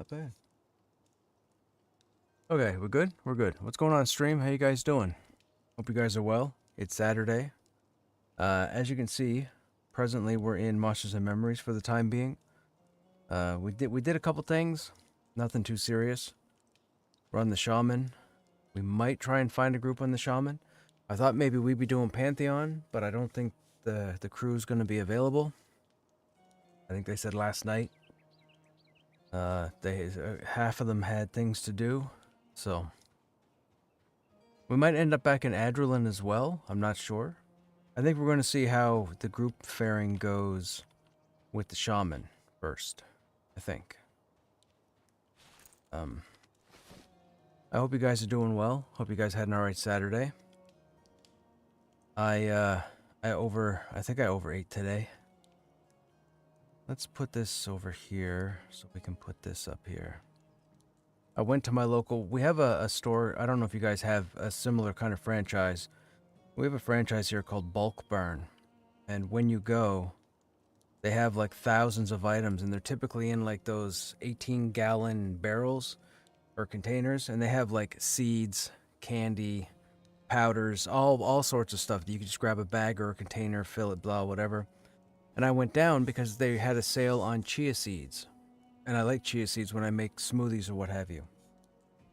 Not bad. Okay, we're good? We're good. What's going on, stream? How you guys doing? Hope you guys are well. It's Saturday. As you can see, presently we're in Monsters and Memories for the time being. We did a couple things. Nothing too serious. We're on the Shaman. We might try and find a group on the Shaman. I thought maybe we'd be doing Pantheon, but I don't think the crew's going to be available. I think they said last night. Half of them had things to do, so we might end up back in Adrenaline as well. I'm not sure. I think we're going to see how the group faring goes with the Shaman first. I think. I hope you guys are doing well. Hope you guys had an alright Saturday. I think I overate today. Let's put this over here so we can put this up here. I went to my local... We have a store... I don't know if you guys have a similar kind of franchise. We have a franchise here called Bulk Barn. And when you go, they have like thousands of items. And they're typically in like those 18-gallon barrels or containers. And they have like seeds, candy, powders, all sorts of stuff. You can just grab a bag or a container, fill it, blah, whatever. And I went down because they had a sale on chia seeds. And I like chia seeds when I make smoothies or what have you.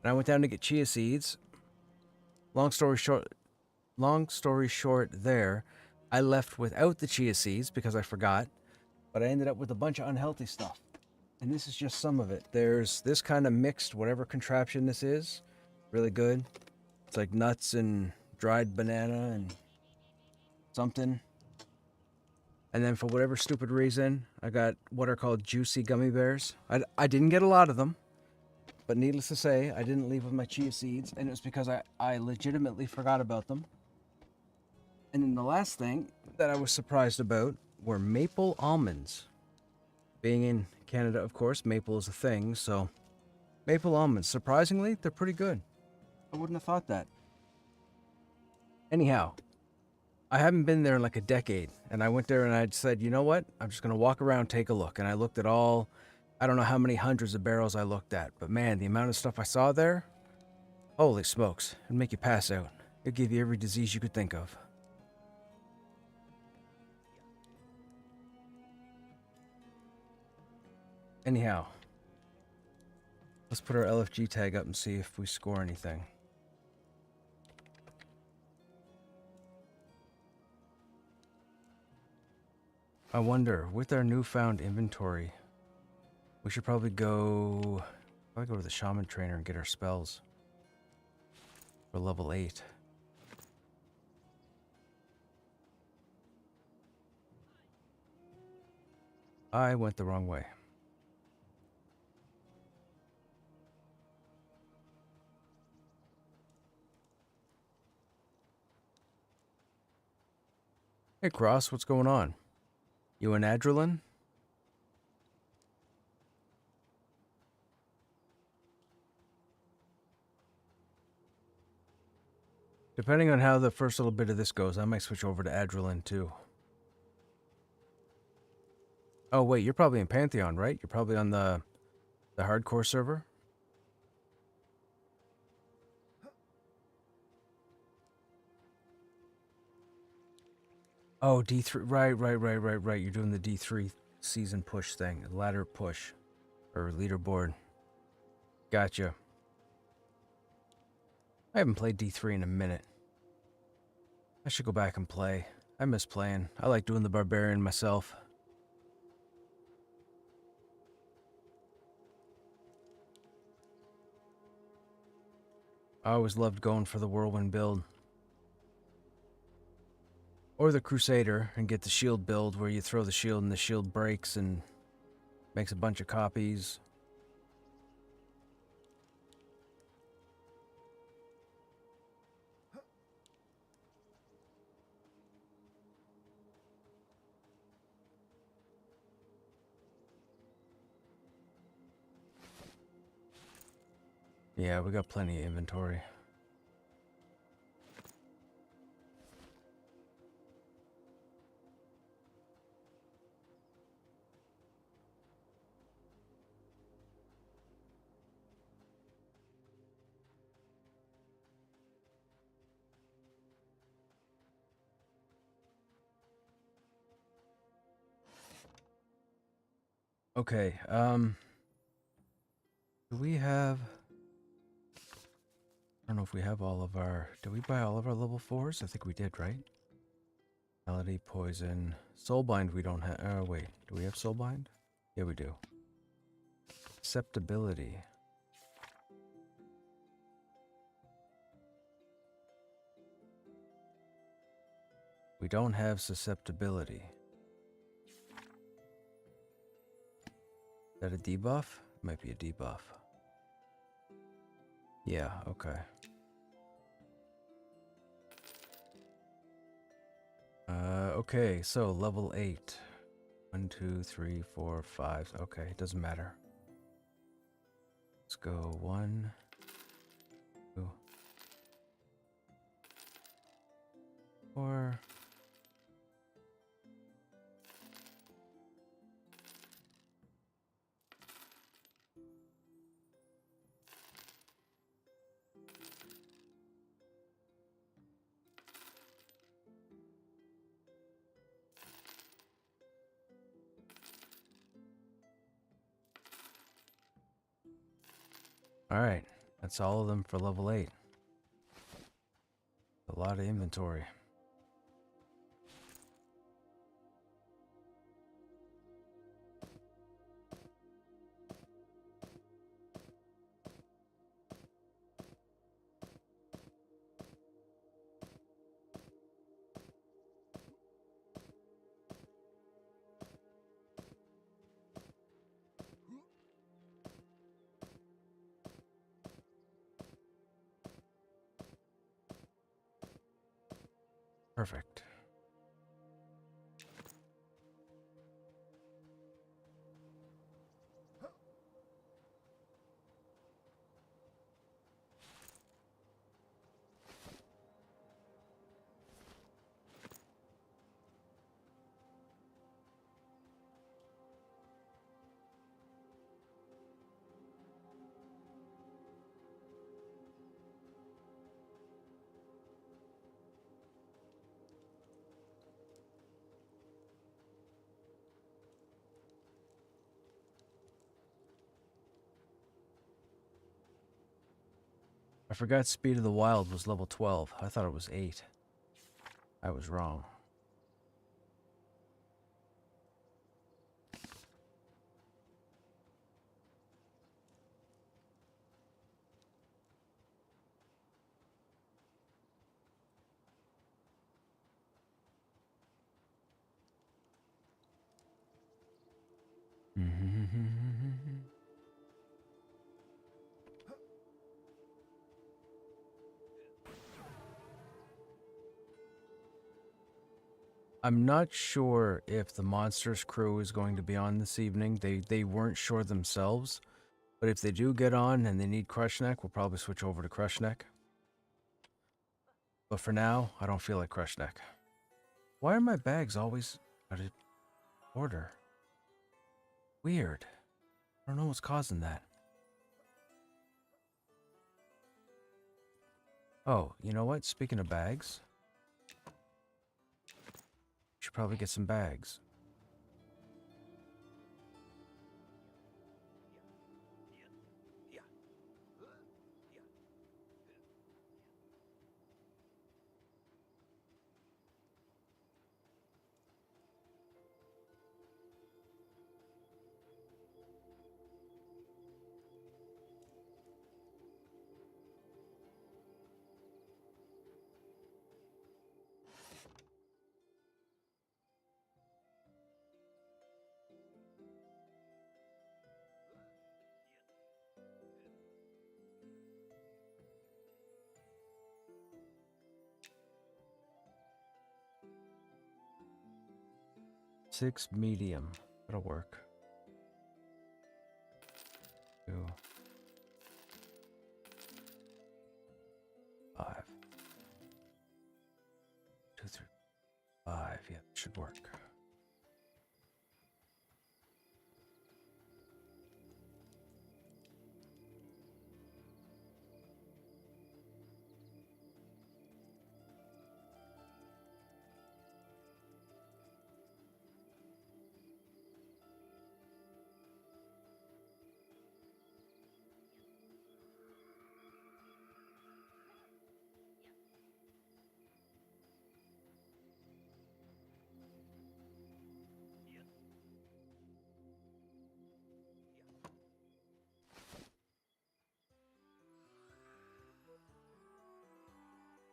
And I went down to get chia seeds. Long story short there, I left without the chia seeds because I forgot. But I ended up with a bunch of unhealthy stuff. And this is just some of it. There's this kind of mixed whatever contraption this is. Really good. It's like nuts and dried banana and something. And then for whatever stupid reason, I got what are called juicy gummy bears. I didn't get a lot of them, but needless to say, I didn't leave with my chia seeds, and it was because I legitimately forgot about them. And then the last thing that I was surprised about were maple almonds. Being in Canada, of course, maple is a thing, so maple almonds. Surprisingly, they're pretty good. I wouldn't have thought that. Anyhow, I haven't been there in like a decade, and I went there and I said, you know what? I'm just going to walk around, take a look. And I looked at all, I don't know how many hundreds of barrels I looked at, but man, the amount of stuff I saw there, holy smokes, it'd make you pass out. It'd give you every disease you could think of. Anyhow, let's put our LFG tag up and see if we score anything. I wonder, with our newfound inventory, we should probably go to the Shaman Trainer and get our spells for level 8. I went the wrong way. Hey Cross, what's going on? You in Adrenaline? Depending on how the first little bit of this goes, I might switch over to Adrenaline too. Oh wait, you're probably in Pantheon, right? You're probably on the hardcore server? Oh, D3, right. You're doing the D3 season push thing, ladder push, or leaderboard. Gotcha. I haven't played D3 in a minute. I should go back and play. I miss playing. I like doing the barbarian myself. I always loved going for the whirlwind build. Or the Crusader and get the shield build where you throw the shield and the shield breaks and makes a bunch of copies. Yeah, we got plenty of inventory. Okay, do we have... I don't know if we have all of our... Did we buy all of our level 4s? I think we did, right? Melody, Poison... Soulbind we don't have... Oh, wait. Do we have Soulbind? Yeah, we do. Susceptibility. We don't have Susceptibility. Is that a debuff? It might be a debuff. Yeah, okay. Okay, so level 8. 1, 2, 3, 4, 5. Okay, it doesn't matter. Let's go 1, 2, 4. Alright, that's all of them for level 8. A lot of inventory. Perfect. I forgot Speed of the Wild was level 12. I thought it was 8. I was wrong. I'm not sure if the Monsters crew is going to be on this evening. They weren't sure themselves. But if they do get on and they need Krushnek, we'll probably switch over to Krushnek. But for now, I don't feel like Krushnek. Why are my bags always out of order? Weird. I don't know what's causing that. Oh, you know what? Speaking of bags, should probably get some bags. Six medium. That'll work. 2, 5. 2, 3, 5. Yeah, that should work.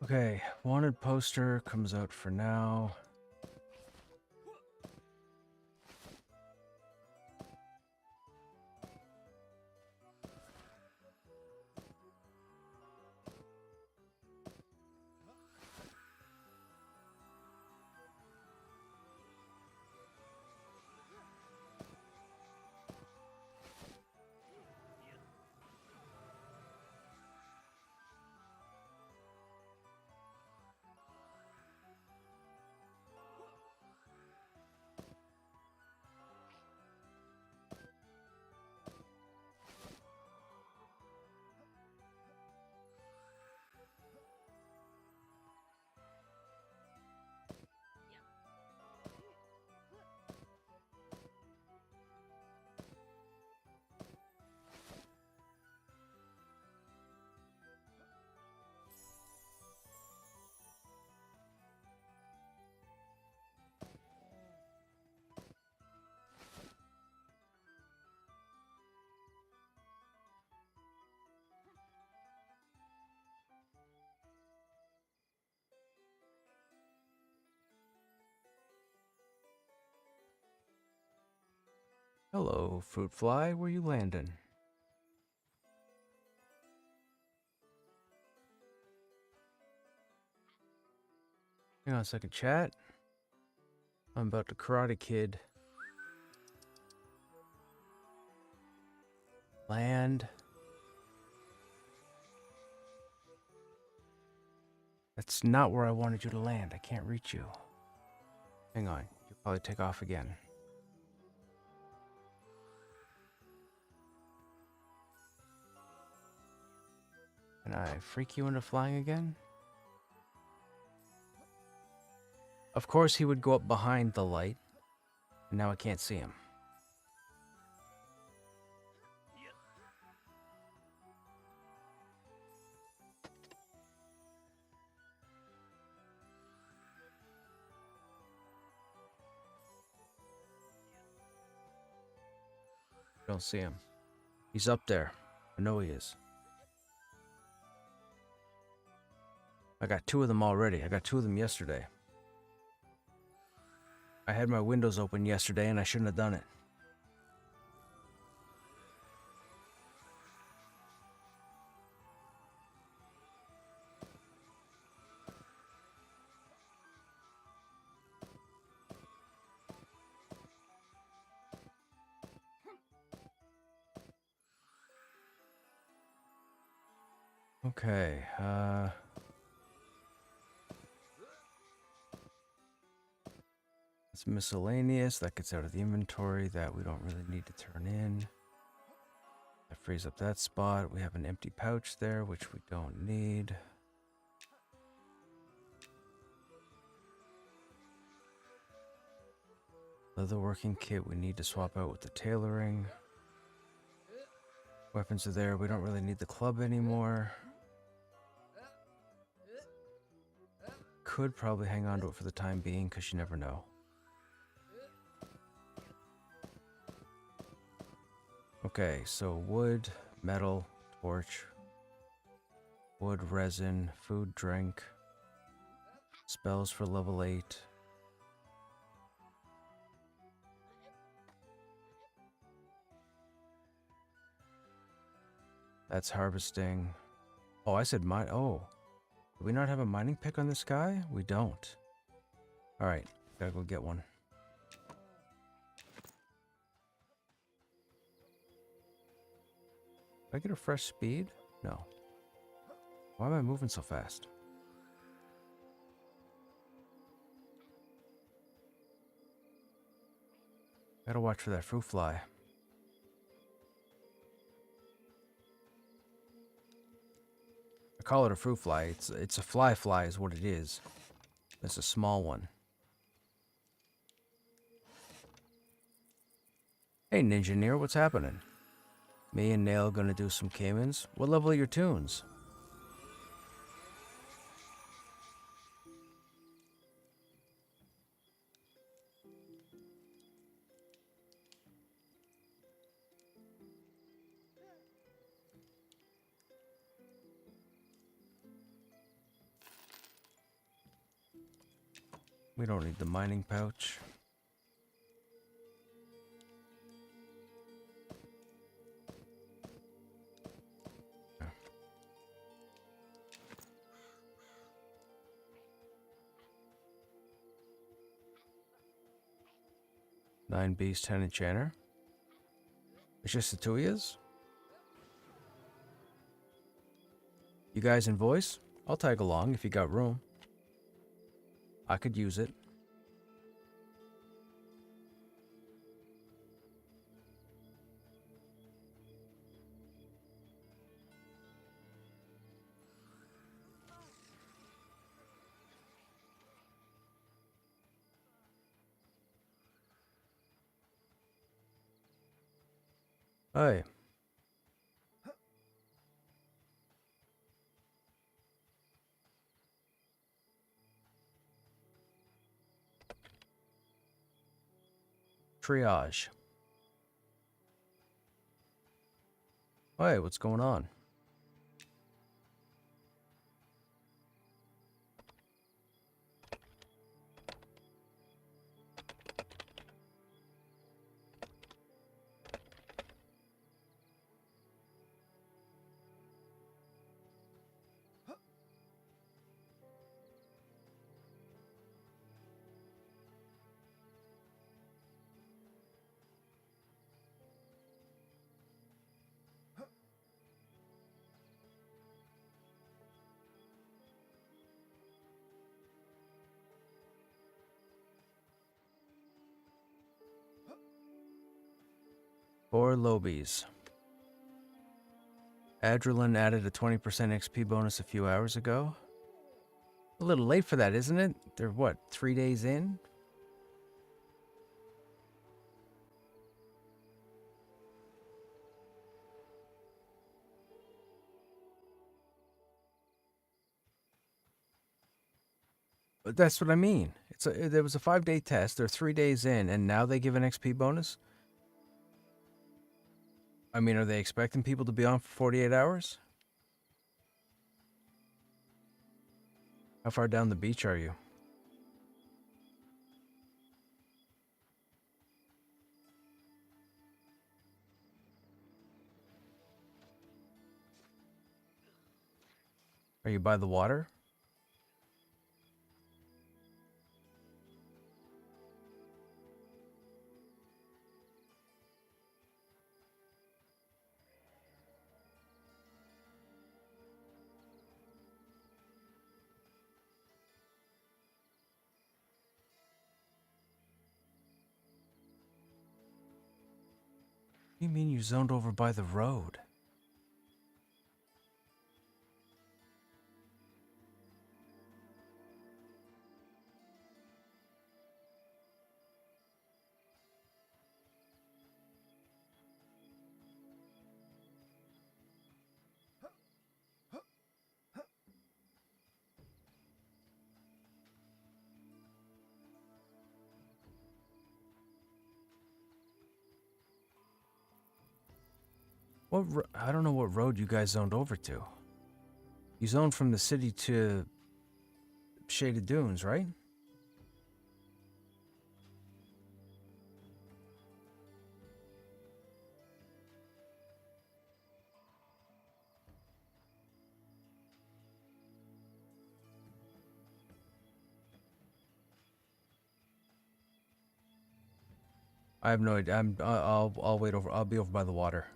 Okay, wanted poster comes out for now. Hello, fruit fly. Where you landing? Hang on a second, chat. I'm about to Karate Kid. Land. That's not where I wanted you to land. I can't reach you. Hang on. You'll probably take off again. Can I freak you into flying again? Of course he would go up behind the light. And now I can't see him. Don't see him. He's up there. I know he is. I got 2 of them already. I got 2 of them yesterday. I had my windows open yesterday and I shouldn't have done it. Okay, it's miscellaneous. That gets out of the inventory. That we don't really need to turn in. That frees up that spot. We have an empty pouch there, which we don't need. Leather working kit we need to swap out with the tailoring. Weapons are there. We don't really need the club anymore. Could probably hang on to it for the time being, because you never know. Okay, so wood, metal, torch, wood, resin, food, drink, spells for level 8. That's harvesting. Oh, I said mine. Oh, do we not have a mining pick on this guy? We don't. All right, gotta go get one. Did I get a fresh speed? No. Why am I moving so fast? Gotta watch for that fruit fly. I call it a fruit fly. It's a fly is what it is. It's a small one. Hey, Ninjaneer, what's happening? Me and Nail gonna do some Caymans. What level are your tunes? We don't need the mining pouch. Nine beast, 10 enchanter. It's just the two of yous? You guys in voice? I'll tag along if you got room. I could use it. Hey. Triage. Hey, what's going on? Four lobies. Adrenaline added a 20% XP bonus a few hours ago. A little late for that, isn't it? They're what, 3 days in? But that's what I mean. There was a 5-day test. They're 3 days in, and now they give an XP bonus? I mean, are they expecting people to be on for 48 hours? How far down the beach are you? Are you by the water? What do you mean you zoned over by the road? I don't know what road you guys zoned over to. You zoned from the city to Shaded Dunes, right? I have no idea. I'll wait over. I'll be over by the water.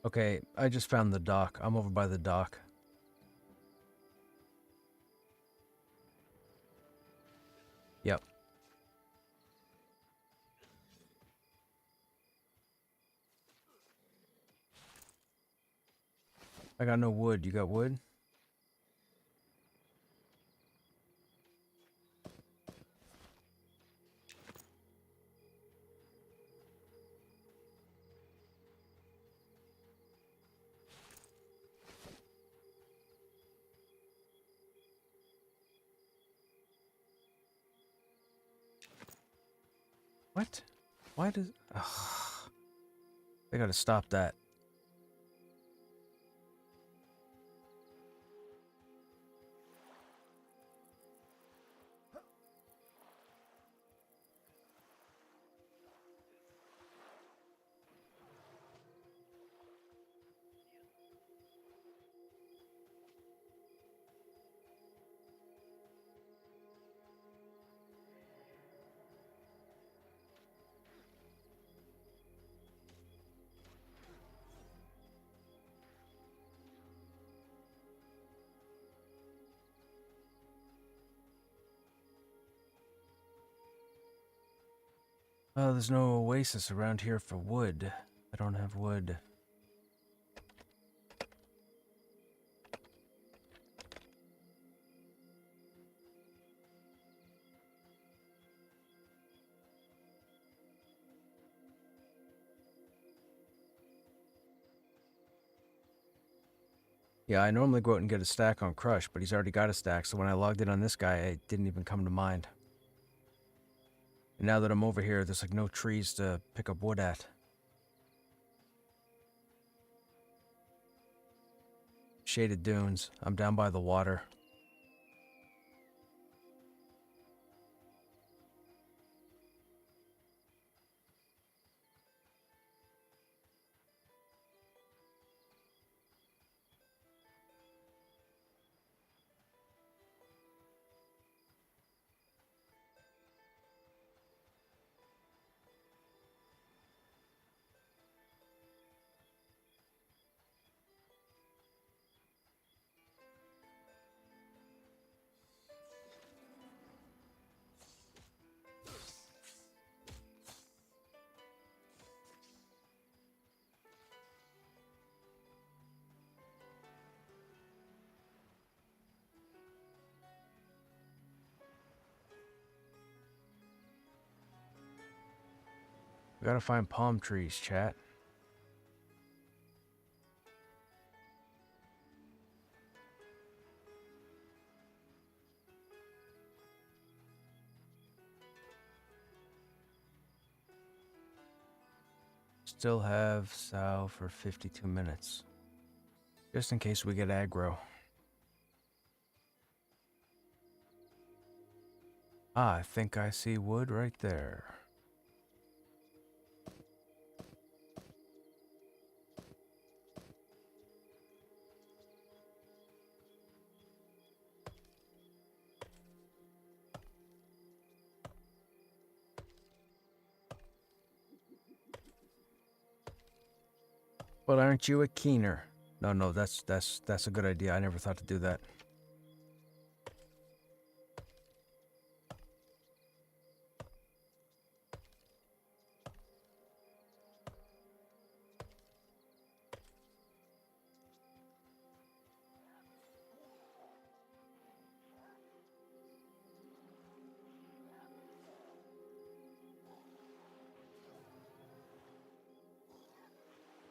Okay, I just found the dock. I'm over by the dock. Yep. I got no wood. You got wood? What? Why does... Ugh. They gotta stop that. Oh, there's no oasis around here for wood. I don't have wood. Yeah, I normally go out and get a stack on Crush, but he's already got a stack, so when I logged in on this guy, it didn't even come to mind. And now that I'm over here, there's like no trees to pick up wood at. Shaded dunes. I'm down by the water. We gotta find palm trees, chat. Still have Sal for 52 minutes. Just in case we get aggro. Ah, I think I see wood right there. But aren't you a keener? No, that's a good idea. I never thought to do that.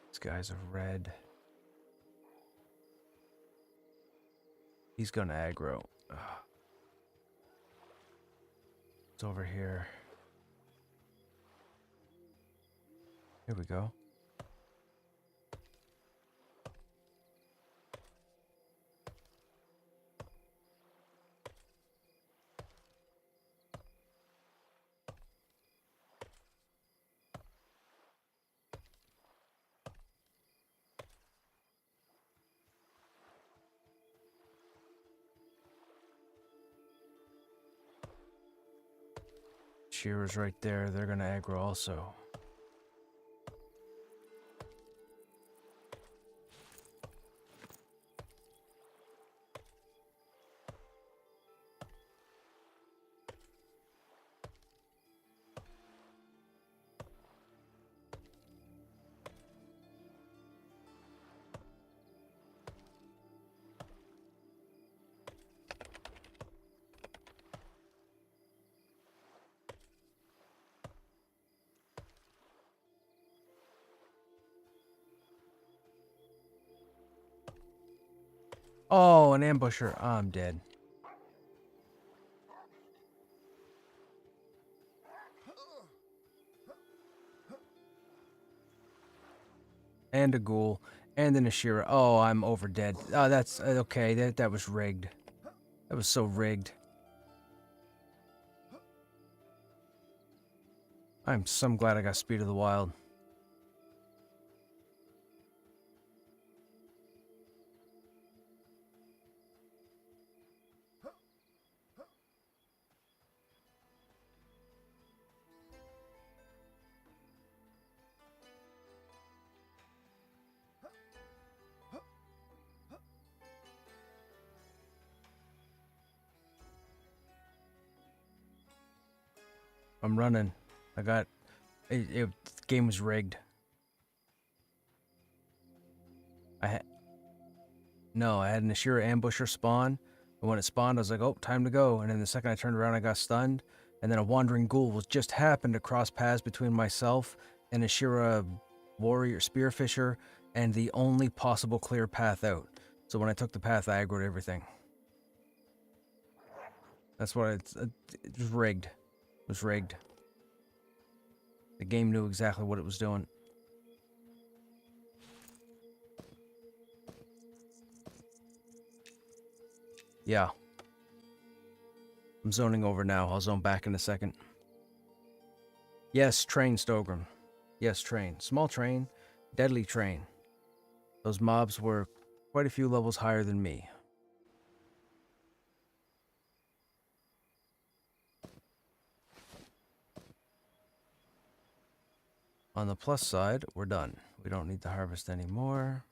This guy's a red. He's gonna aggro. Ugh. It's over here. Here we go. Shearer's right there. They're gonna aggro also. Oh, an ambusher. I'm dead. and a ghoul, and an Ashira. Oh, I'm over dead. Oh, that's okay. That was rigged. That was so rigged. I'm so glad I got Speed of the Wild. I'm running. I got... The game was rigged. No, I had an Ashira ambusher spawn, and when it spawned, I was like, oh, time to go. And then the second I turned around, I got stunned, and then a wandering ghoul was just happened to cross paths between myself and Ashira warrior spearfisher, and the only possible clear path out. So when I took the path, I aggroed everything. That's what it was rigged. It was rigged. The game knew exactly what it was doing. Yeah. I'm zoning over now. I'll zone back in a second. Yes, train, Stogrim. Yes, train. Small train, deadly train. Those mobs were quite a few levels higher than me. On the plus side, we're done. We don't need to harvest anymore.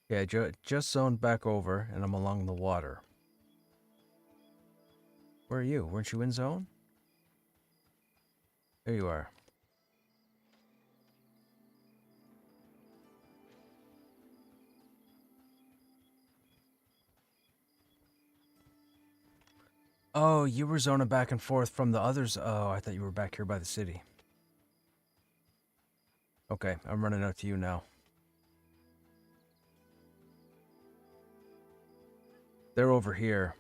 Yeah, just zoned back over, and I'm along the water. Where are you? Weren't you in zone? There you are. Oh, you were zoning back and forth from the others. Oh, I thought you were back here by the city. Okay, I'm running out to you now. They're over here.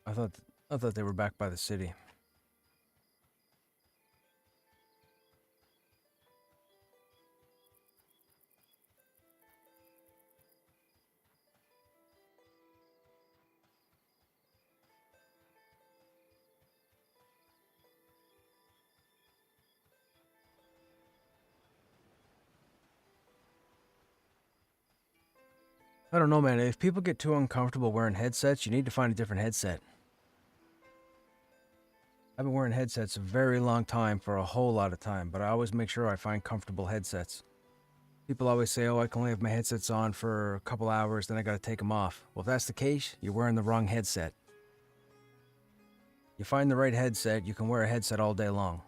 I thought they were back by the city. I don't know, man. If people get too uncomfortable wearing headsets, you need to find a different headset. I've been wearing headsets a very long time for a whole lot of time, but I always make sure I find comfortable headsets. People always say, oh, I can only have my headsets on for a couple hours, then I gotta take them off. Well, if that's the case, you're wearing the wrong headset. You find the right headset, you can wear a headset all day long.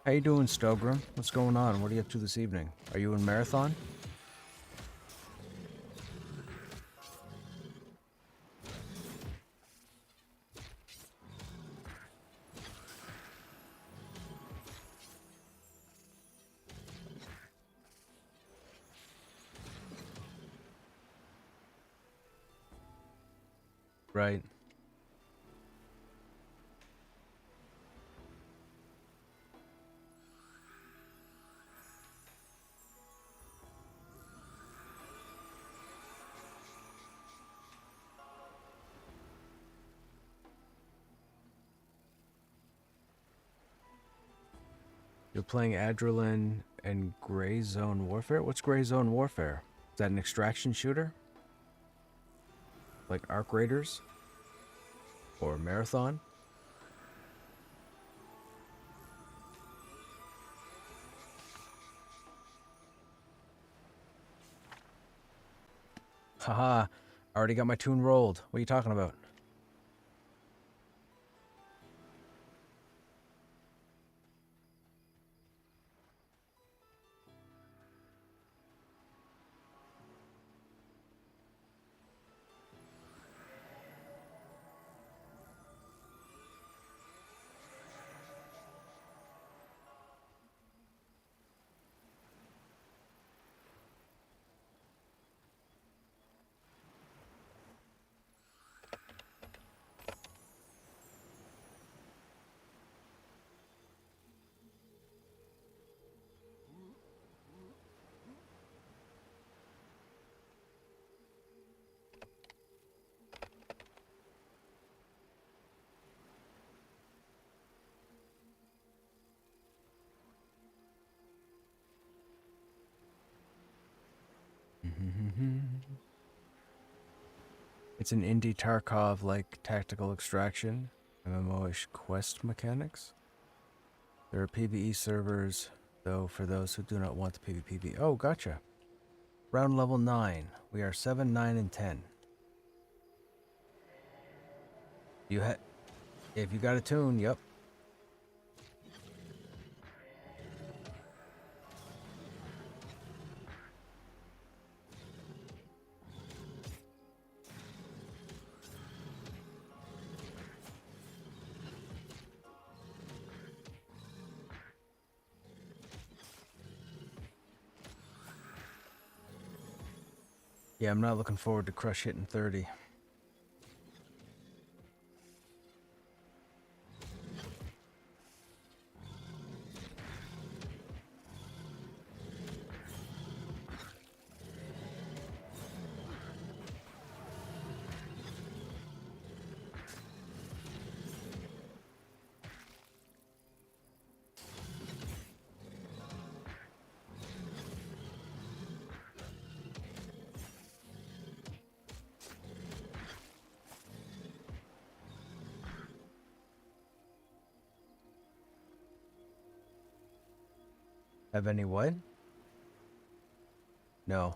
How you doing, Stogrim? What's going on? What are you up to this evening? Are you in Marathon? Right. You're playing Adrenaline and Gray Zone Warfare? What's Gray Zone Warfare? Is that an extraction shooter? Like Arc Raiders? Or Marathon? Haha, I already got my tune rolled. What are you talking about? It's an indie Tarkov-like tactical extraction, MMO-ish quest mechanics. There are PvE servers, though, for those who do not want the PvP. Oh, gotcha. Round level 9. We are 7, 9, and 10. If you got a tune, yep. Yeah, I'm not looking forward to Crush hitting 30. Have any what? No.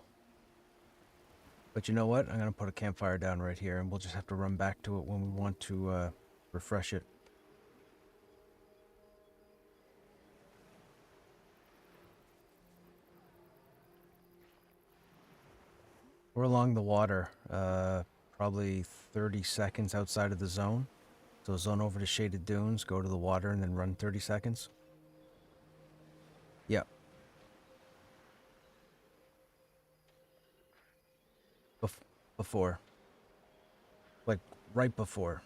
But you know what? I'm going to put a campfire down right here, and we'll just have to run back to it when we want to refresh it. We're along the water, probably 30 seconds outside of the zone. So zone over to Shaded Dunes, go to the water, and then run 30 seconds. Yep. Before. Like, right before.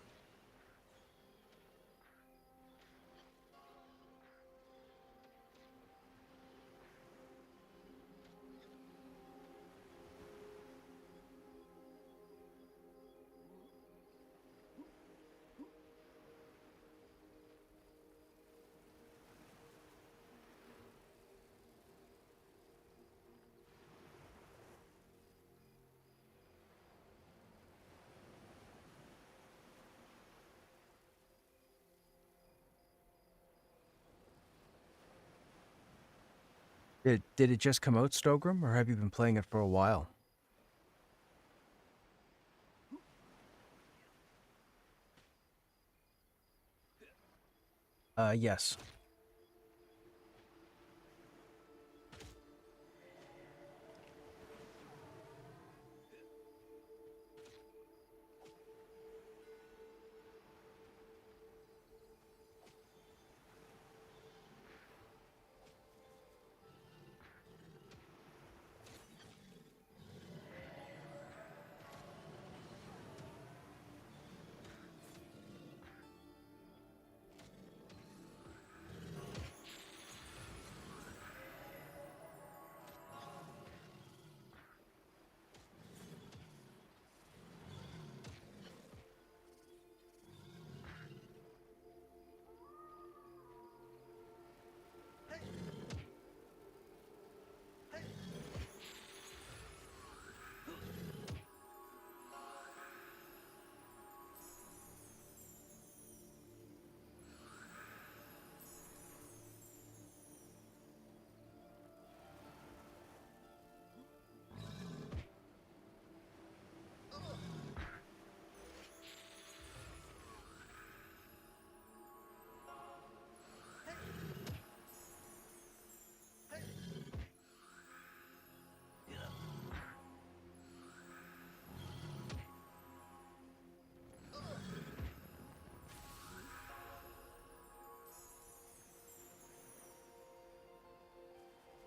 Did it just come out, Stogrim, or have you been playing it for a while? Yes.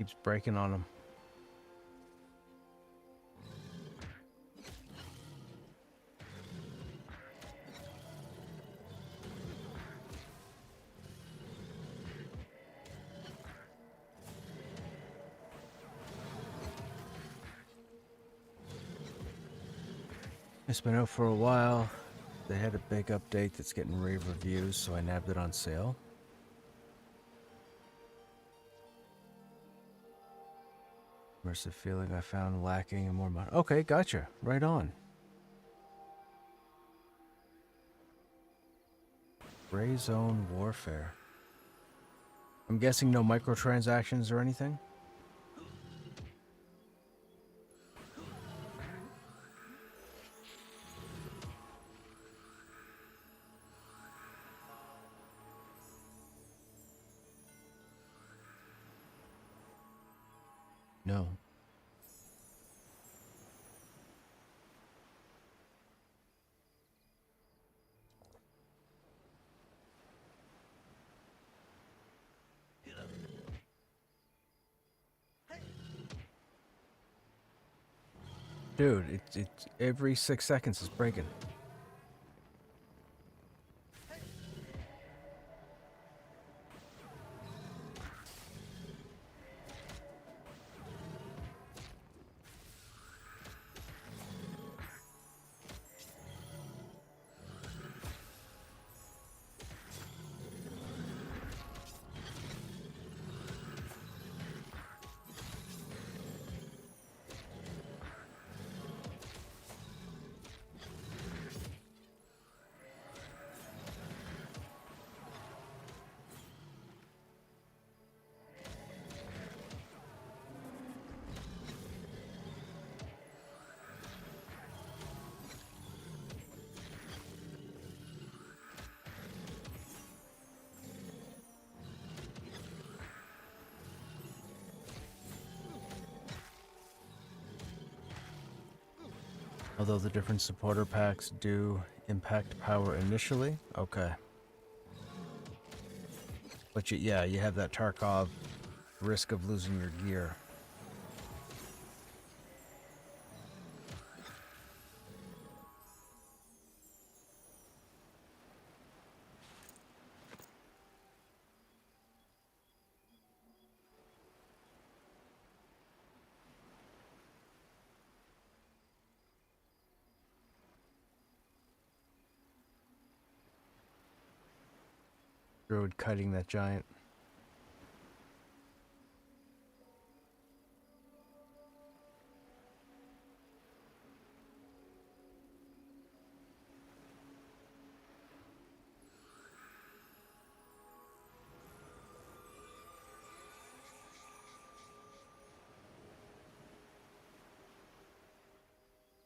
Keeps breaking on him. It's been out for a while. They had a big update that's getting rave reviews, so I nabbed it on sale. Immersive feeling I found lacking and more money. Okay, gotcha. Right on. Gray zone warfare. I'm guessing no microtransactions or anything? No. Dude, it's every 6 seconds it's breaking. Although the different supporter packs do impact power initially. Okay. But yeah, you have that Tarkov risk of losing your gear. Druid cutting that giant.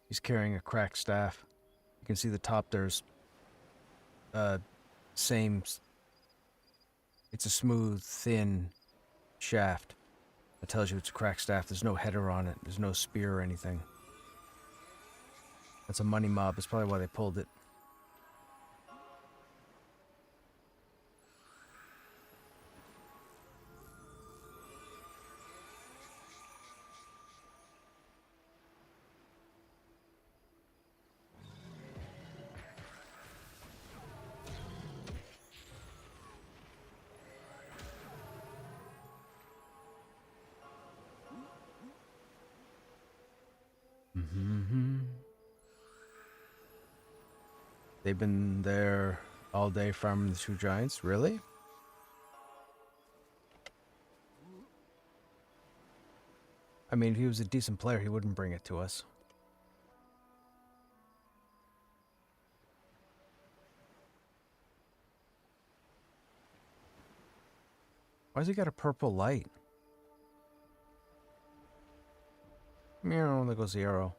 He's carrying a cracked staff. You can see the top there's same. It's a smooth, thin shaft. That tells you it's a cracked staff. There's no header on it. There's no spear or anything. That's a money mob. That's probably why they pulled it. They've been there all day farming the two giants. Really? I mean, if he was a decent player, he wouldn't bring it to us. Why's he got a purple light? Meow, there goes the arrow.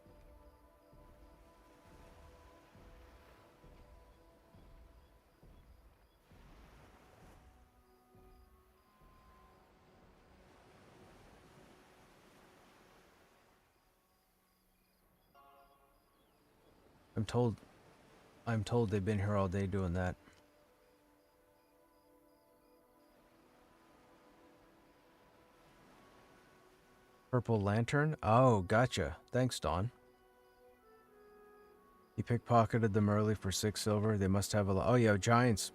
I'm told they've been here all day doing that. Purple lantern? Oh, gotcha. Thanks, Dawn. He pickpocketed them early for 6 silver. They must have a lot. Oh yeah, giants.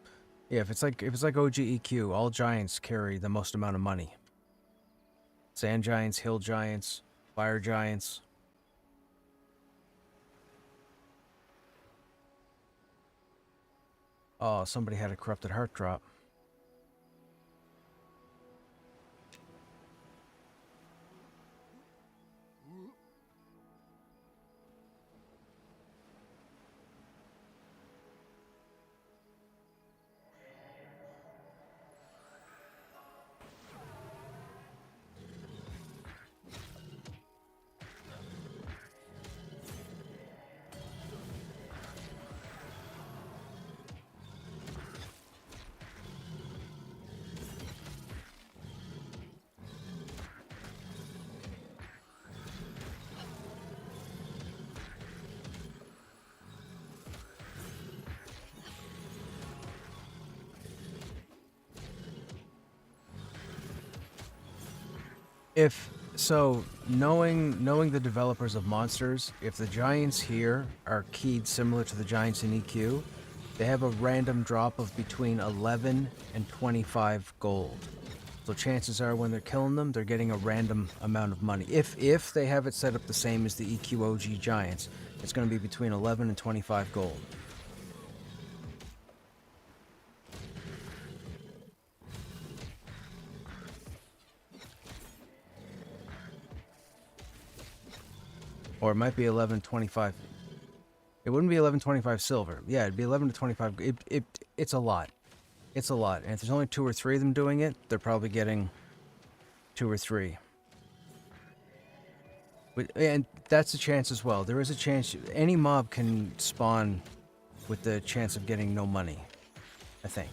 Yeah, if it's like OGEQ, all giants carry the most amount of money. Sand giants, hill giants, fire giants. Oh, somebody had a corrupted heart drop. Knowing the developers of monsters, if the giants here are keyed similar to the giants in EQ, they have a random drop of between 11 and 25 gold. So chances are when they're killing them, they're getting a random amount of money. If they have it set up the same as the EQ OG giants, it's going to be between 11 and 25 gold. Or it might be 11.25. It wouldn't be 11.25 silver. Yeah, it'd be 11 to 25. It's a lot. It's a lot. And if there's only 2 or 3 of them doing it, they're probably getting 2 or 3. And that's a chance as well. There is a chance any mob can spawn with the chance of getting no money, I think.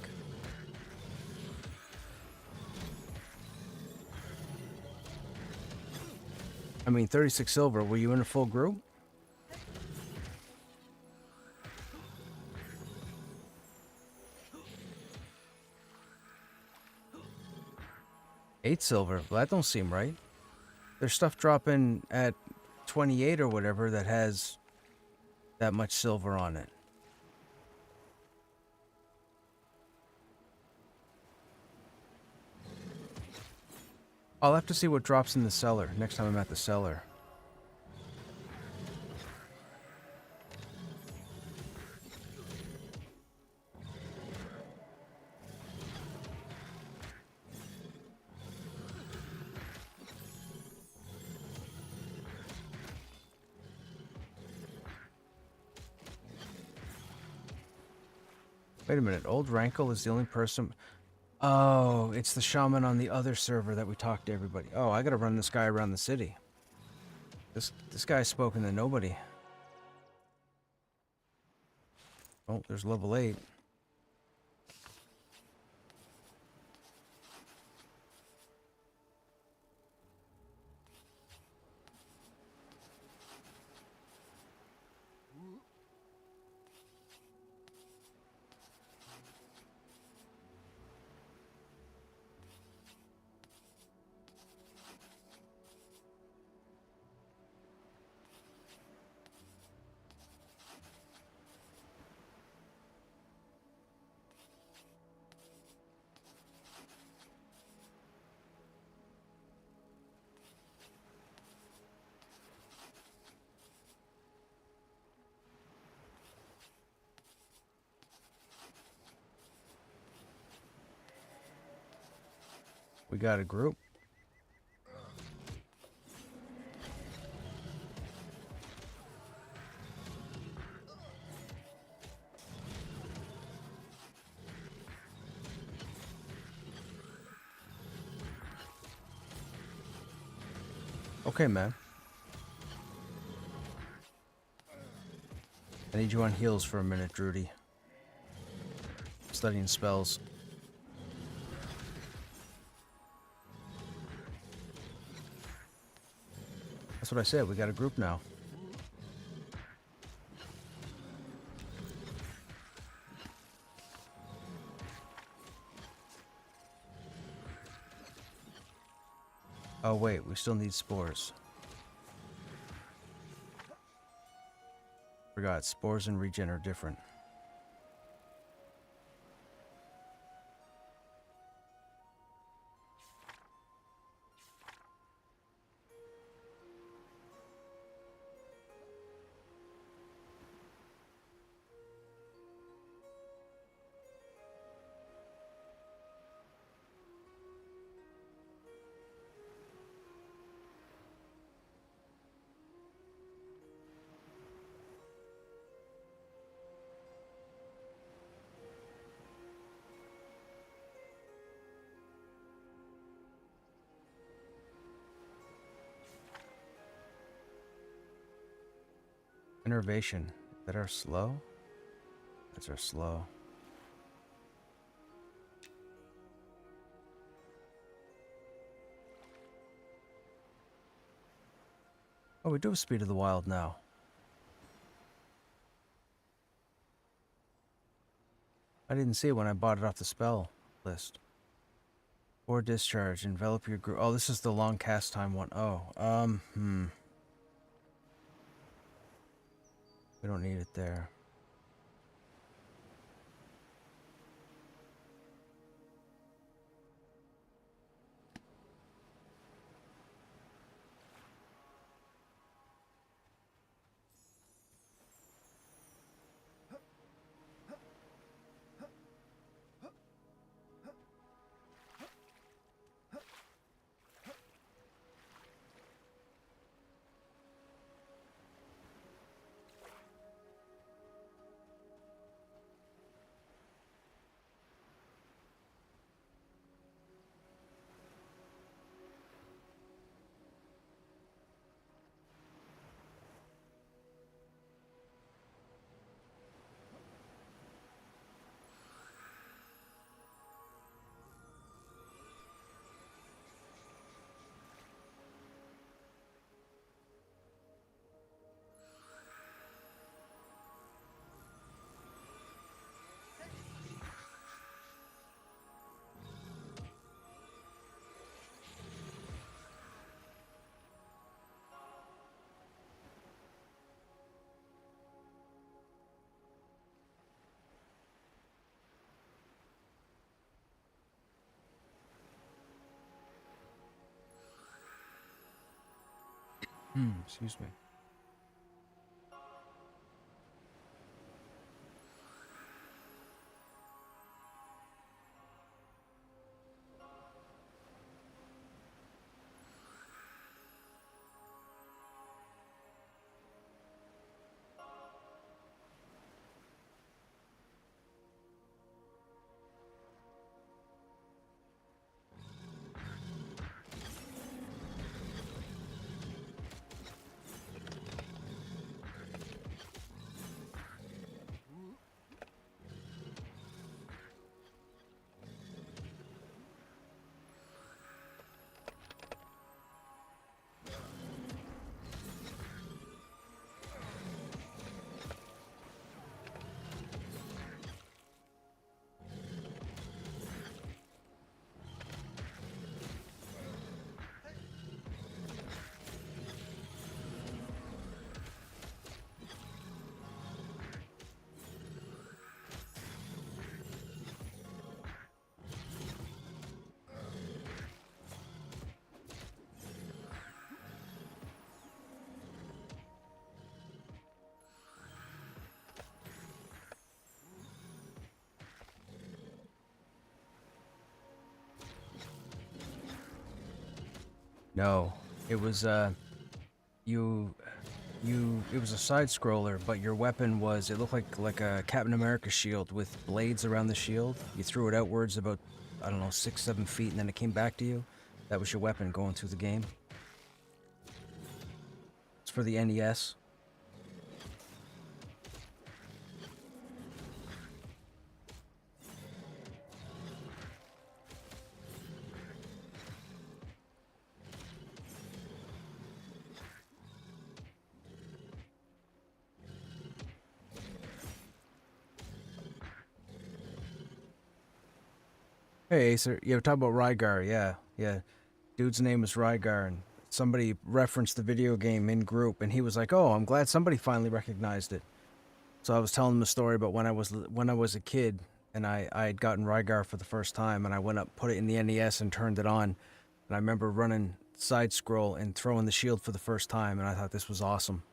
I mean, 36 silver. Were you in a full group? 8 silver. Well, that don't seem right. There's stuff dropping at 28 or whatever that has that much silver on it. I'll have to see what drops in the cellar next time I'm at the cellar. Wait a minute, Old Rankle is the only person... Oh, it's the shaman on the other server that we talked to everybody. Oh, I gotta run this guy around the city. This guy's spoken to nobody. Oh, there's level 8. We got a group. Okay, man. I need you on heals for a minute, Drudy. Studying spells. That's what I said, we got a group now. Oh wait, we still need spores. Forgot, spores and regen are different. Innervation. Is that our slow? That's our slow. Oh, we do have Speed of the Wild now. I didn't see it when I bought it off the spell list. Or discharge. Envelop your group. Oh, this is the long cast time one. Oh, we don't need it there. Excuse me. No, it was it was a side scroller, but your weapon was, it looked like a Captain America shield with blades around the shield. You threw it outwards about, I don't know, 6-7 feet, and then it came back to you. That was your weapon going through the game. It's for the NES. Hey, Acer. Yeah, we're talking about Rygar. Yeah, yeah. Dude's name is Rygar, and somebody referenced the video game in group, and he was like, "Oh, I'm glad somebody finally recognized it." So I was telling him a story about when I was a kid, and I had gotten Rygar for the first time, and I went up, put it in the NES, and turned it on, and I remember running side scroll and throwing the shield for the first time, and I thought this was awesome.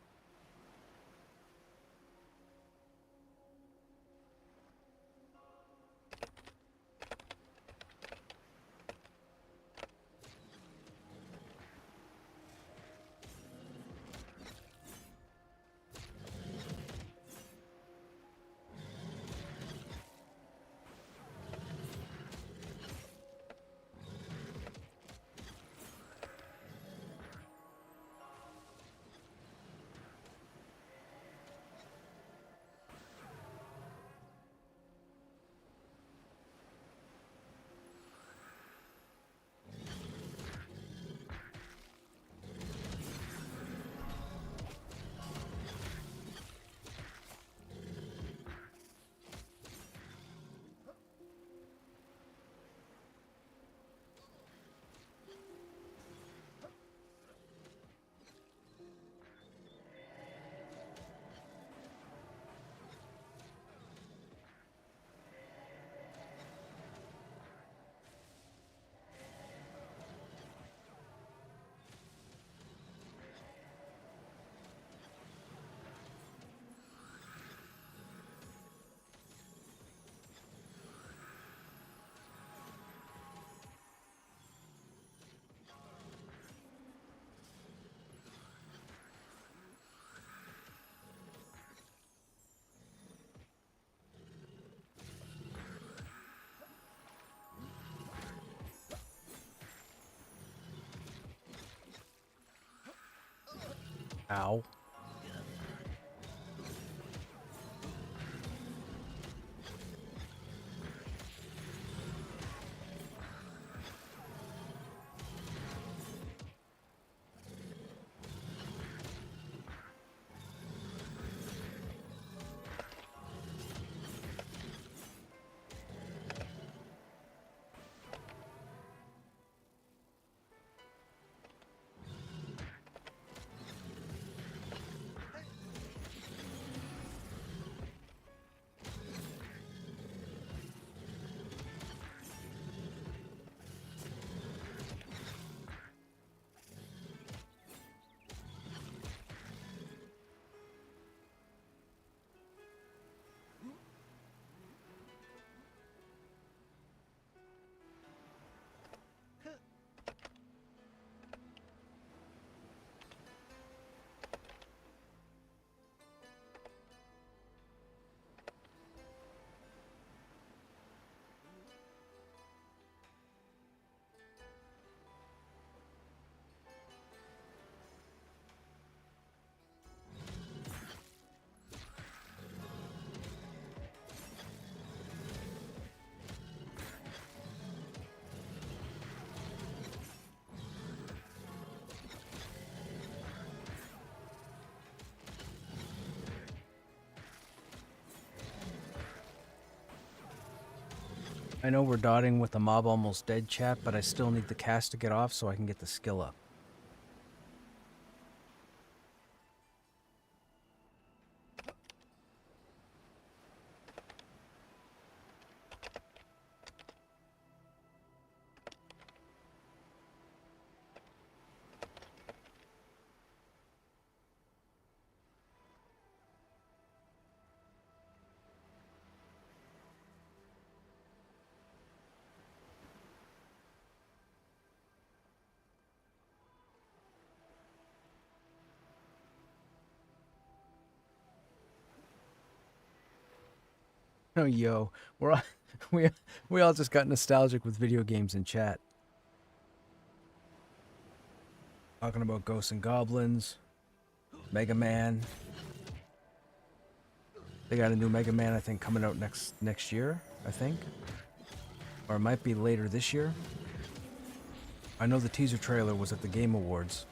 Ow. I know we're dotting with the mob almost dead, chat, but I still need the cast to get off so I can get the skill up. Oh, yo, we're all, we we all just got nostalgic with video games in chat. Talking about Ghosts and Goblins, Mega Man. They got a new Mega Man, I think, coming out next year, I think, or it might be later this year. I know the teaser trailer was at the Game Awards.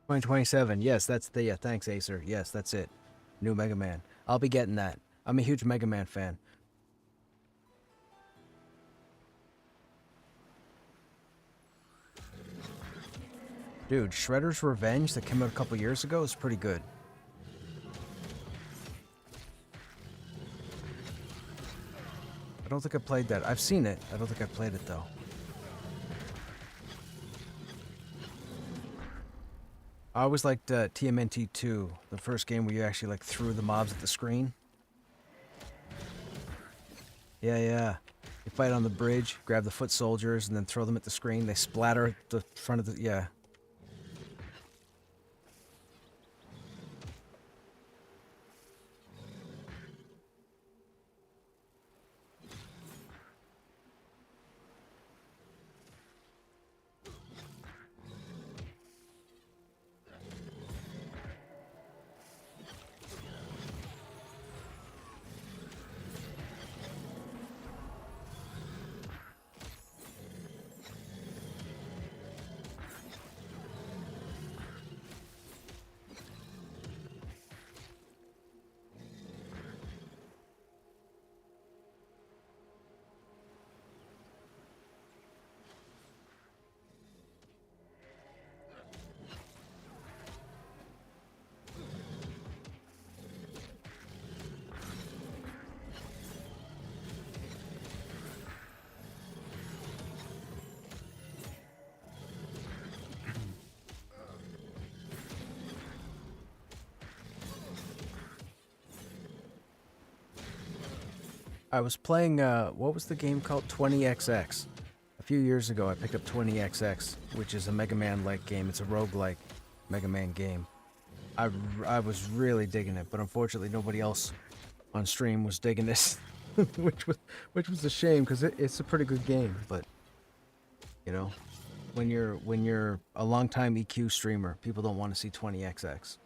2027. Yes, that's the, yeah, thanks, Acer. Yes, that's it. New Mega Man. I'll be getting that. I'm a huge Mega Man fan. Dude, Shredder's Revenge that came out a couple years ago is pretty good. I don't think I played that. I've seen it. I don't think I played it, though. I always liked TMNT 2, the first game where you actually like threw the mobs at the screen. Yeah, yeah. You fight on the bridge, grab the foot soldiers, and then throw them at the screen. They splatter at the front of the... Yeah. I was playing, what was the game called? 20XX. A few years ago, I picked up 20XX, which is a Mega Man-like game. It's a roguelike Mega Man game. I was really digging it, but unfortunately nobody else on stream was digging this, which was a shame, because it's a pretty good game, but, you know, when you're a longtime EQ streamer, people don't want to see 20XX.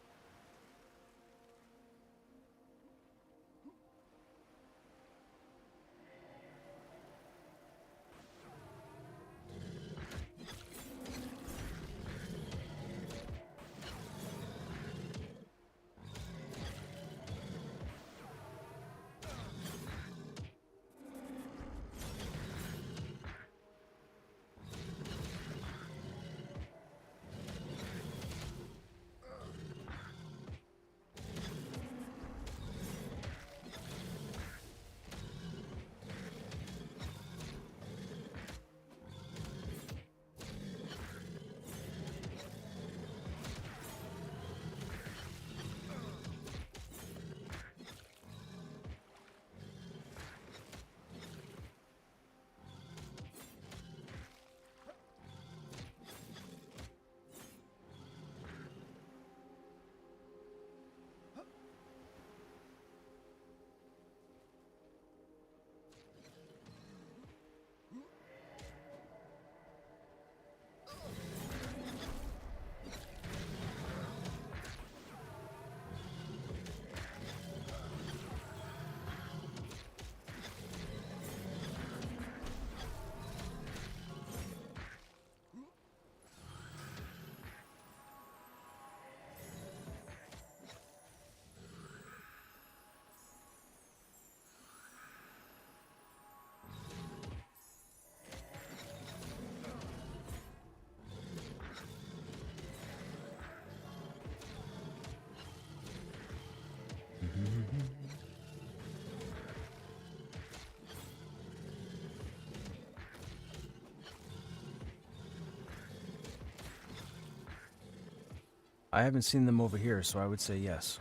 I haven't seen them over here, so I would say yes.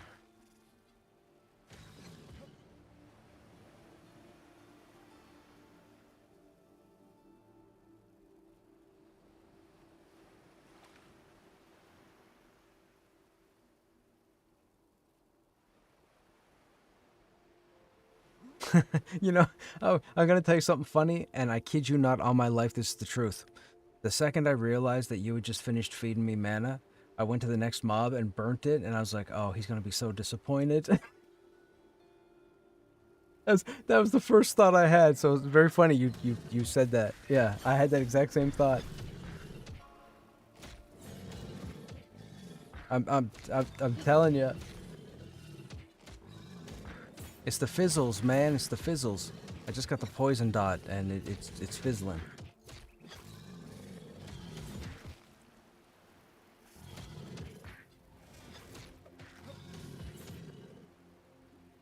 You know, oh, I'm gonna tell you something funny, and I kid you not, on my life, this is the truth. The second I realized that you had just finished feeding me mana, I went to the next mob and burnt it, and I was like, oh, he's gonna be so disappointed. That was the first thought I had, so it's very funny you said that. Yeah, I had that exact same thought. I'm telling you. It's the fizzles, man. It's the fizzles. I just got the poison dot, and it's fizzling.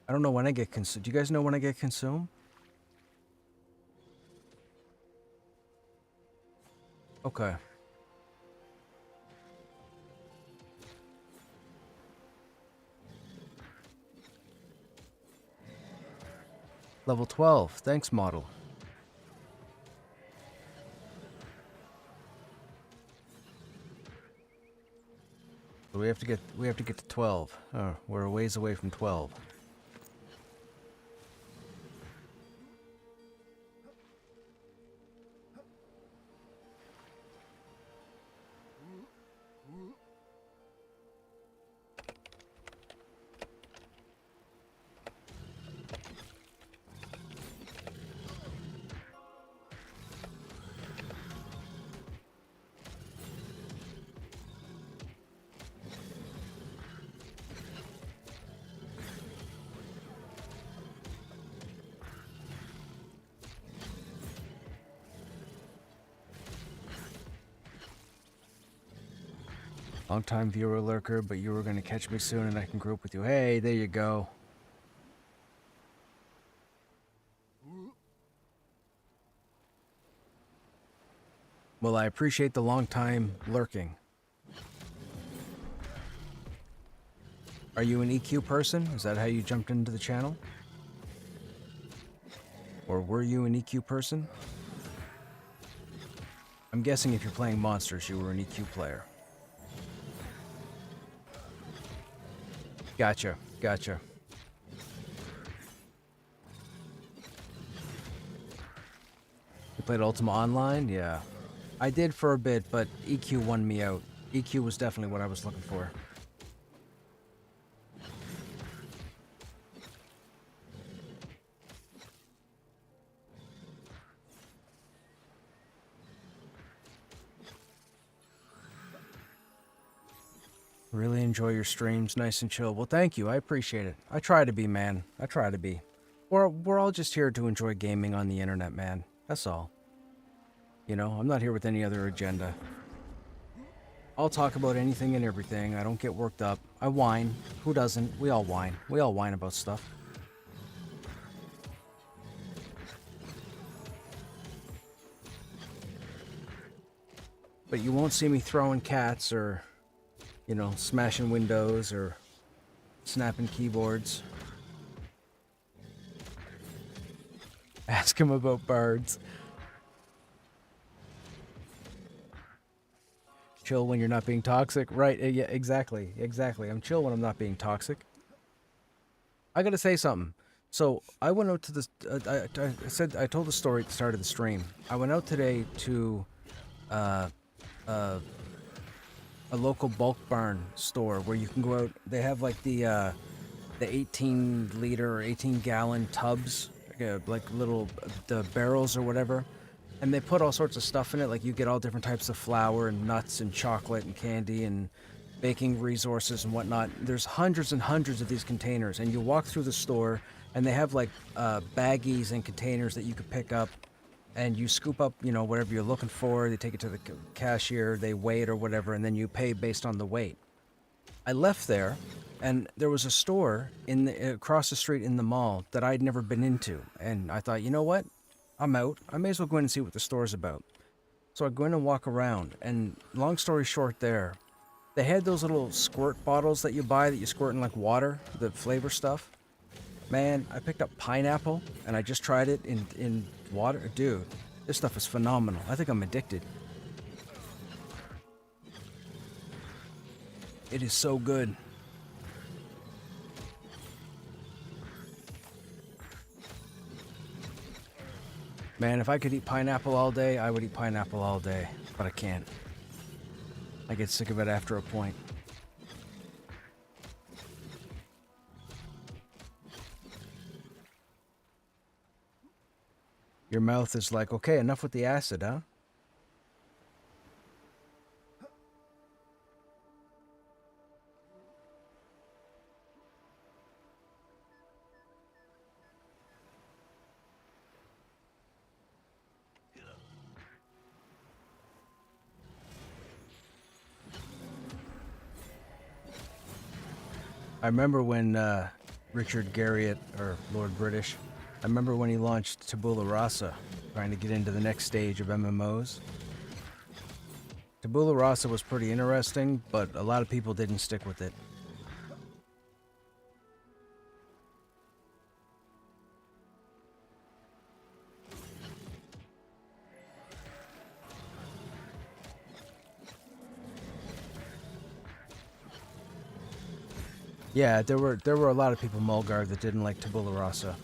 I don't know when I get consumed. Do you guys know when I get consumed? Okay. Level 12. Thanks, model. So we have to get to 12. Oh, we're a ways away from 12. Long-time viewer lurker, but you were going to catch me soon and I can group with you. Hey, there you go. Well, I appreciate the long-time lurking. Are you an EQ person? Is that how you jumped into the channel? Or were you an EQ person? I'm guessing if you're playing monsters, you were an EQ player. Gotcha, gotcha. You played Ultima Online? Yeah. I did for a bit, but EQ won me out. EQ was definitely what I was looking for. Really enjoy your streams, nice and chill. Well, thank you. I appreciate it. I try to be, man. I try to be. We're all just here to enjoy gaming on the internet, man. That's all. You know, I'm not here with any other agenda. I'll talk about anything and everything. I don't get worked up. I whine. Who doesn't? We all whine. We all whine about stuff. But you won't see me throwing cats or, you know, smashing windows or snapping keyboards. Ask him about bards. Chill when you're not being toxic. Right, yeah, exactly. Exactly. I'm chill when I'm not being toxic. I gotta say something. So, I went out to this... I told the story at the start of the stream. I went out today to... a local bulk barn store where you can go out. They have like the 18 liter or 18 gallon tubs, like little the barrels or whatever, and they put all sorts of stuff in it. Like you get all different types of flour and nuts and chocolate and candy and baking resources and whatnot. There's hundreds and hundreds of these containers, and you walk through the store and they have like baggies and containers that you could pick up. And you scoop up, you know, whatever you're looking for. They take it to the cashier, they weigh it or whatever, and then you pay based on the weight. I left there, and there was a store across the street in the mall that I'd never been into. And I thought, you know what? I'm out. I may as well go in and see what the store's about. So I go in and walk around, and long story short there, they had those little squirt bottles that you buy that you squirt in like water, the flavor stuff. Man, I picked up pineapple, and I just tried it in water. Dude, this stuff is phenomenal. I think I'm addicted. It is so good. Man, if I could eat pineapple all day, I would eat pineapple all day. But I can't. I get sick of it after a point. Your mouth is like, okay, enough with the acid, huh? I remember when Richard Garriott, or Lord British, I remember when he launched Tabula Rasa, trying to get into the next stage of MMOs. Tabula Rasa was pretty interesting, but a lot of people didn't stick with it. Yeah, there were a lot of people Mulgar that didn't like Tabula Rasa.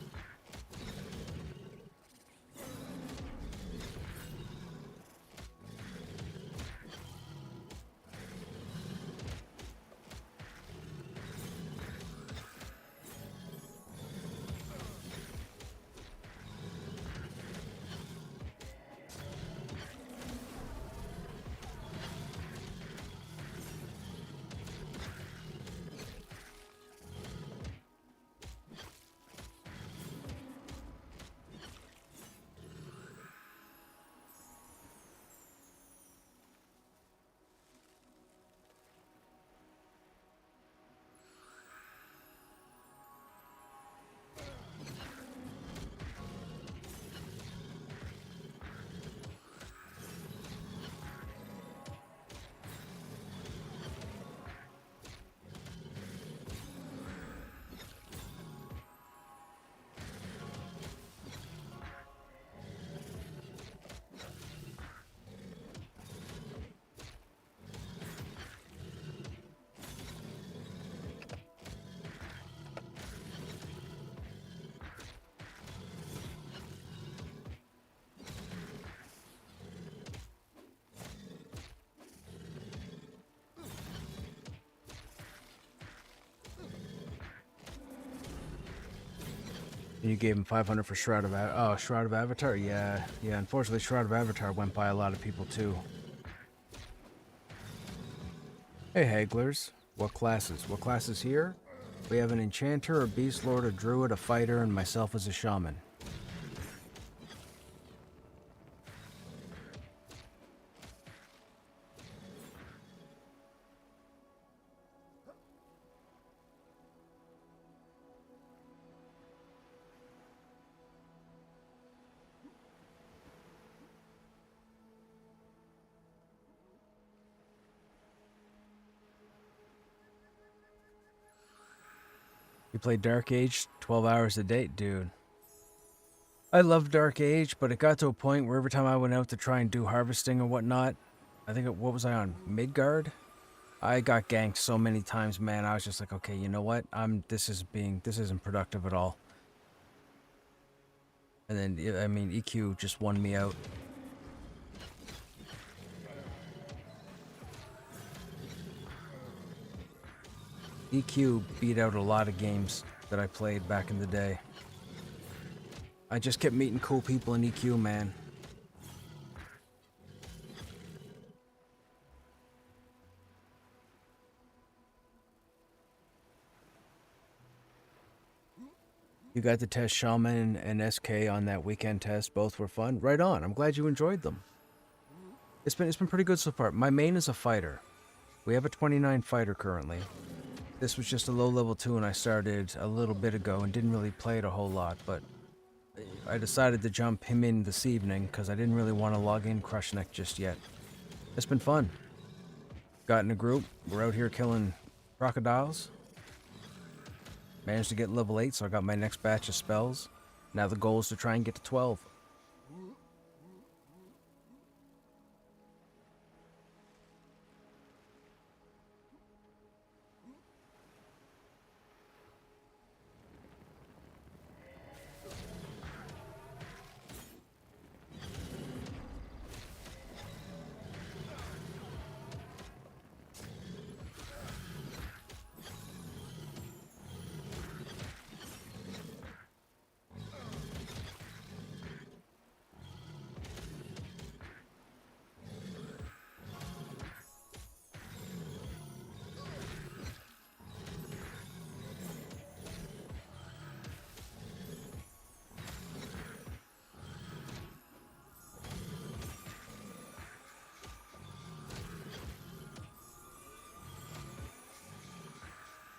And you gave him 500 for Shroud of Shroud of Avatar? Yeah, unfortunately Shroud of Avatar went by a lot of people too. Hey Hagglers, what classes? What classes here? We have an Enchanter, a Beast Lord, a Druid, a Fighter, and myself as a Shaman. You play Dark Age 12 hours a day, dude. I love Dark Age, but it got to a point where every time I went out to try and do harvesting or whatnot, what was I on? Midgard? I got ganked so many times, man. I was just like, okay, you know what? This isn't productive at all. And then, I mean, EQ just won me out. EQ beat out a lot of games that I played back in the day. I just kept meeting cool people in EQ, man. You got to test Shaman and SK on that weekend test. Both were fun. Right on. I'm glad you enjoyed them. It's been pretty good so far. My main is a fighter. We have a 29 fighter currently. This was just a low level 2 and I started a little bit ago and didn't really play it a whole lot, but I decided to jump him in this evening because I didn't really want to log in Krushnek just yet. It's been fun. Got in a group. We're out here killing crocodiles. Managed to get level 8, so I got my next batch of spells. Now the goal is to try and get to 12.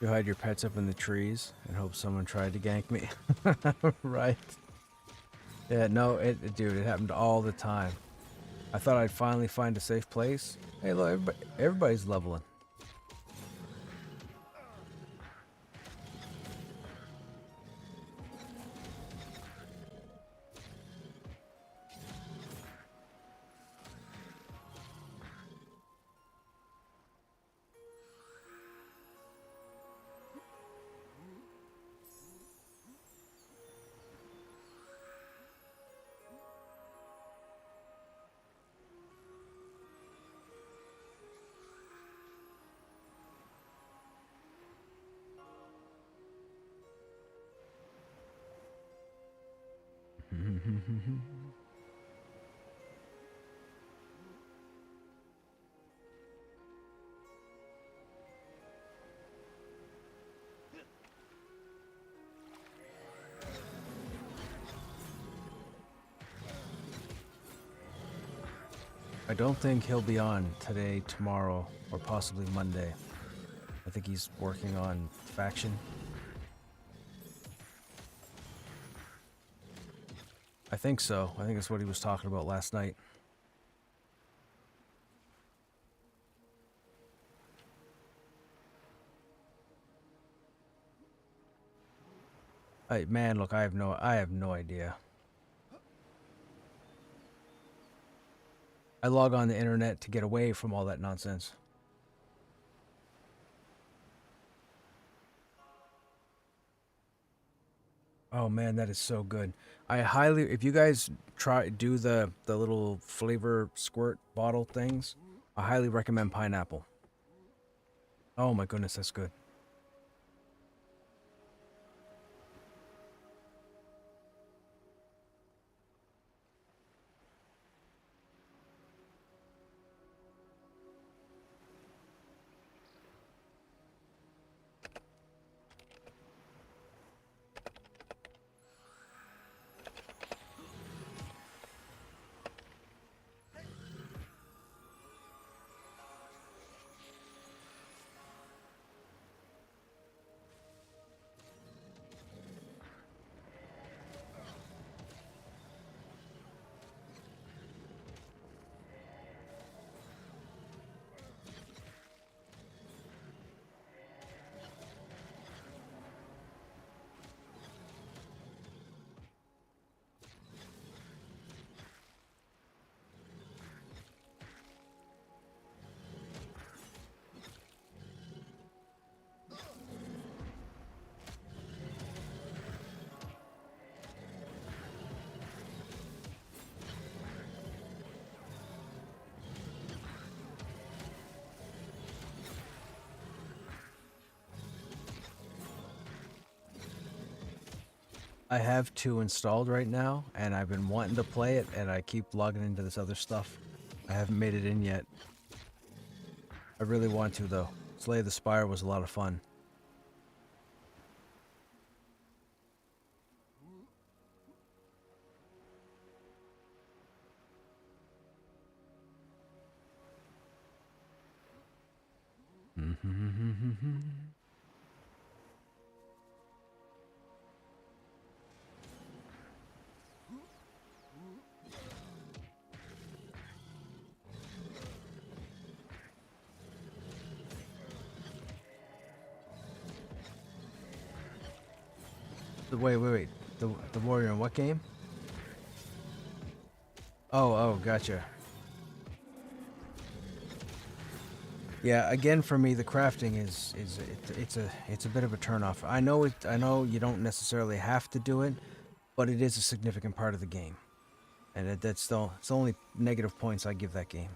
You hide your pets up in the trees and hope someone tried to gank me. Right. Yeah, no, dude, it happened all the time. I thought I'd finally find a safe place. Hey, look, everybody's leveling. I don't think he'll be on today, tomorrow, or possibly Monday. I think he's working on faction. I think so. I think that's what he was talking about last night. Man, look, I have no idea. I log on the internet to get away from all that nonsense. Oh man, that is so good. I highly, if you guys do the little flavor squirt bottle things, I highly recommend pineapple. Oh my goodness, that's good. I have 2 installed right now, and I've been wanting to play it, and I keep logging into this other stuff. I haven't made it in yet. I really want to, though. Slay the Spire was a lot of fun. Wait. The warrior in what game? Oh, gotcha. Yeah, again for me the crafting it's a bit of a turnoff. I know you don't necessarily have to do it, but it is a significant part of the game. And it's the only negative points I give that game.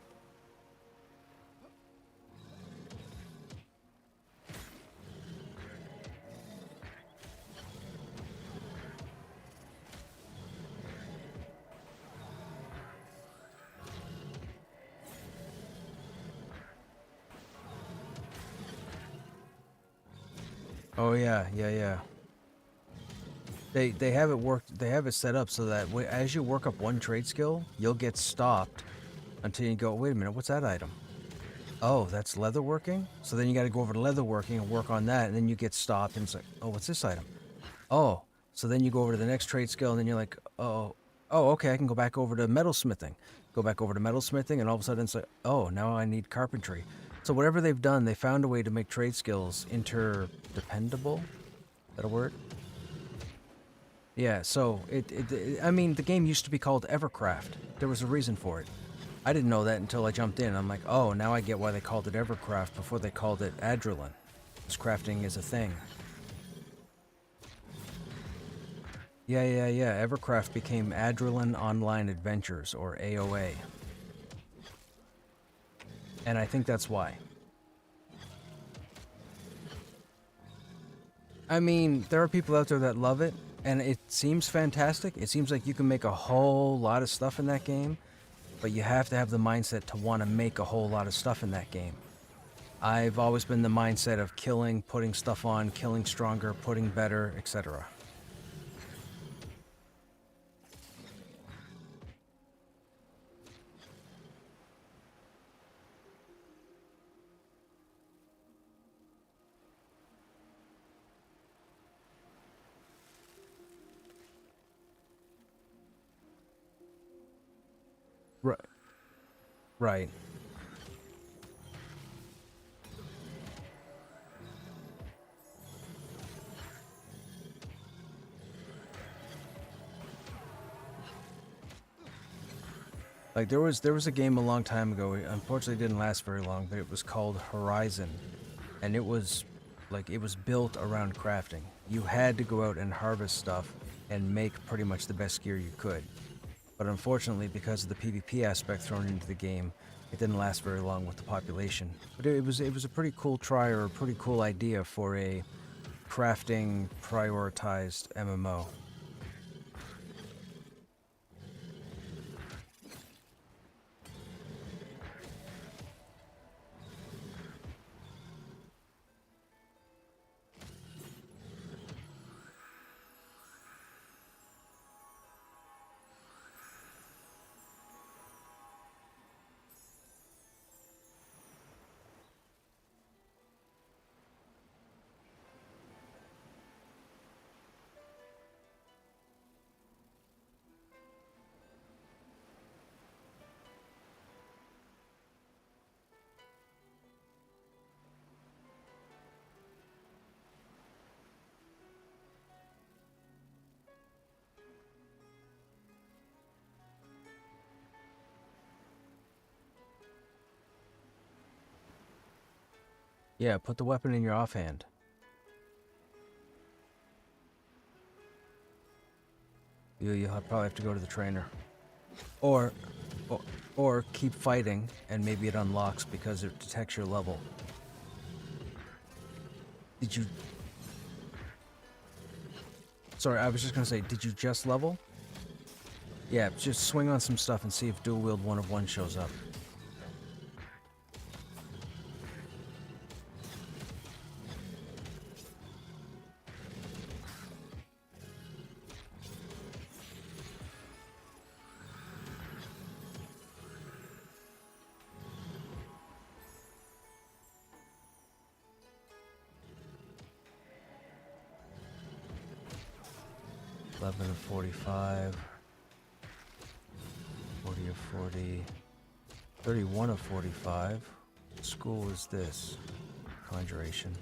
Oh yeah. They have it worked. They have it set up so that as you work up one trade skill, you'll get stopped until you go, wait a minute, what's that item? Oh, that's leatherworking? So then you got to go over to leatherworking and work on that, and then you get stopped, and it's like, oh, what's this item? Oh, so then you go over to the next trade skill, and then you're like, oh, okay, I can go back over to metalsmithing. Go back over to metalsmithing, and all of a sudden it's like, oh, now I need carpentry. So whatever they've done, they found a way to make trade skills interdependable. Is that a word? Yeah, so I mean, the game used to be called Evercraft. There was a reason for it. I didn't know that until I jumped in. I'm like, oh, now I get why they called it Evercraft before they called it Adrenaline. This crafting is a thing. Yeah. Evercraft became Adrenaline Online Adventures, or AOA. And I think that's why. I mean, there are people out there that love it, and it seems fantastic. It seems like you can make a whole lot of stuff in that game, but you have to have the mindset to want to make a whole lot of stuff in that game. I've always been the mindset of killing, putting stuff on, killing stronger, putting better, etc. Right. Right. Like there was a game a long time ago. It unfortunately didn't last very long, but it was called Horizon, and it was built around crafting. You had to go out and harvest stuff and make pretty much the best gear you could. But unfortunately, because of the PvP aspect thrown into the game, it didn't last very long with the population. But it was a pretty cool try, or a pretty cool idea for a crafting prioritized MMO. Yeah, put the weapon in your offhand. You'll probably have to go to the trainer. Or, or, or keep fighting, and maybe it unlocks because it detects your level. Did you... Sorry, I was just gonna say, did you just level? Yeah, just swing on some stuff and see if dual wield 1 of 1 shows up. Of 45, 40 of 40, 31 of 45. What school is this? Conjuration.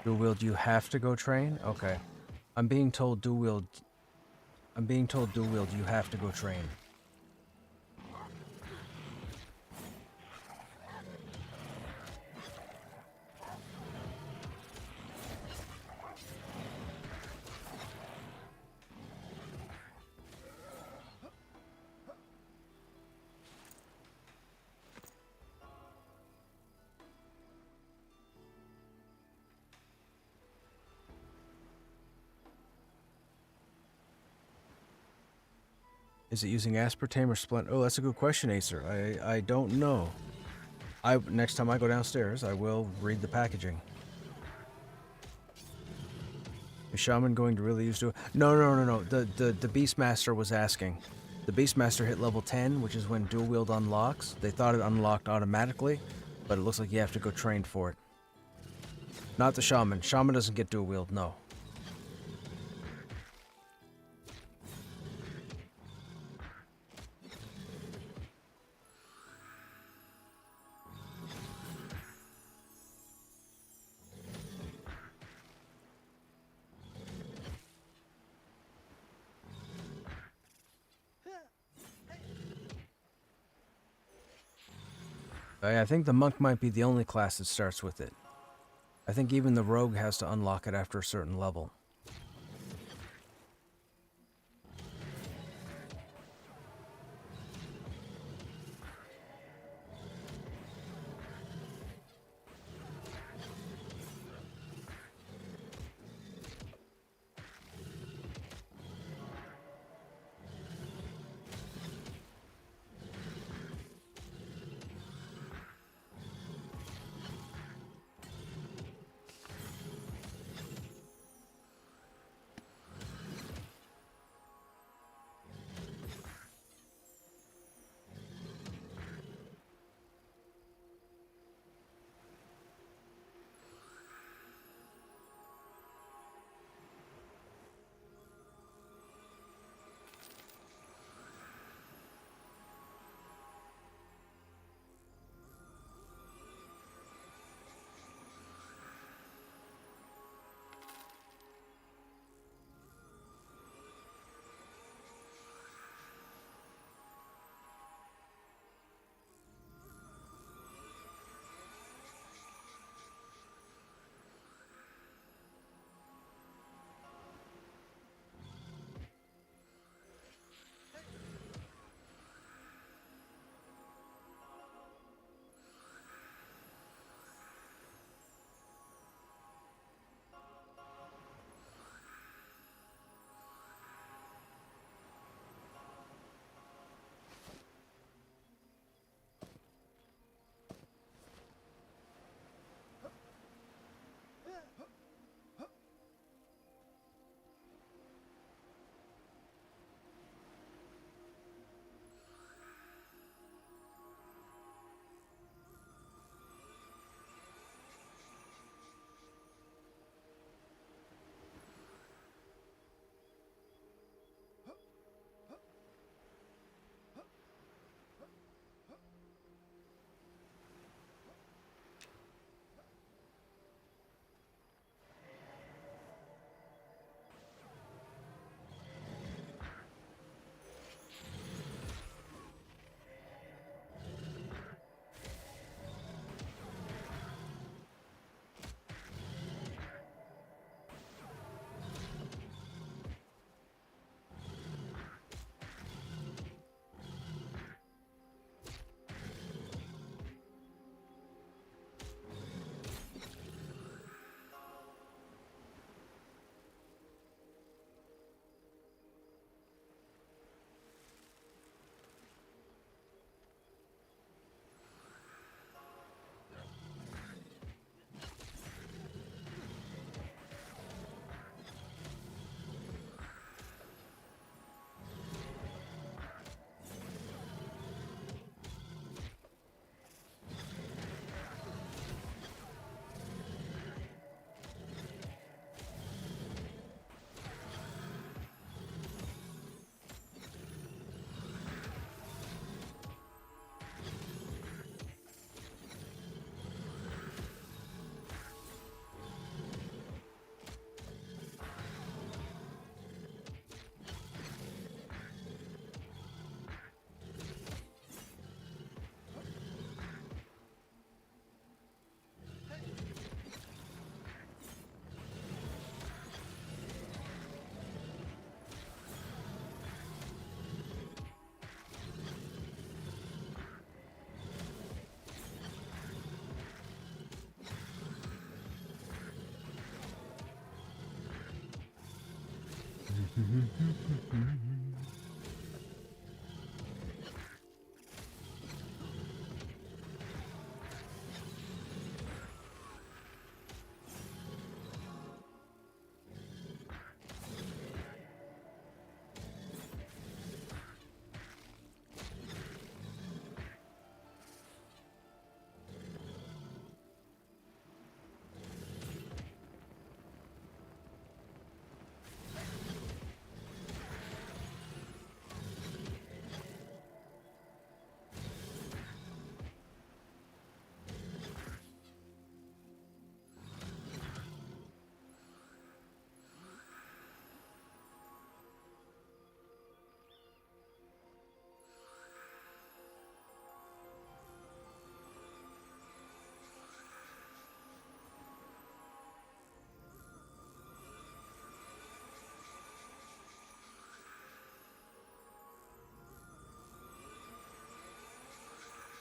Dual wield, you have to go train? Okay. I'm being told dual wield, you have to go train. Is it using aspartame or splendor? Oh, that's a good question, Acer. I don't know. Next time I go downstairs, I will read the packaging. Is Shaman going to really use dual? No. The Beastmaster was asking. The Beastmaster hit level 10, which is when dual wield unlocks. They thought it unlocked automatically, but it looks like you have to go train for it. Not the Shaman. Shaman doesn't get dual wield, no. I think the monk might be the only class that starts with it. I think even the rogue has to unlock it after a certain level.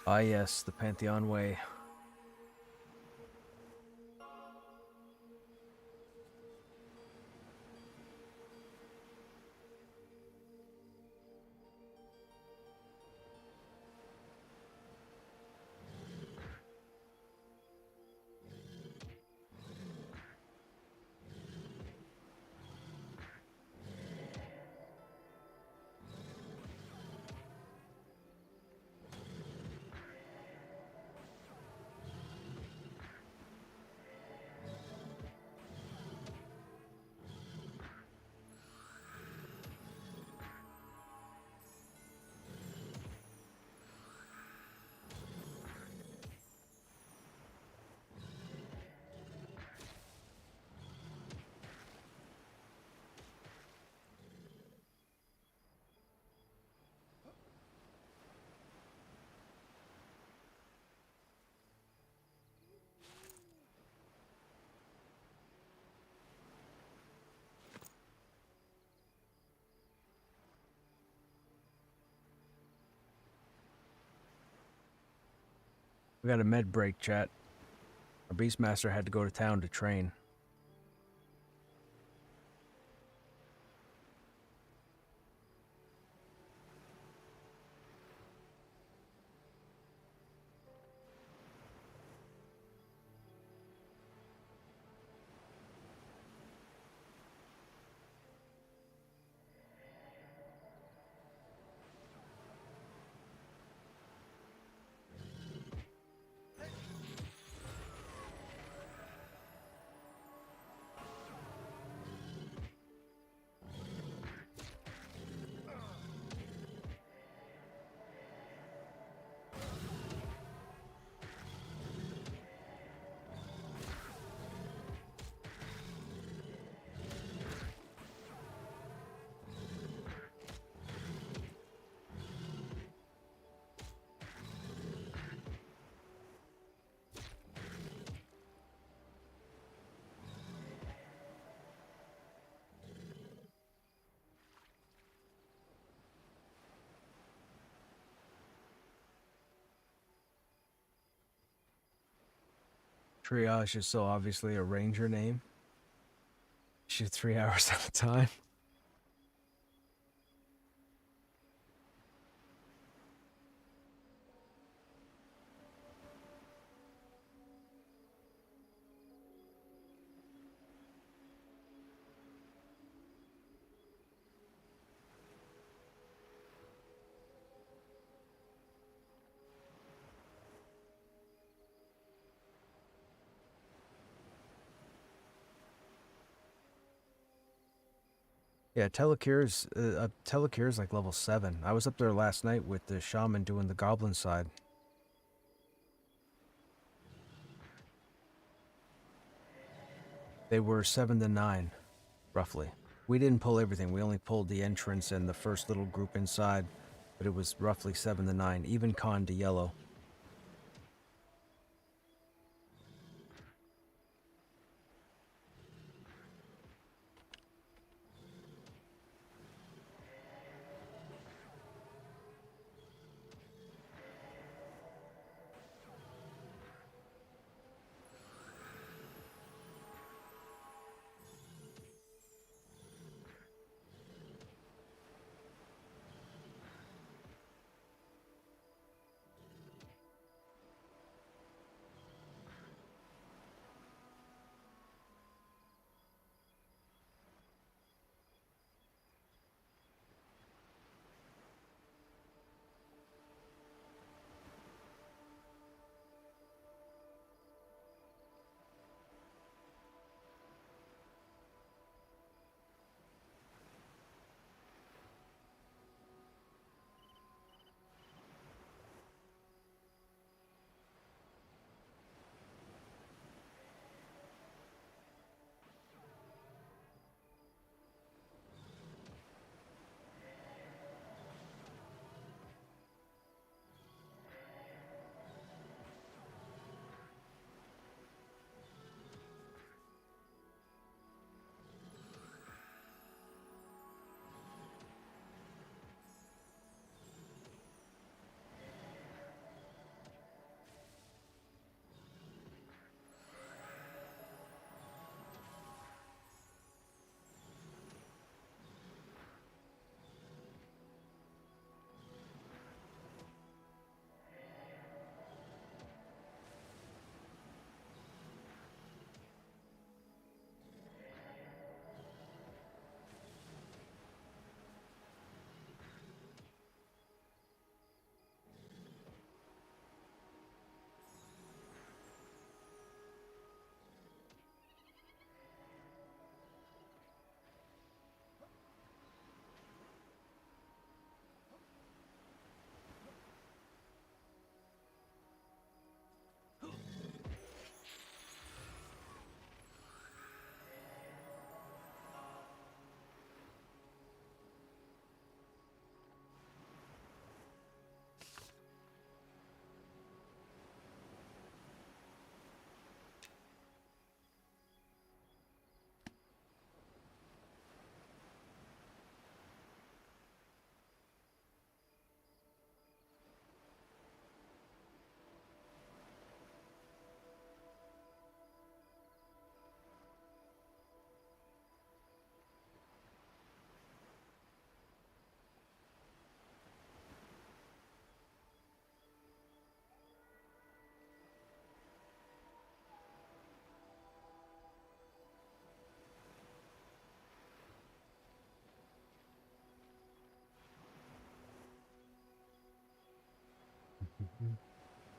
Ah, yes, the Pantheon way. We got a med break, chat. Our Beastmaster had to go to town to train. Triage is so obviously a ranger name. Shoot 3 hours at a time. Yeah, Telekir is like level 7. I was up there last night with the shaman doing the goblin side. They were 7 to 9, roughly. We didn't pull everything. We only pulled the entrance and the first little group inside, but it was roughly 7 to 9, even con to yellow.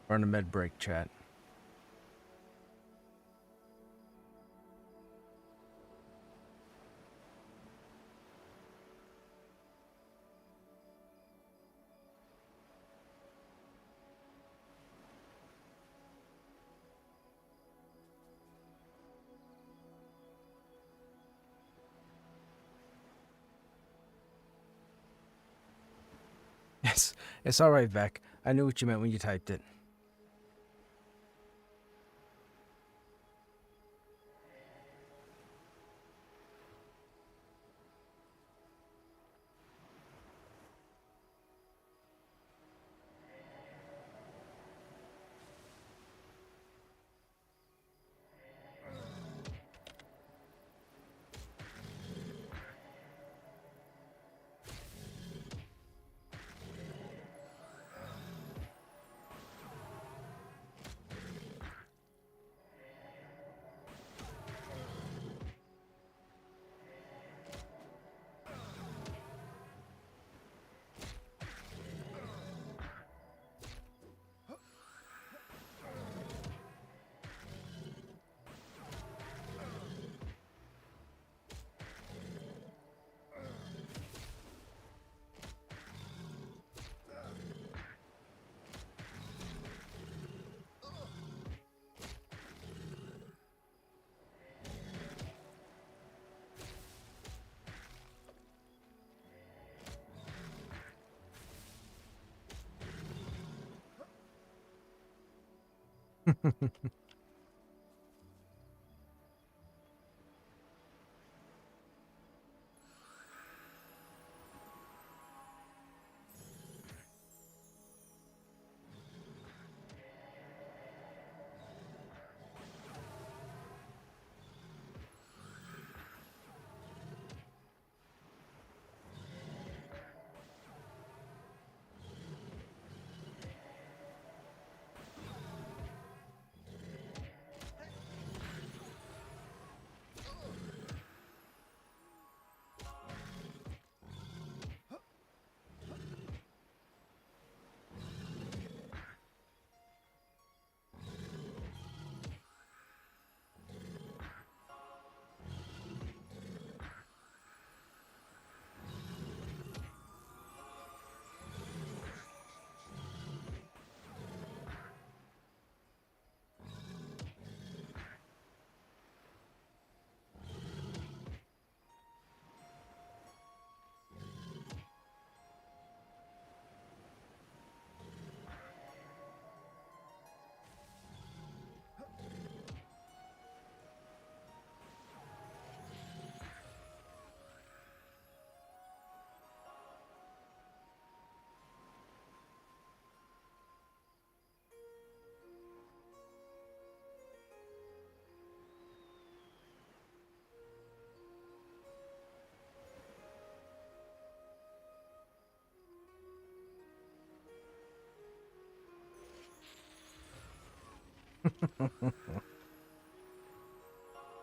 We're on a med break, chat. Yes, it's all right, Vec. I knew what you meant when you typed it.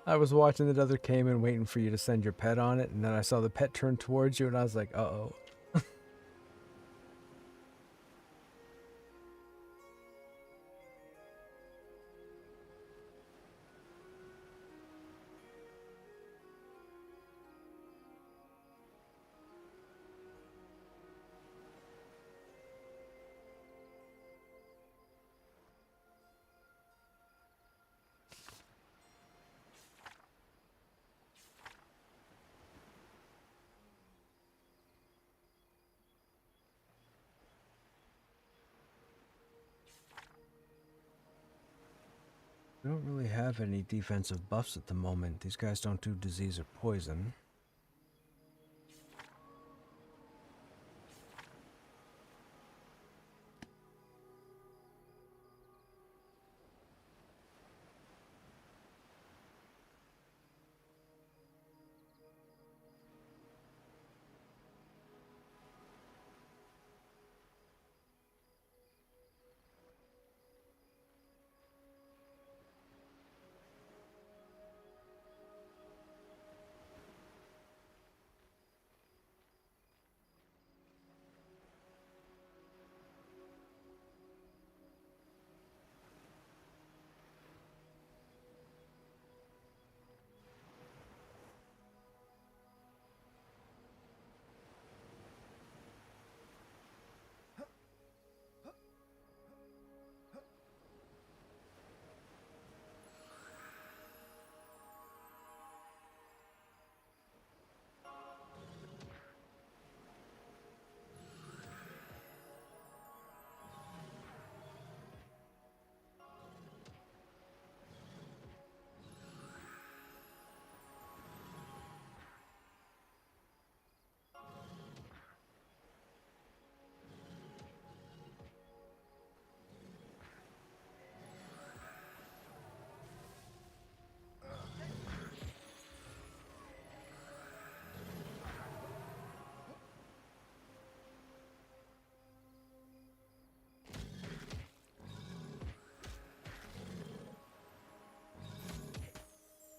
I was watching the other Cayman waiting for you to send your pet on it, and then I saw the pet turn towards you, and I was like, uh-oh. We don't really have any defensive buffs at the moment. These guys don't do disease or poison.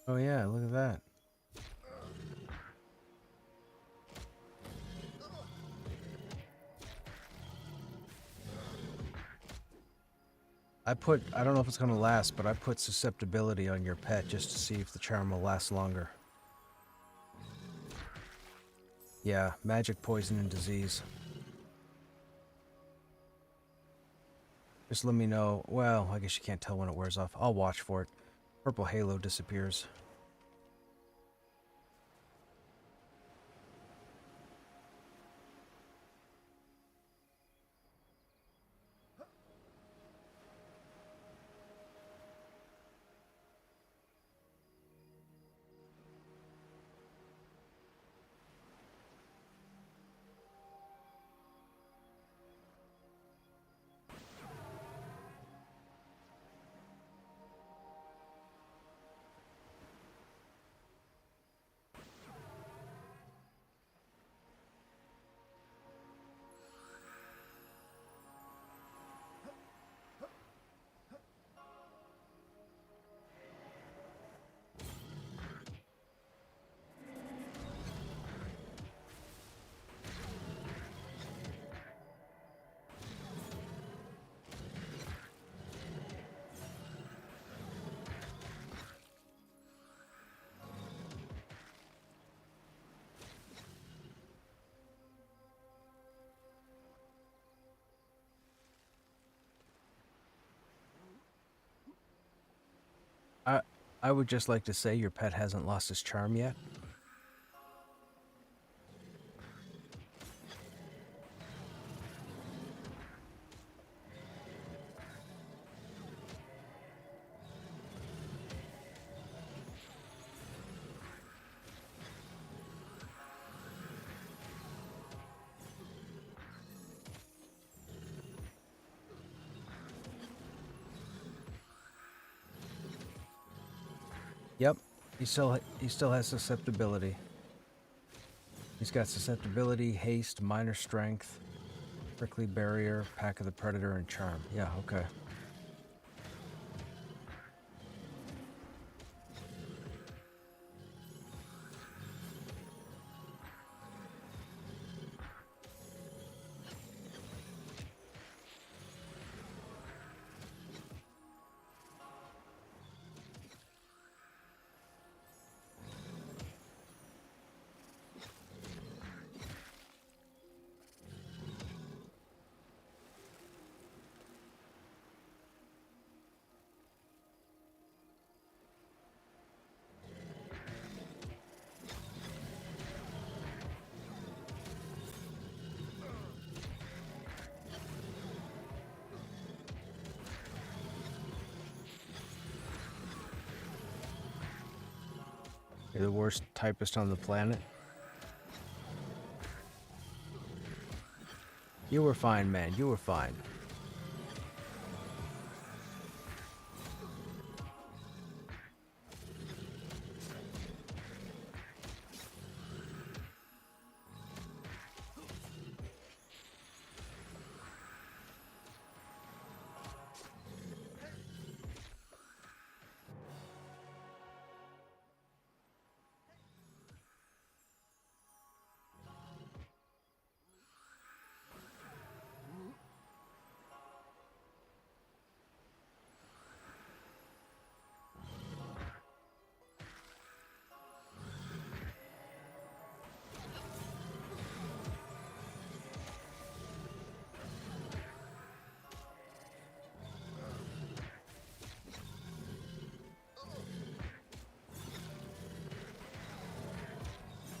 Oh yeah, look at that. I don't know if it's going to last, but I put susceptibility on your pet just to see if the charm will last longer. Yeah, magic, poison, and disease. Just let me know. Well, I guess you can't tell when it wears off. I'll watch for it. Purple halo disappears. I I would just like to say your pet hasn't lost his charm yet. Yep, he still has susceptibility. He's got susceptibility, haste, minor strength, prickly barrier, pack of the predator, and charm. Yeah, okay. You're the worst typist on the planet. You were fine, man. You were fine.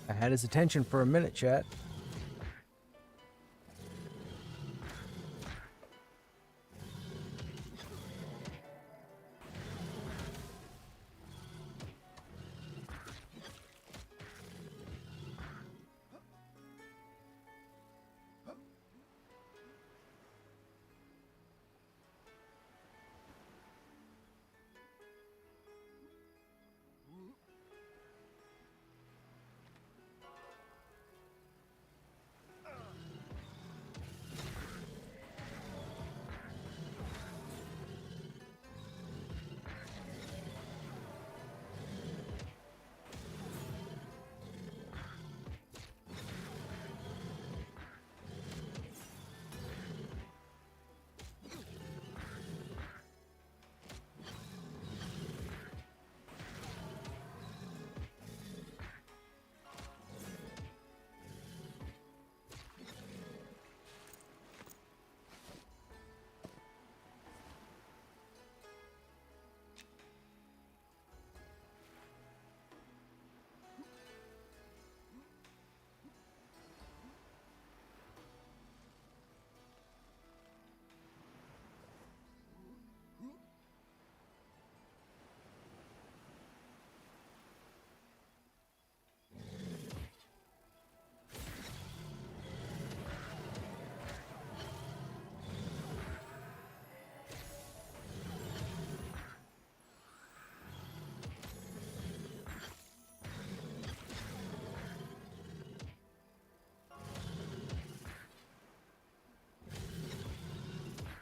I had his attention for a minute, chat.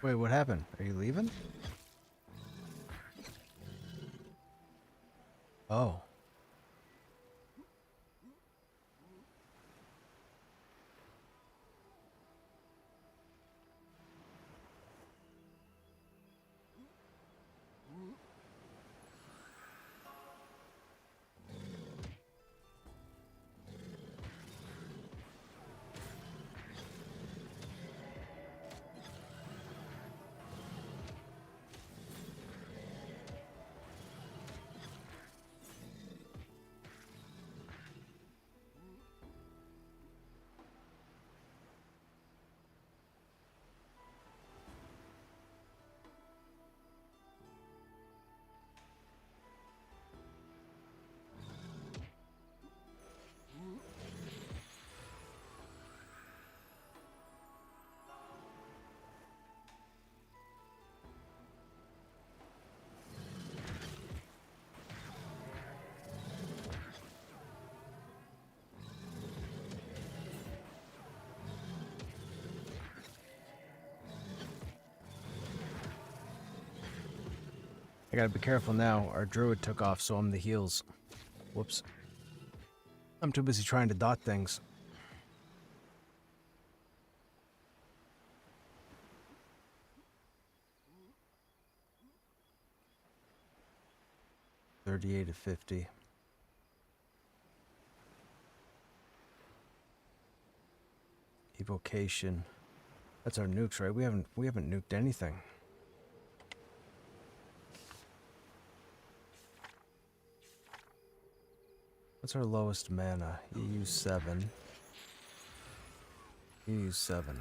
Wait, what happened? Are you leaving? Oh. I gotta be careful now. Our druid took off, so I'm the heals. Whoops. I'm too busy trying to dot things. $38 to $50. Evocation. That's our nukes, right? We haven't nuked anything. What's our lowest mana? You use 7. You use 7.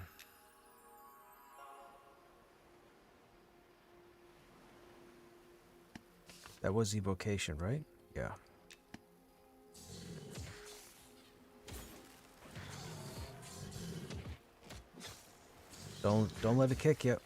That was evocation, right? Yeah. Don't let it kick you.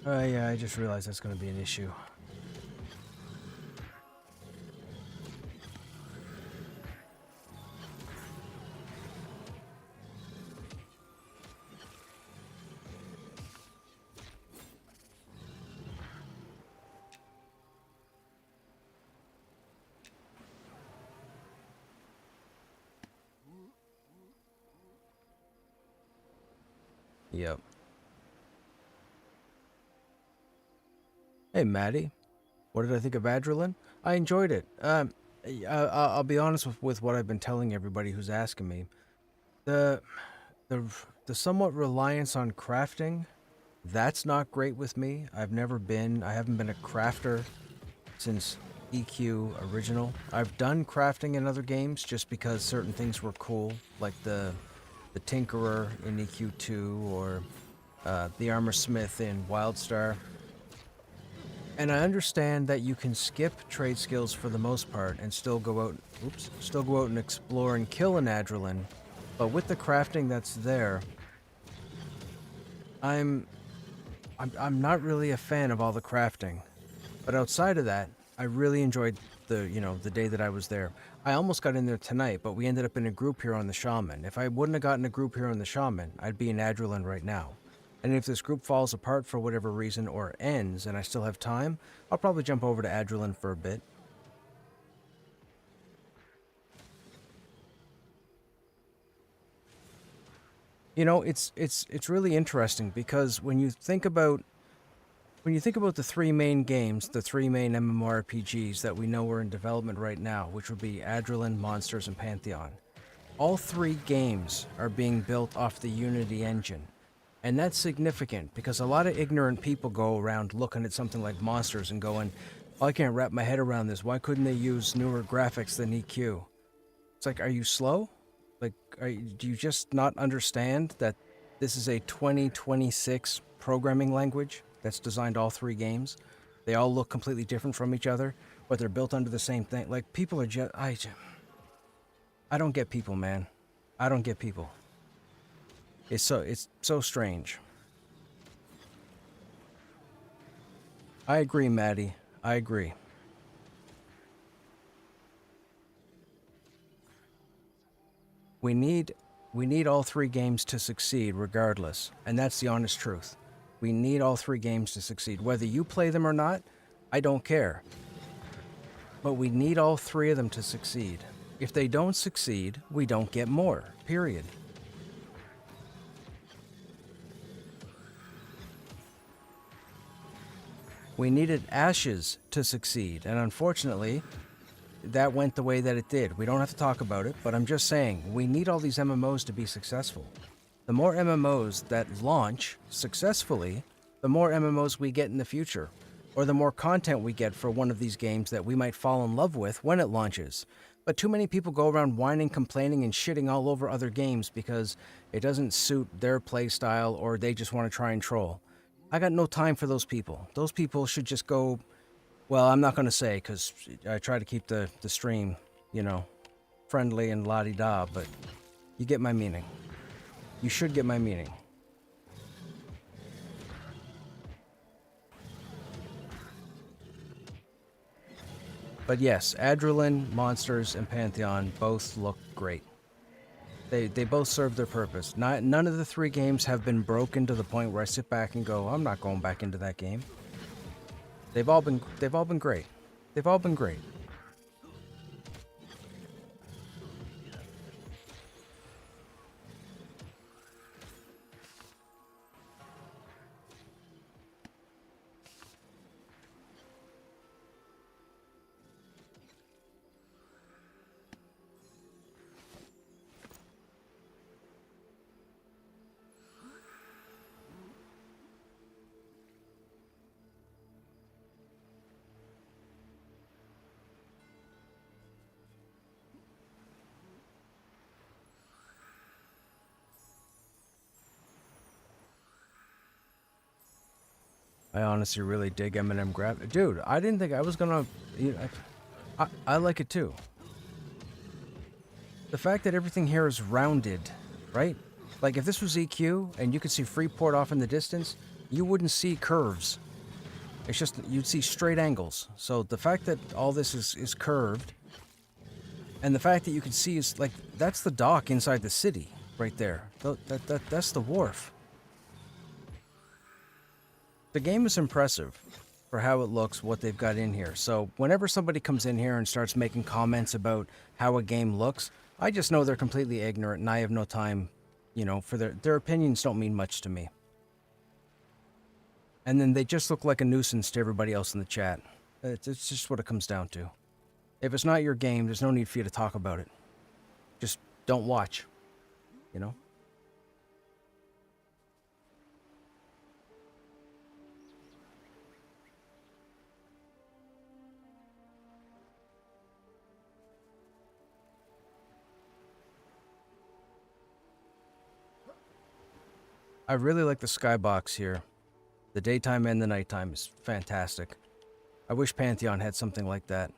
Yeah, I just realized that's going to be an issue. Yep. Hey, Maddie. What did I think of Adrenaline? I enjoyed it. I'll be honest with what I've been telling everybody who's asking me. The the somewhat reliance on crafting, that's not great with me. I haven't been a crafter since EQ original. I've done crafting in other games just because certain things were cool, like the Tinkerer in EQ2 or the Armor Smith in Wildstar. And I understand that you can skip trade skills for the most part and still go out and explore and kill an Adrenaline. But with the crafting that's there, I'm not really a fan of all the crafting. But outside of that, I really enjoyed the day that I was there. I almost got in there tonight, but we ended up in a group here on the Shaman. If I wouldn't have gotten a group here on the Shaman, I'd be in Adrenaline right now. And if this group falls apart for whatever reason or ends and I still have time, I'll probably jump over to Adrenaline for a bit. You know, it's really interesting because when you think about the three main games, the three main MMORPGs that we know are in development right now, which would be Adrenaline, Monsters, and Pantheon, all three games are being built off the Unity engine. And that's significant because a lot of ignorant people go around looking at something like Monsters and going, I can't wrap my head around this. Why couldn't they use newer graphics than EQ? It's like, are you slow? Like, do you just not understand that this is a 2026 programming language that's designed all three games? They all look completely different from each other, but they're built under the same thing. Like, people are just... I don't get people, man. I don't get people. It's so strange. I agree, Maddie. I agree. We need all three games to succeed regardless, and that's the honest truth. We need all three games to succeed. Whether you play them or not, I don't care. But we need all three of them to succeed. If they don't succeed, we don't get more, period. We needed Ashes to succeed, and unfortunately, that went the way that it did. We don't have to talk about it, but I'm just saying, we need all these MMOs to be successful. The more MMOs that launch successfully, the more MMOs we get in the future, or the more content we get for one of these games that we might fall in love with when it launches. But too many people go around whining, complaining, and shitting all over other games because it doesn't suit their play style or they just want to try and troll. I got no time for those people. Those people should just go... Well, I'm not going to say because I try to keep the stream, you know, friendly and la-di-da, but you get my meaning. You should get my meaning. But yes, Adrenaline, Monsters, and Pantheon both look great. They both serve their purpose. None of the three games have been broken to the point where I sit back and go, I'm not going back into that game. They've all been great. They've all been great. I honestly really dig Eminem grab. Dude, I didn't think I was gonna... You know, I like it too. The fact that everything here is rounded, right? Like if this was EQ and you could see Freeport off in the distance, you wouldn't see curves. It's just, you'd see straight angles. So the fact that all this is curved, and the fact that you can see is like, that's the dock inside the city right there. That's the wharf. The game is impressive for how it looks, what they've got in here. So whenever somebody comes in here and starts making comments about how a game looks, I just know they're completely ignorant and I have no time, you know, for their opinions don't mean much to me. And then they just look like a nuisance to everybody else in the chat. It's just what it comes down to. If it's not your game, there's no need for you to talk about it. Just don't watch, you know? I really like the skybox here. The daytime and the nighttime is fantastic. I wish Pantheon had something like that.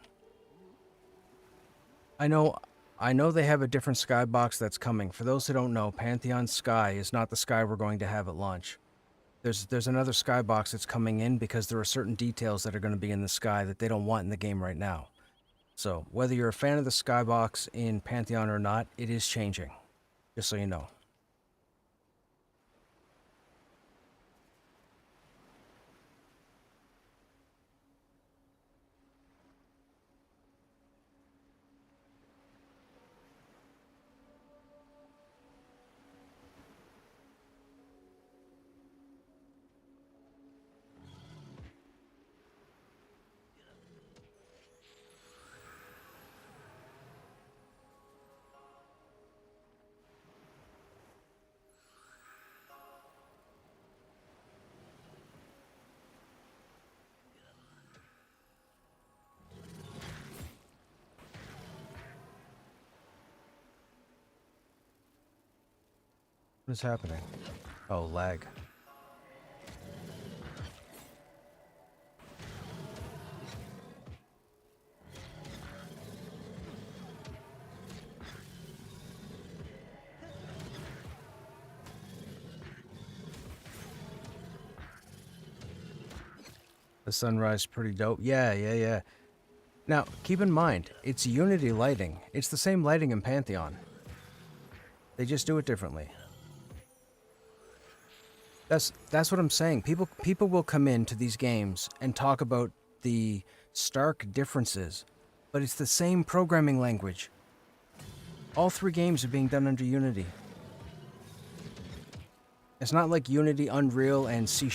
I know they have a different skybox that's coming. For those who don't know, Pantheon Sky is not the sky we're going to have at launch. There's another skybox that's coming in because there are certain details that are going to be in the sky that they don't want in the game right now. So, whether you're a fan of the skybox in Pantheon or not, it is changing. Just so you know. What is happening? Oh, lag. The sunrise pretty dope. Yeah. Now, keep in mind, it's Unity lighting. It's the same lighting in Pantheon. They just do it differently. That's what I'm saying. People will come into these games and talk about the stark differences, but it's the same programming language. All 3 games are being done under Unity. It's not like Unity, Unreal, and C#.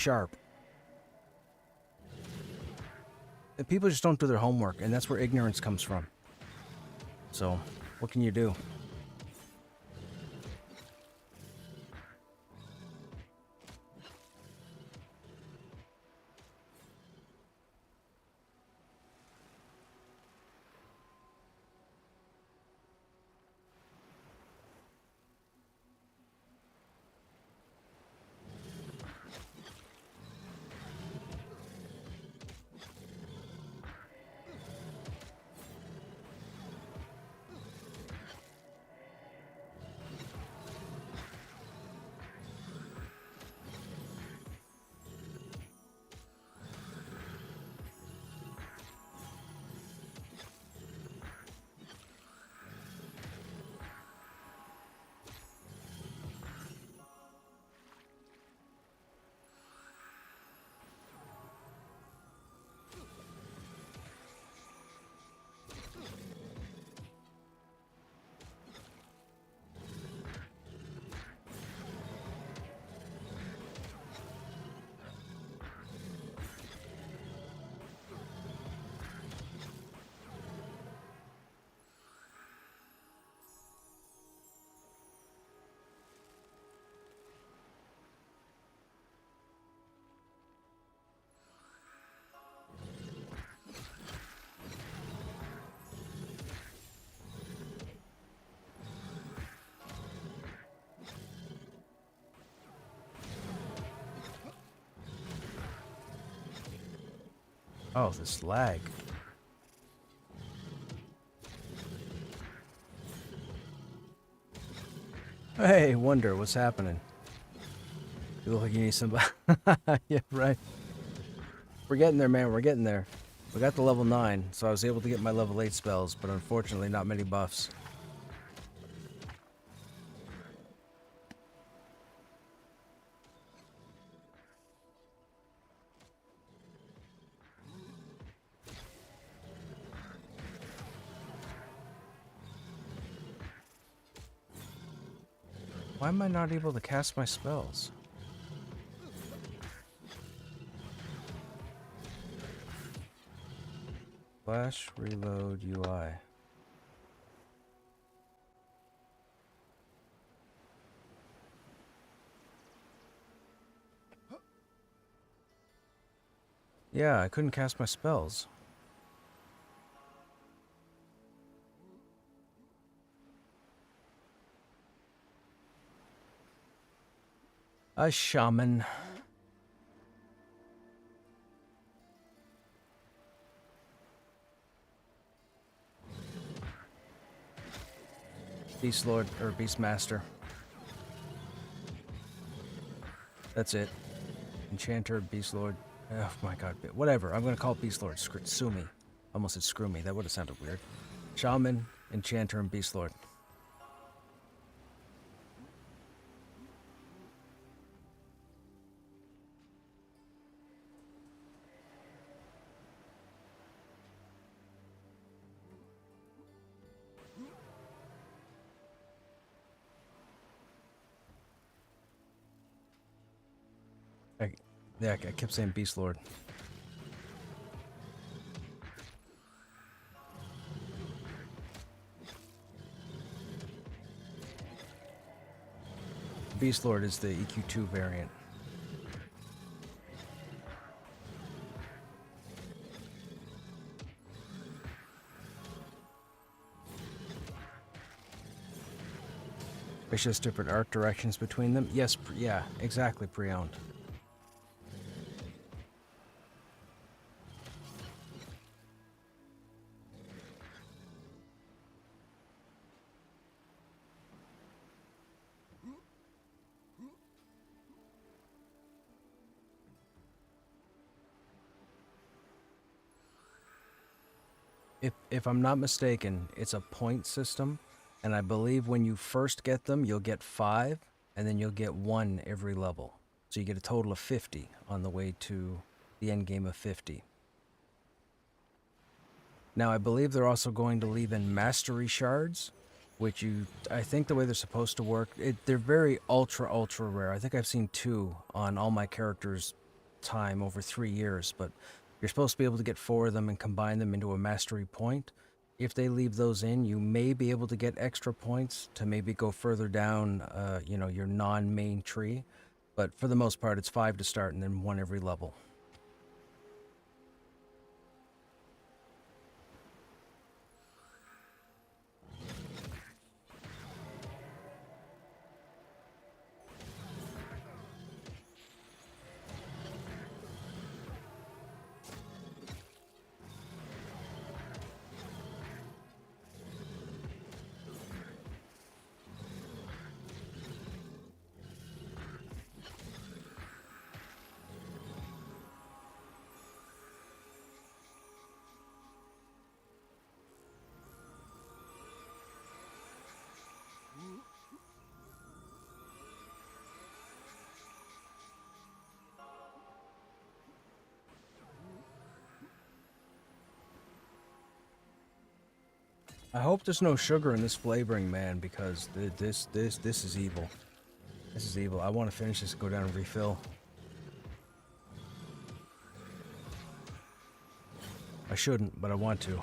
People just don't do their homework, and that's where ignorance comes from. So, what can you do? Oh, this lag. Hey, Wonder, what's happening? You look like you need somebody. Yeah, right. We're getting there, man. We're getting there. We got to level 9, so I was able to get my level 8 spells, but unfortunately not many buffs. Why am I not able to cast my spells? Flash reload UI. Yeah, I couldn't cast my spells. A shaman. Beast Lord, or Beast Master. That's it. Enchanter, Beast Lord. Oh my god, whatever. I'm gonna call it Beast Lord. Sue me. Almost said screw me. That would have sounded weird. Shaman, Enchanter, and Beast Lord. I kept saying Beast Lord. Beast Lord is the EQ2 variant. It's just different art directions between them. Yes, yeah, exactly, pre-owned. If I'm not mistaken, it's a point system, and I believe when you first get them, you'll get 5, and then you'll get 1 every level. So you get a total of 50 on the way to the end game of 50. Now, I believe they're also going to leave in mastery shards, which I think the way they're supposed to work, they're very ultra rare. I think I've seen 2 on all my characters' time over 3 years, but you're supposed to be able to get 4 of them and combine them into a mastery point. If they leave those in, you may be able to get extra points to maybe go further down, your non-main tree. But for the most part, it's 5 to start and then 1 every level. I hope there's no sugar in this flavoring, man, because this is evil. This is evil. I want to finish this and go down and refill. I shouldn't, but I want to.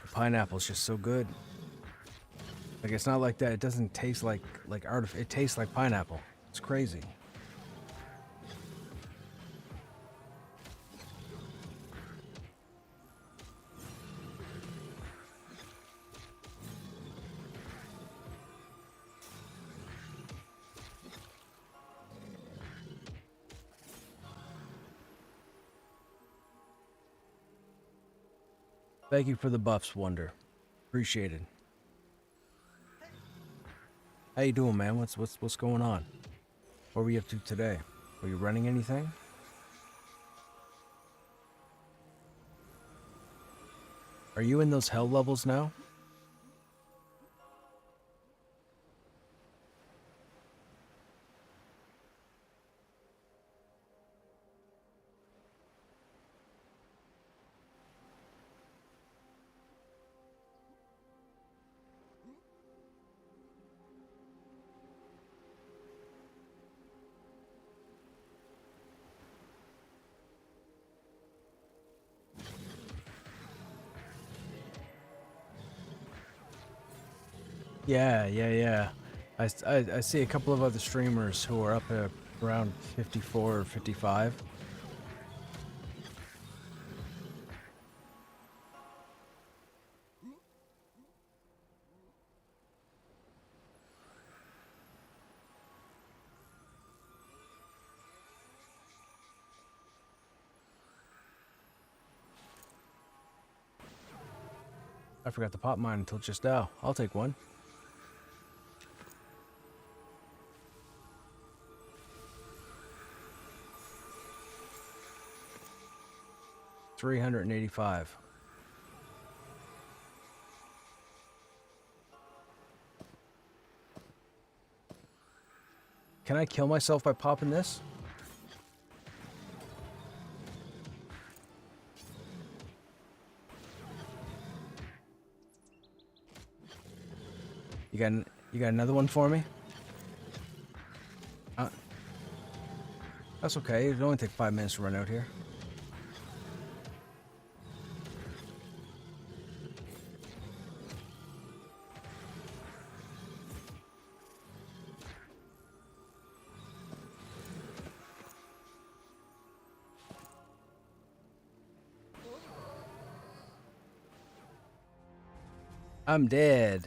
The pineapple's just so good. Like, it's not like that. It doesn't taste like it tastes like pineapple. It's crazy. Thank you for the buffs, Wonder. Appreciated. How you doing, man? What's going on? What were you up to today? Were you running anything? Are you in those hell levels now? Yeah. I see a couple of other streamers who are up at around 54 or 55. I forgot to pop mine until just now. I'll take one. $385. Can I kill myself by popping this? You got another one for me? That's okay. It'll only take 5 minutes to run out here. I'm dead.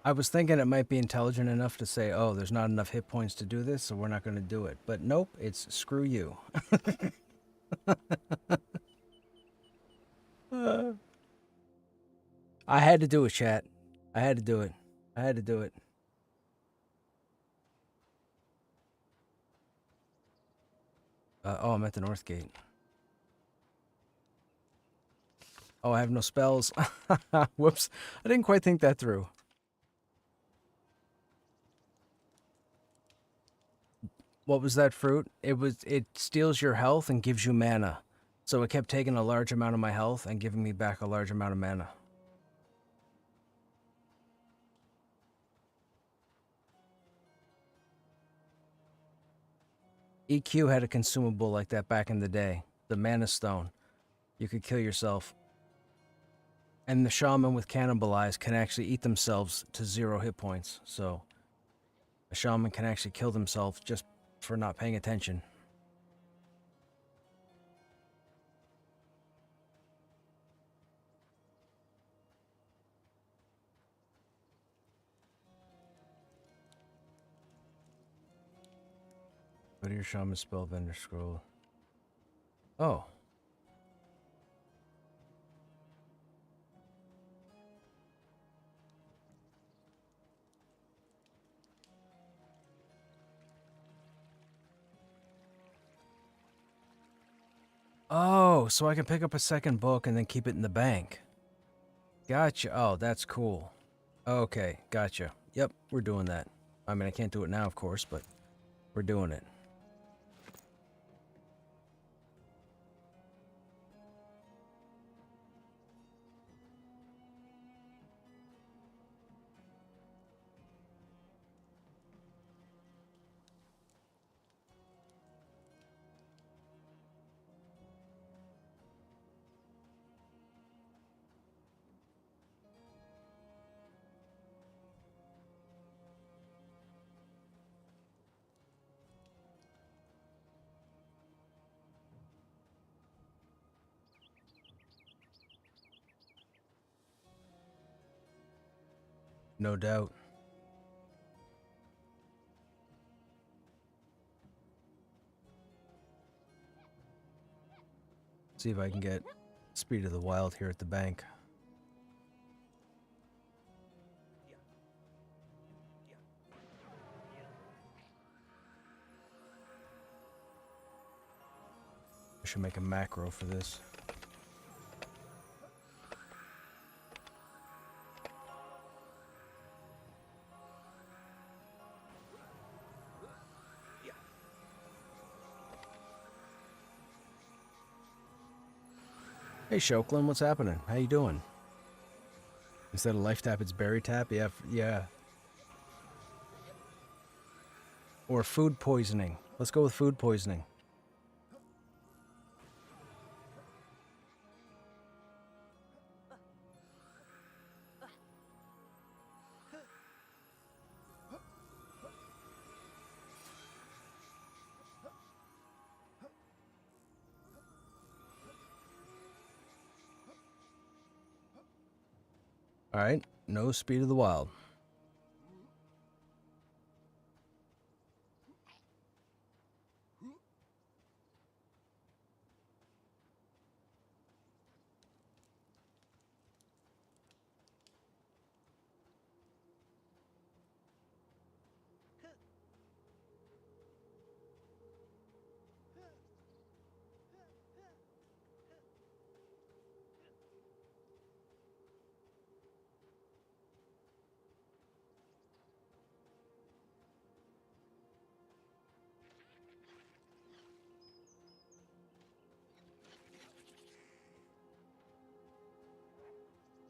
I was thinking it might be intelligent enough to say, oh, there's not enough hit points to do this, so we're not going to do it. But nope, it's screw you. I had to do it, chat. I had to do it. I had to do it. Oh, I'm at the North Gate. Oh, I have no spells. Whoops. I didn't quite think that through. What was that fruit? It steals your health and gives you mana. So it kept taking a large amount of my health and giving me back a large amount of mana. EQ had a consumable like that back in the day. The mana stone. You could kill yourself. And the shaman with cannibalize can actually eat themselves to 0 hit points. So a shaman can actually kill themselves just for not paying attention. Go to your shaman spell vendor scroll. Oh. Oh, so I can pick up a second book and then keep it in the bank. Gotcha. Oh, that's cool. Okay, gotcha. Yep, we're doing that. I mean, I can't do it now, of course, but we're doing it. No doubt. See if I can get Speed of the Wild here at the bank. I should make a macro for this. Hey, Shoklin, what's happening? How you doing? Instead of life tap, it's berry tap? Yeah, yeah. Or food poisoning. Let's go with food poisoning. Alright, no Speed of the Wild.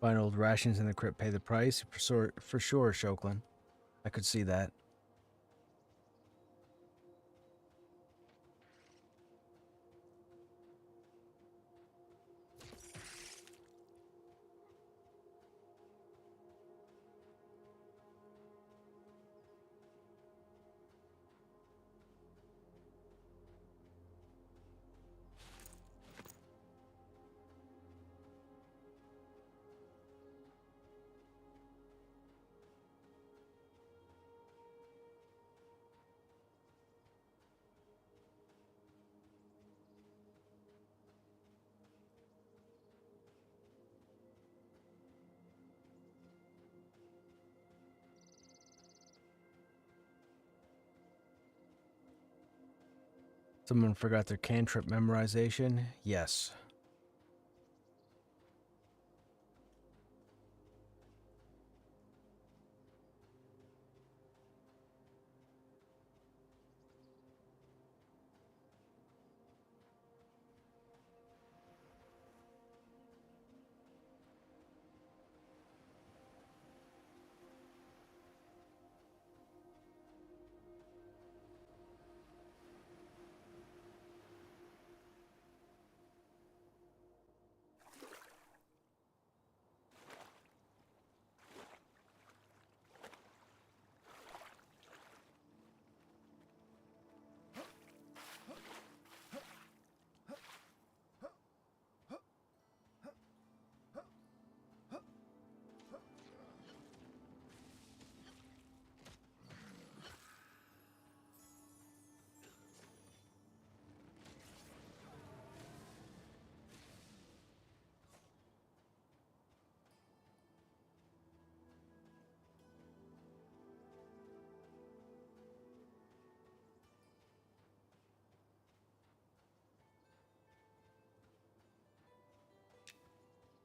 Find old rations in the crypt, pay the price. For sure, Shoklin. I could see that. Someone forgot their cantrip memorization? Yes.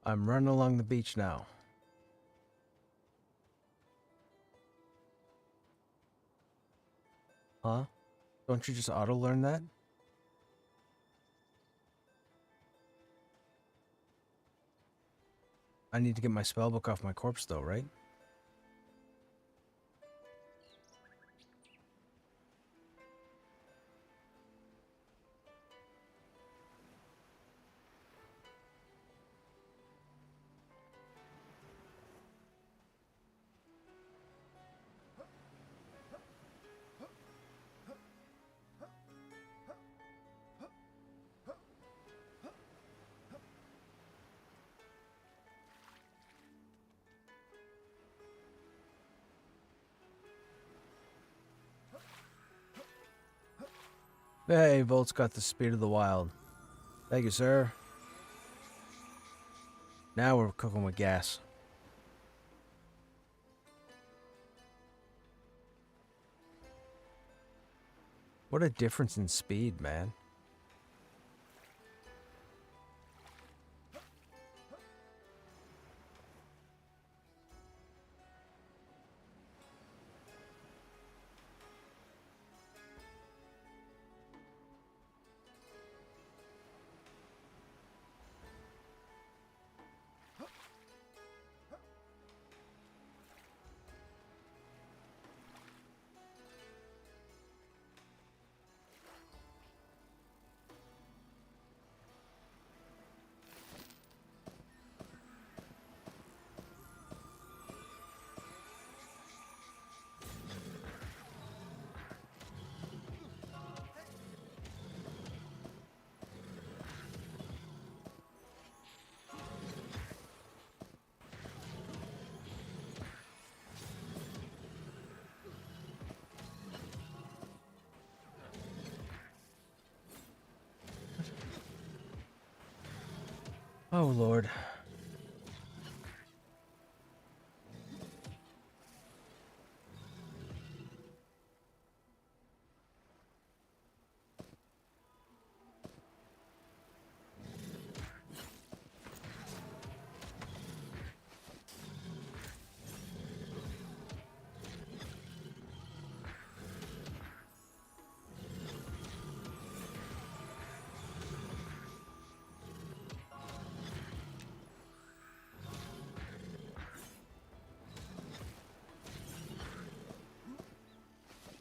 I'm running along the beach now. Huh? Don't you just auto-learn that? I need to get my spellbook off my corpse though, right? Hey, Volt's got the speed of the wild. Thank you, sir. Now we're cooking with gas. What a difference in speed, man. Oh, Lord.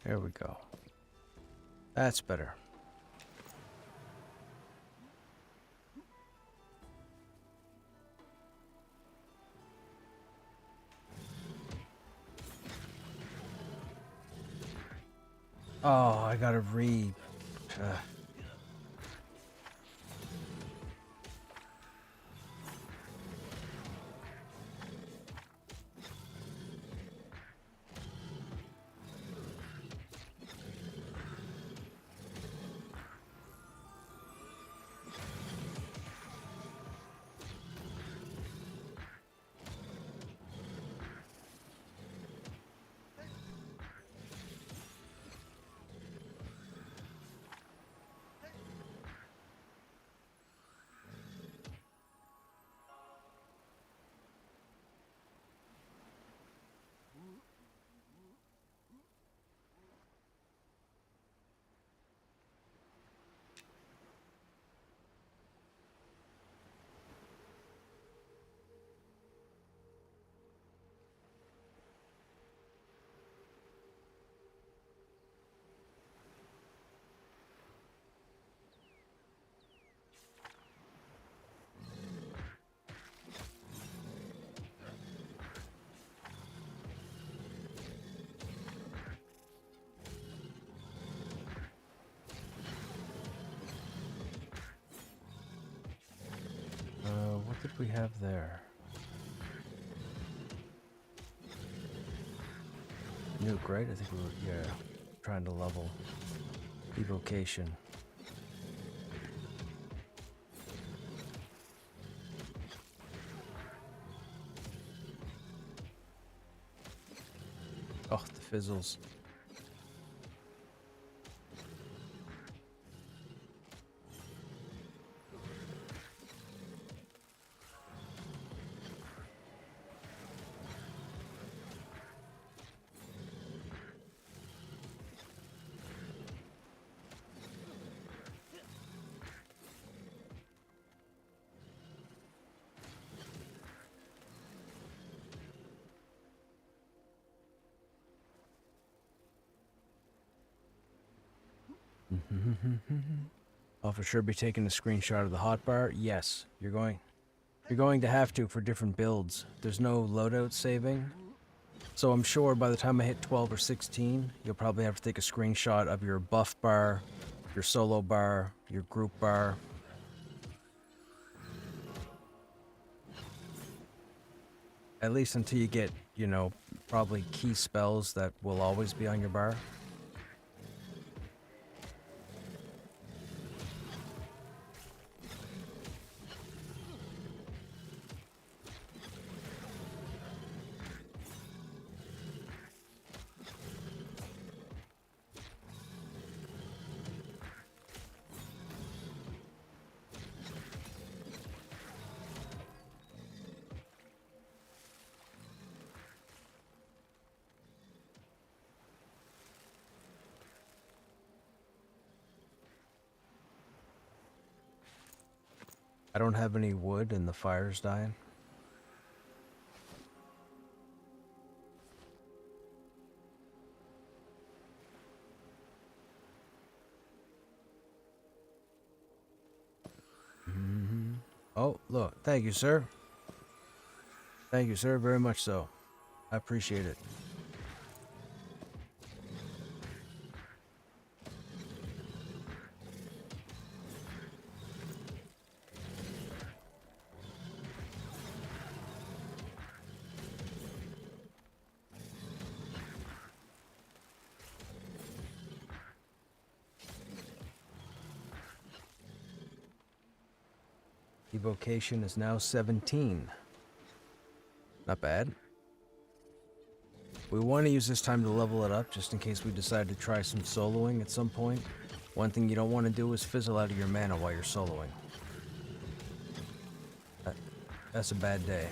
There we go. That's better. Oh, I gotta read. did we have there? Nuke, right? I think we were, yeah, trying to level evocation. Oh, the fizzles. I'll for sure be taking a screenshot of the hotbar. Yes, you're going to have to for different builds. There's no loadout saving. So I'm sure by the time I hit 12 or 16, you'll probably have to take a screenshot of your buff bar, your solo bar, your group bar. At least until you get, you know, probably key spells that will always be on your bar. I don't have any wood and the fire's dying. Oh, look. Thank you, sir. Thank you, sir. Very much so. I appreciate it. Evocation is now 17. Not bad. We want to use this time to level it up just in case we decide to try some soloing at some point. One thing you don't want to do is fizzle out of your mana while you're soloing. That's a bad day.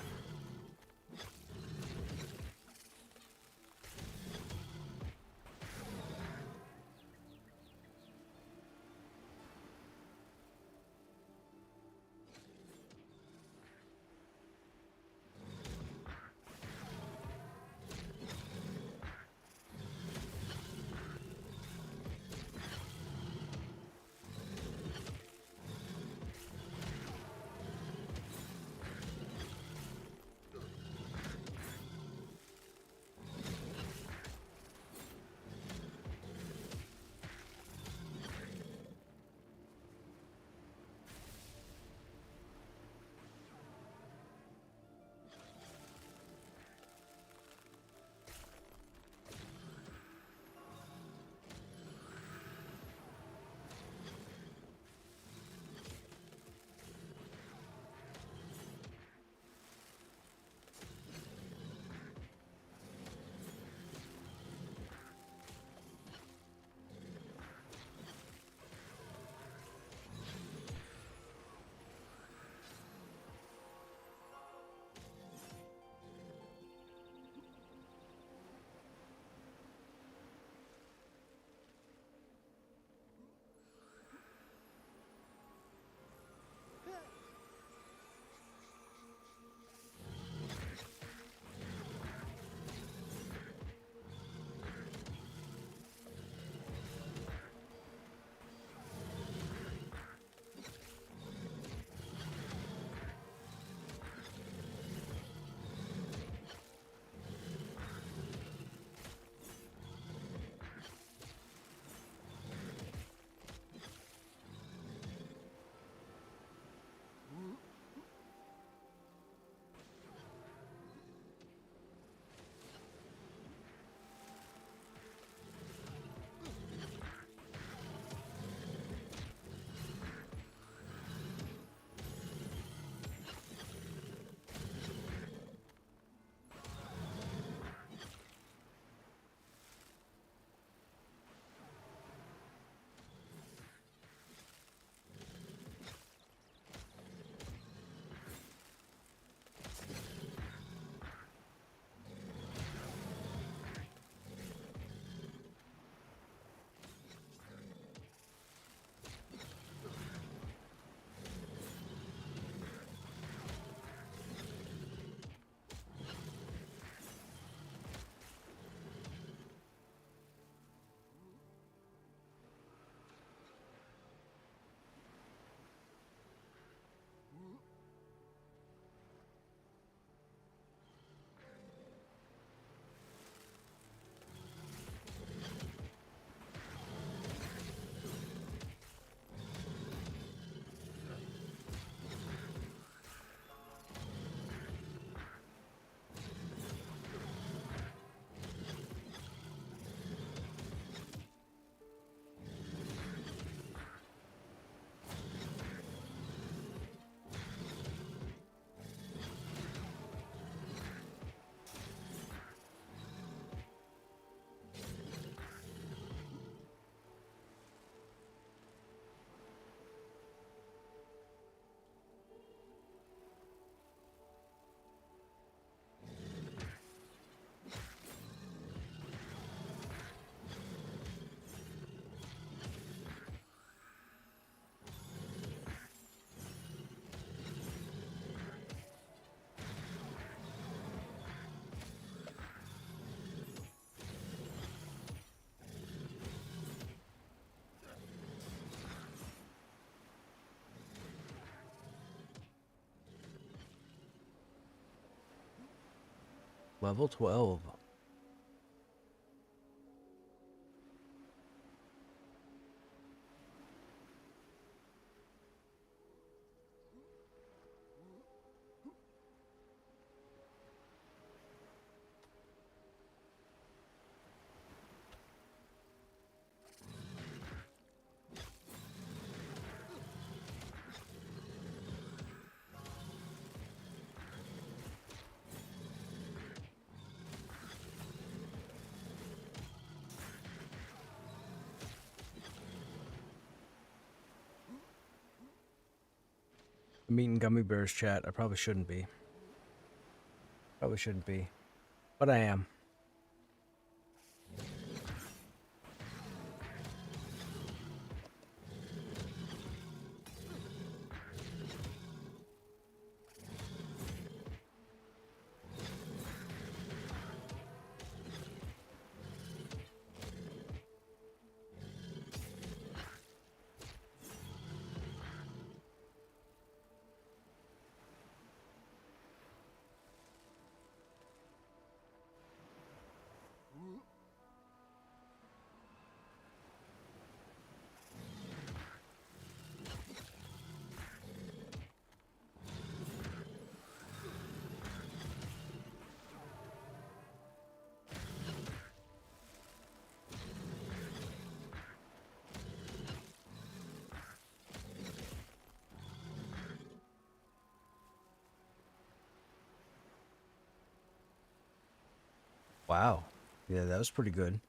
Level 12. I'm eating gummy bears, chat. I probably shouldn't be. Probably shouldn't be. But I am. Wow. Yeah, that was pretty good.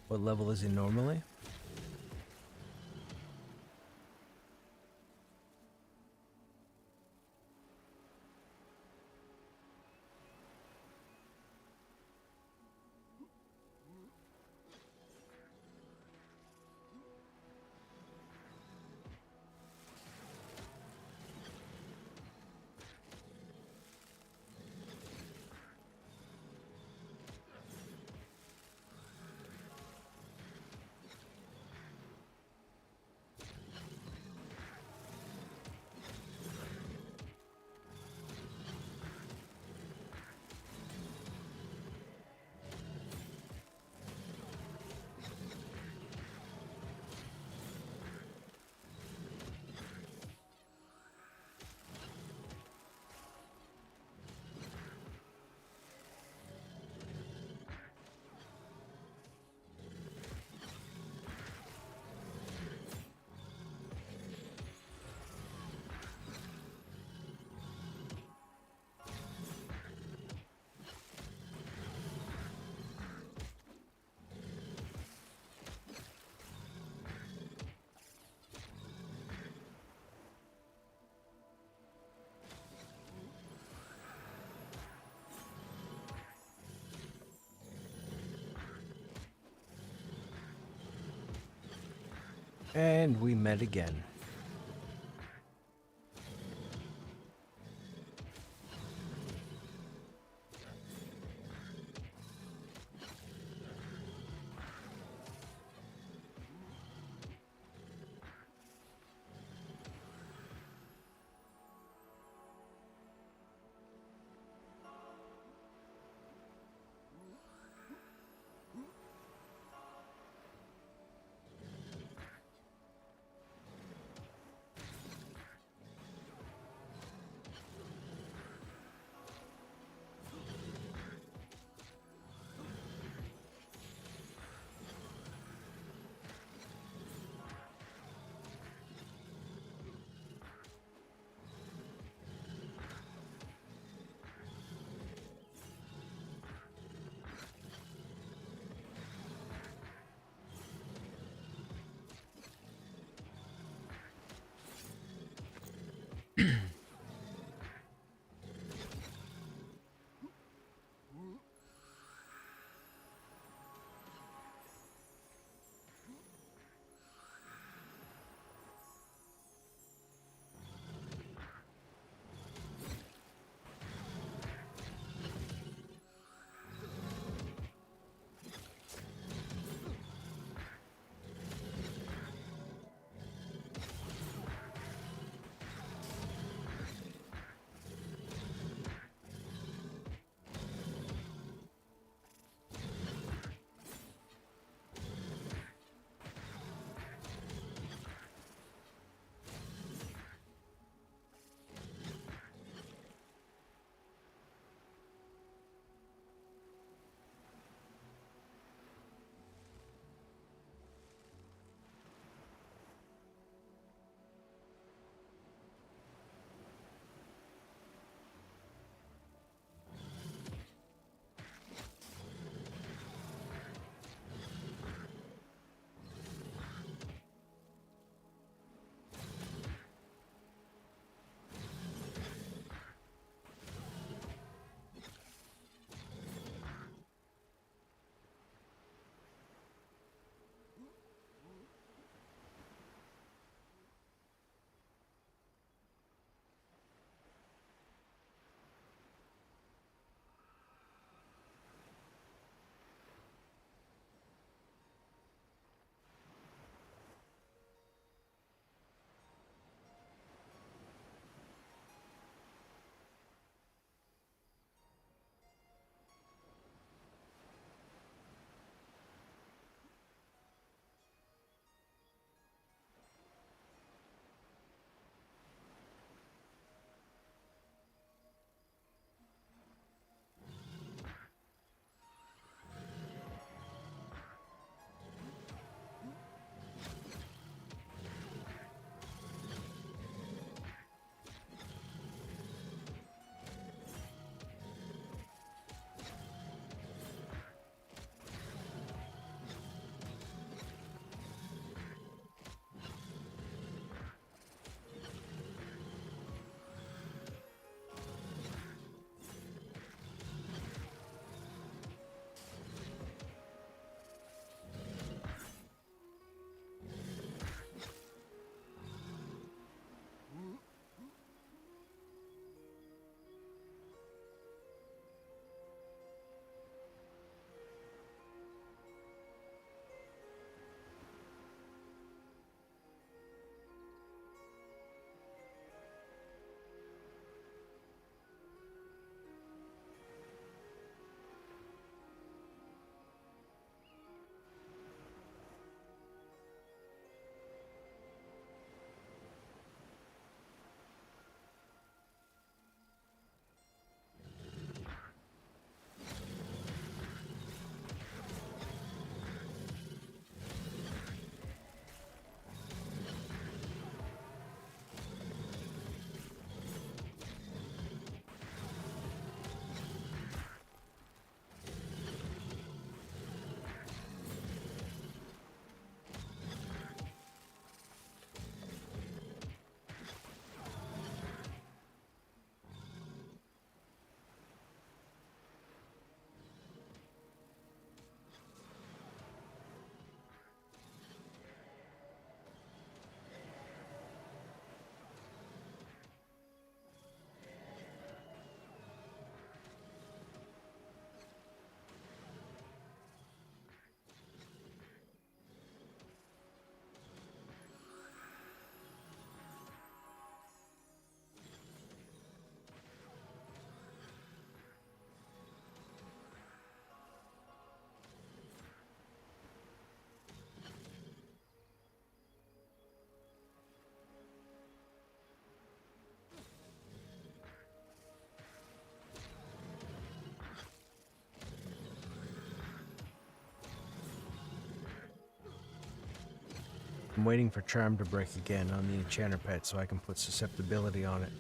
What level is he normally? And we met again. I'm waiting for Charm to break again on the Enchanter pet so I can put susceptibility on it.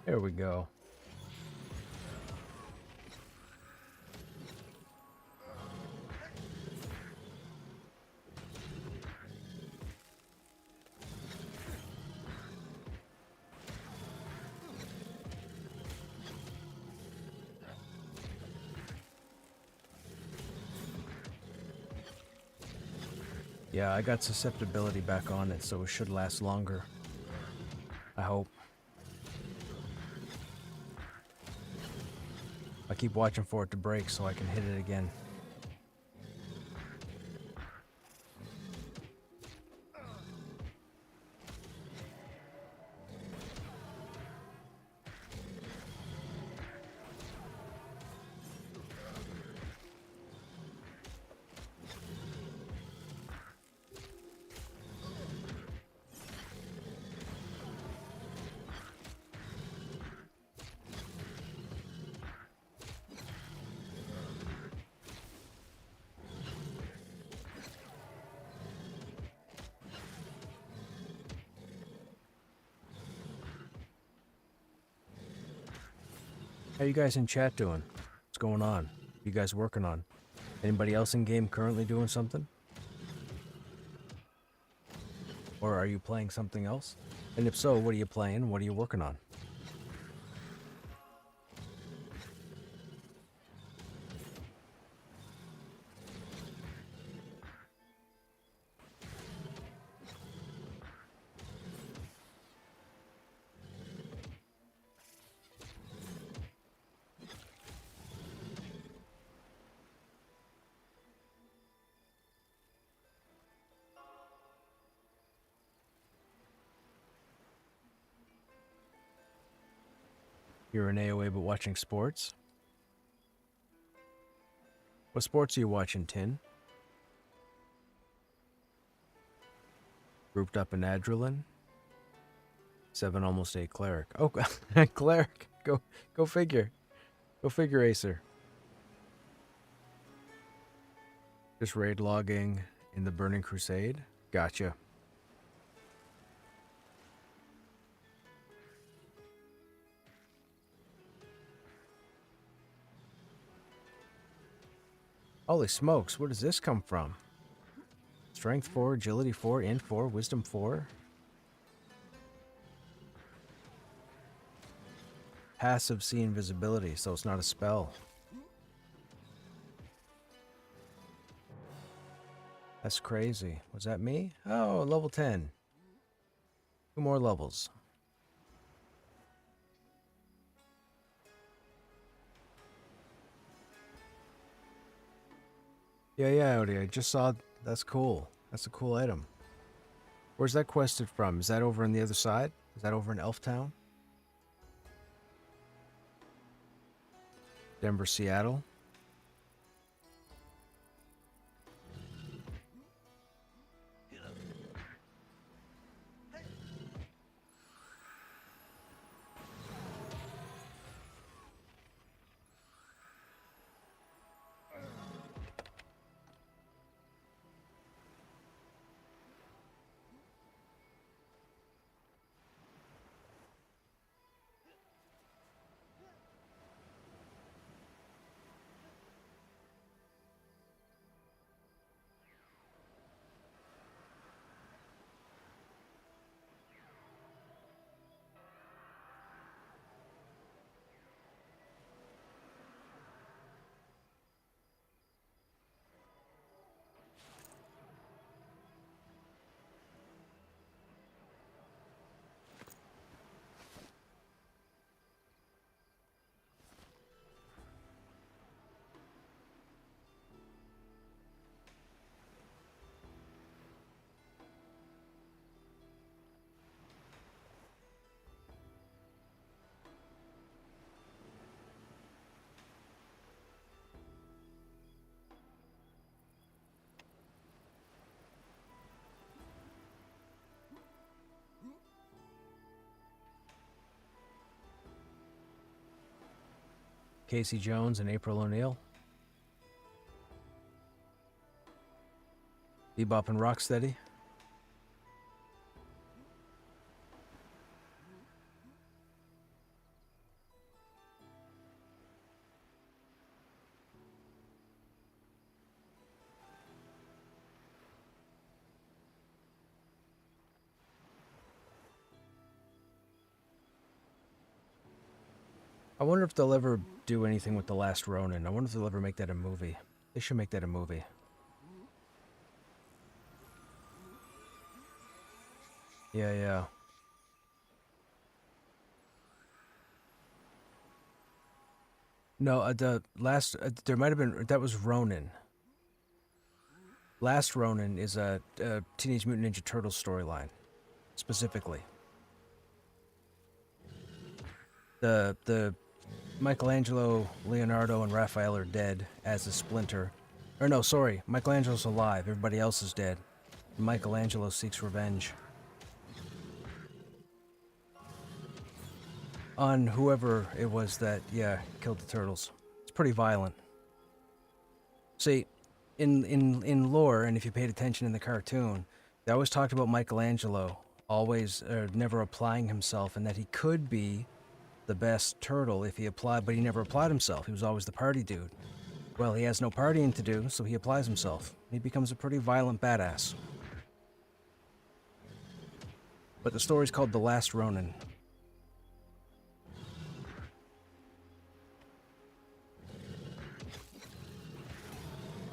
There we go. Yeah, I got susceptibility back on it, so it should last longer. I hope. I keep watching for it to break so I can hit it again. How you guys in chat doing? What's going on? What you guys working on? Anybody else in game currently doing something? Or are you playing something else? And if so, what are you playing? What are you working on? You're in AOA but watching sports? What sports are you watching, Tin? Grouped up in adrenaline. 7, almost 8 cleric. Oh, cleric. Go figure. Go figure, Acer. Just raid logging in the Burning Crusade. Gotcha. Holy smokes, where does this come from? Strength 4, agility 4, int 4, wisdom 4. Passive see invisibility, so it's not a spell. That's crazy. Was that me? Oh, level 10. 2 more levels. Yeah, Odie, I just saw. That's cool. That's a cool item. Where's that quested from? Is that over on the other side? Is that over in Elftown? Denver, Seattle? Casey Jones and April O'Neil. Bebop and Rocksteady. I wonder if they'll ever do anything with The Last Ronin. I wonder if they'll ever make that a movie. They should make that a movie. Yeah. No, the last... there might have been... That was Ronin. Last Ronin is a Teenage Mutant Ninja Turtles storyline. Specifically. The Michelangelo, Leonardo, and Raphael are dead as a Splinter. Or no, sorry. Michelangelo's alive. Everybody else is dead. Michelangelo seeks revenge on whoever it was that, killed the turtles. It's pretty violent. See, in lore, and if you paid attention in the cartoon, they always talked about Michelangelo always never applying himself, and that he could be the best turtle if he applied, but he never applied himself. He was always the party dude. Well, he has no partying to do, so he applies himself. He becomes a pretty violent badass. But the story's called The Last Ronin.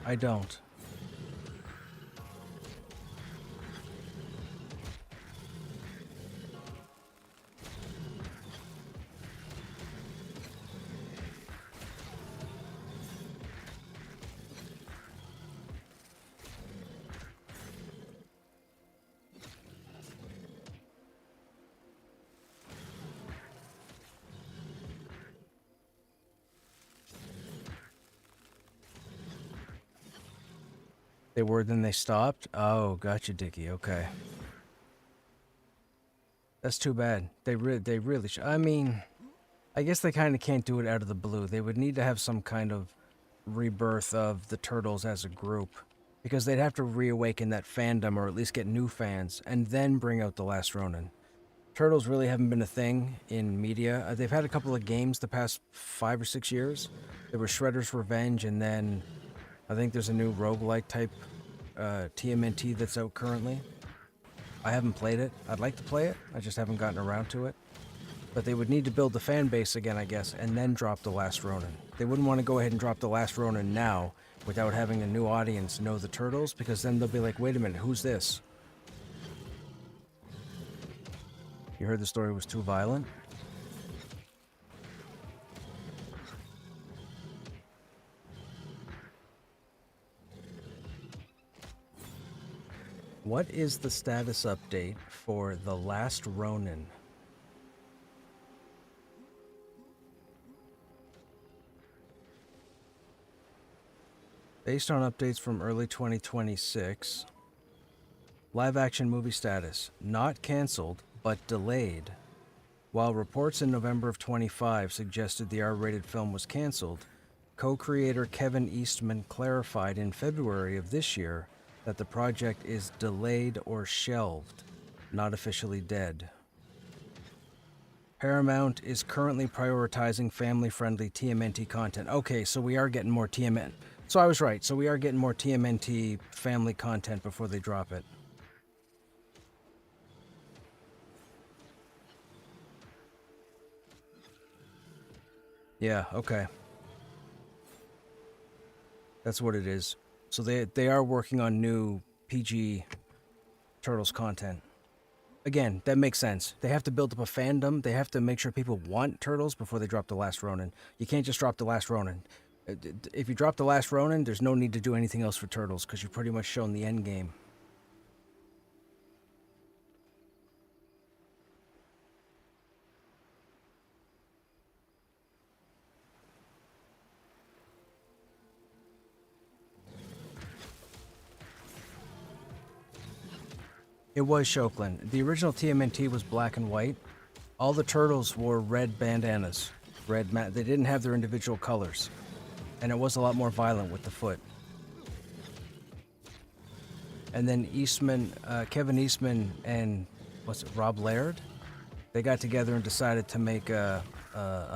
I don't. They were, then they stopped? Oh, gotcha, Dickie, okay. That's too bad. They really should. I mean, I guess they kind of can't do it out of the blue. They would need to have some kind of rebirth of the Turtles as a group, because they'd have to reawaken that fandom, or at least get new fans, and then bring out The Last Ronin. Turtles really haven't been a thing in media. They've had a couple of games the past 5 or 6 years. There was Shredder's Revenge, and then I think there's a new roguelike type TMNT that's out currently. I haven't played it. I'd like to play it. I just haven't gotten around to it. But they would need to build the fan base again, I guess, and then drop The Last Ronin. They wouldn't want to go ahead and drop The Last Ronin now without having a new audience know the Turtles, because then they'll be like, wait a minute, who's this? You heard the story was too violent? What is the status update for The Last Ronin? Based on updates from early 2026, live action movie status, not canceled, but delayed. While reports in November of 25 suggested the R-rated film was canceled, co-creator Kevin Eastman clarified in February of this year that the project is delayed or shelved, not officially dead. Paramount is currently prioritizing family-friendly TMNT content. Okay, so we are getting more TMNT. So I was right. So we are getting more TMNT family content before they drop it. Yeah, okay. That's what it is. So they are working on new PG Turtles content. Again, that makes sense. They have to build up a fandom. They have to make sure people want Turtles before they drop The Last Ronin. You can't just drop The Last Ronin. If you drop The Last Ronin, there's no need to do anything else for Turtles, because you've pretty much shown the end game. It was Shoklin. The original TMNT was black and white. All the Turtles wore red bandanas. They didn't have their individual colors. And it was a lot more violent with the foot. And then Kevin Eastman and, Rob Laird? They got together and decided to make a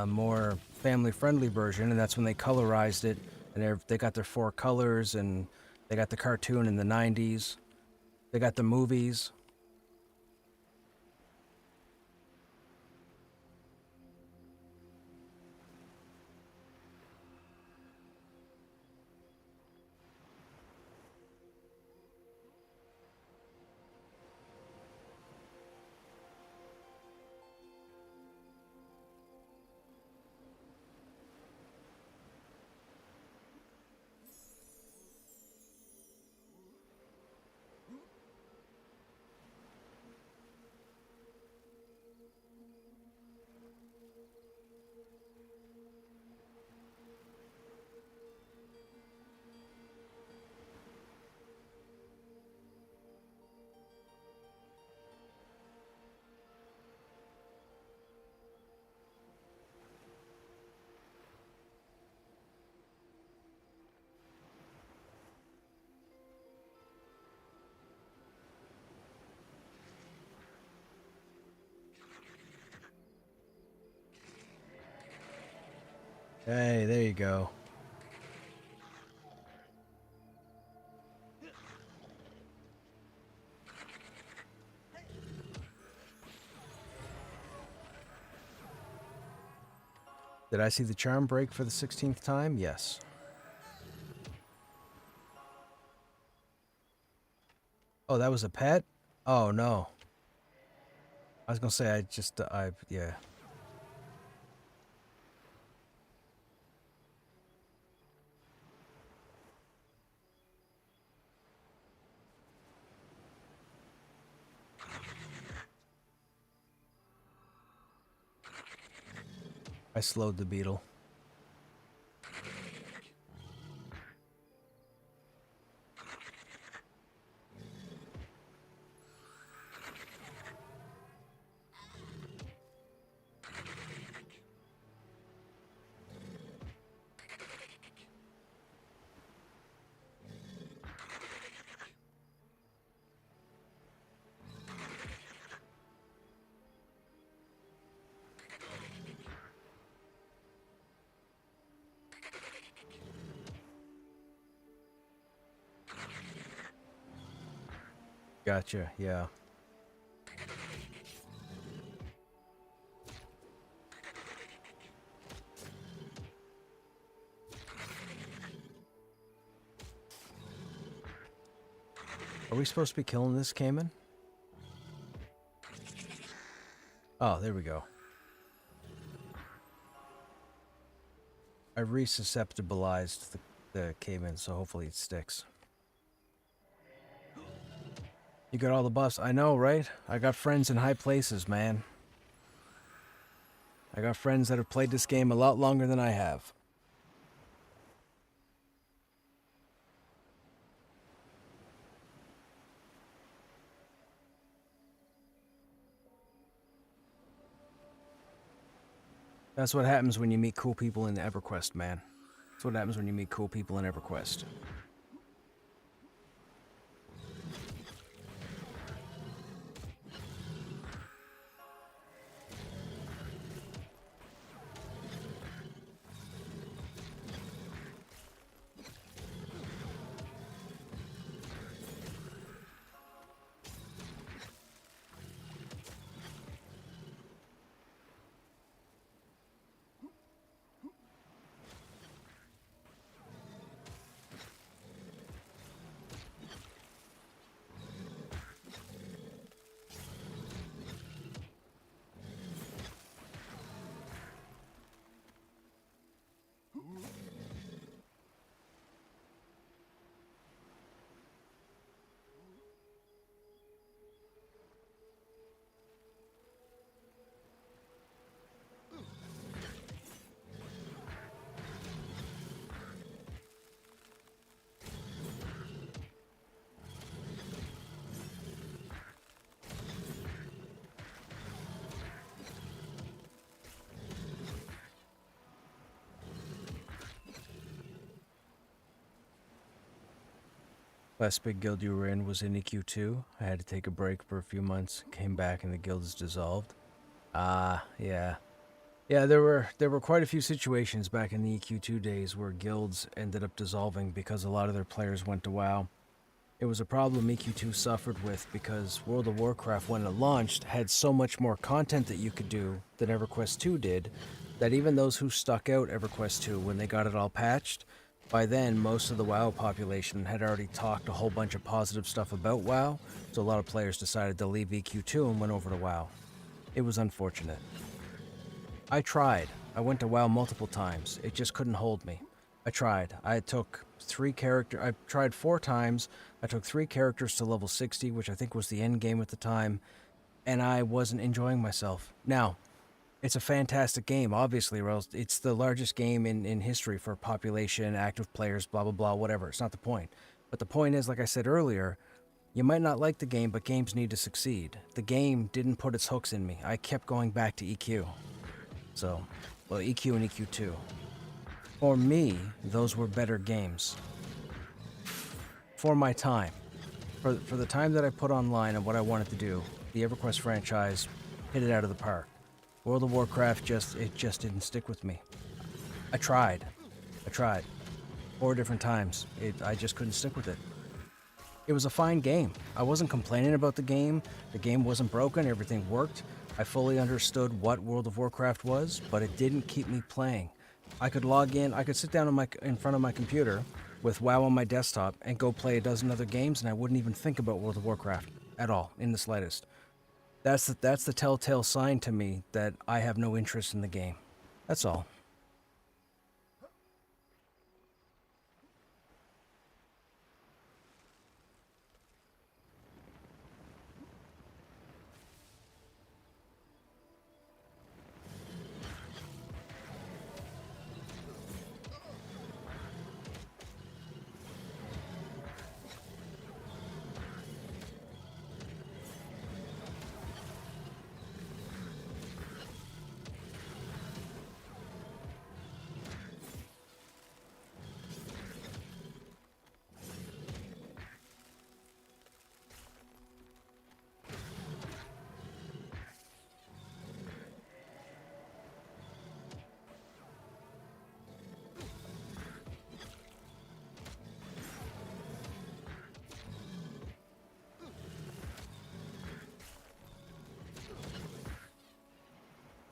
more family-friendly version, and that's when they colorized it. And they got their 4 colors, and they got the cartoon in the 90s. They got the movies. Hey, there you go. Did I see the charm break for the 16th time? Yes. Oh, that was a pet? Oh, no. I was gonna say, yeah. I slowed the beetle. Gotcha, yeah. Are we supposed to be killing this Cayman? Oh, there we go. I resusceptibilized the Cayman, so hopefully it sticks. You got all the buffs. I know, right? I got friends in high places, man. I got friends that have played this game a lot longer than I have. That's what happens when you meet cool people in EverQuest, man. That's what happens when you meet cool people in EverQuest. Last big guild you were in was in EQ2. I had to take a break for a few months, came back and the guild is dissolved. Ah, yeah. Yeah, there were quite a few situations back in the EQ2 days where guilds ended up dissolving because a lot of their players went to WoW. It was a problem EQ2 suffered with because World of Warcraft, when it launched, had so much more content that you could do than EverQuest 2 did, that even those who stuck out EverQuest 2 when they got it all patched, by then most of the WoW population had already talked a whole bunch of positive stuff about WoW, so a lot of players decided to leave EQ2 and went over to WoW. It was unfortunate. I tried. I went to WoW multiple times. It just couldn't hold me. I tried. I tried 4 times. I took 3 characters to level 60, which I think was the end game at the time, and I wasn't enjoying myself. Now, it's a fantastic game, obviously, or else it's the largest game in history for population, active players, blah, blah, blah, whatever. It's not the point. But the point is, like I said earlier, you might not like the game, but games need to succeed. The game didn't put its hooks in me. I kept going back to EQ. So, well, EQ and EQ2. For me, those were better games. For my time. For the time that I put online and what I wanted to do, the EverQuest franchise hit it out of the park. World of Warcraft just didn't stick with me. I tried. 4 different times. I just couldn't stick with it. It was a fine game. I wasn't complaining about the game. The game wasn't broken. Everything worked. I fully understood what World of Warcraft was, but it didn't keep me playing. I could log in. I could sit down in front of my computer with WoW on my desktop and go play a dozen other games, and I wouldn't even think about World of Warcraft at all, in the slightest. That's the telltale sign to me that I have no interest in the game. That's all.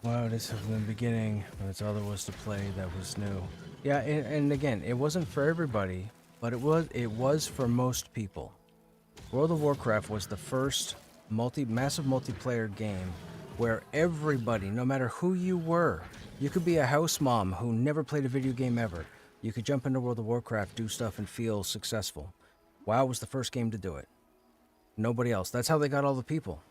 Wow, this is from the beginning. That's all there was to play that was new. Yeah, and again, it wasn't for everybody, but it was for most people. World of Warcraft was the first massive multiplayer game where everybody, no matter who you were, you could be a house mom who never played a video game ever. You could jump into World of Warcraft, do stuff, and feel successful. WoW was the first game to do it. Nobody else. That's how they got all the people.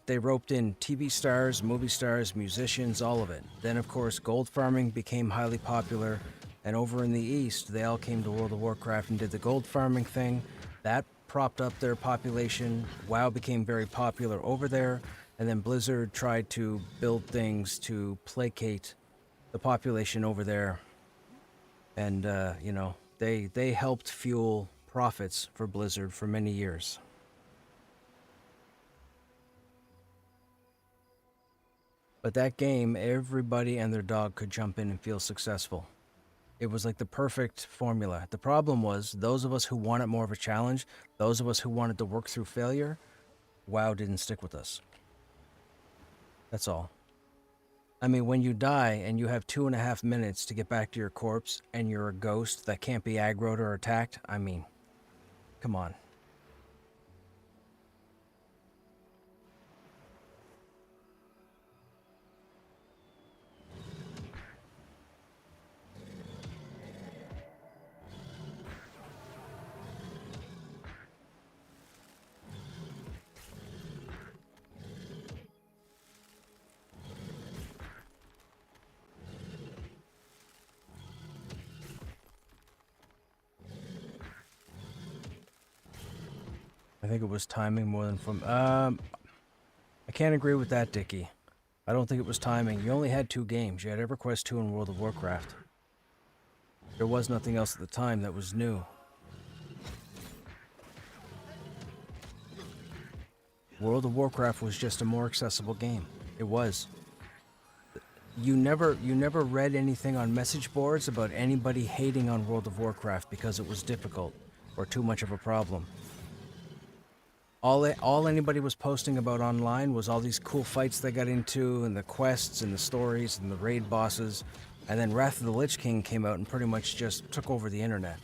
They roped in TV stars, movie stars, musicians, all of it. Then of course gold farming became highly popular, and over in the East they all came to World of Warcraft and did the gold farming thing. That propped up their population. WoW became very popular over there, and then Blizzard tried to build things to placate the population over there. And they helped fuel profits for Blizzard for many years. But that game, everybody and their dog could jump in and feel successful. It was like the perfect formula. The problem was, those of us who wanted more of a challenge, those of us who wanted to work through failure, WoW didn't stick with us. That's all. I mean, when you die and you have 2.5 minutes to get back to your corpse and you're a ghost that can't be aggroed or attacked, I mean, come on. I think it was timing more than from... I can't agree with that, Dickie. I don't think it was timing. You only had 2 games. You had EverQuest 2 and World of Warcraft. There was nothing else at the time that was new. World of Warcraft was just a more accessible game. It was. You never read anything on message boards about anybody hating on World of Warcraft because it was difficult or too much of a problem. All anybody was posting about online was all these cool fights they got into, and the quests, and the stories, and the raid bosses, and then Wrath of the Lich King came out and pretty much just took over the internet.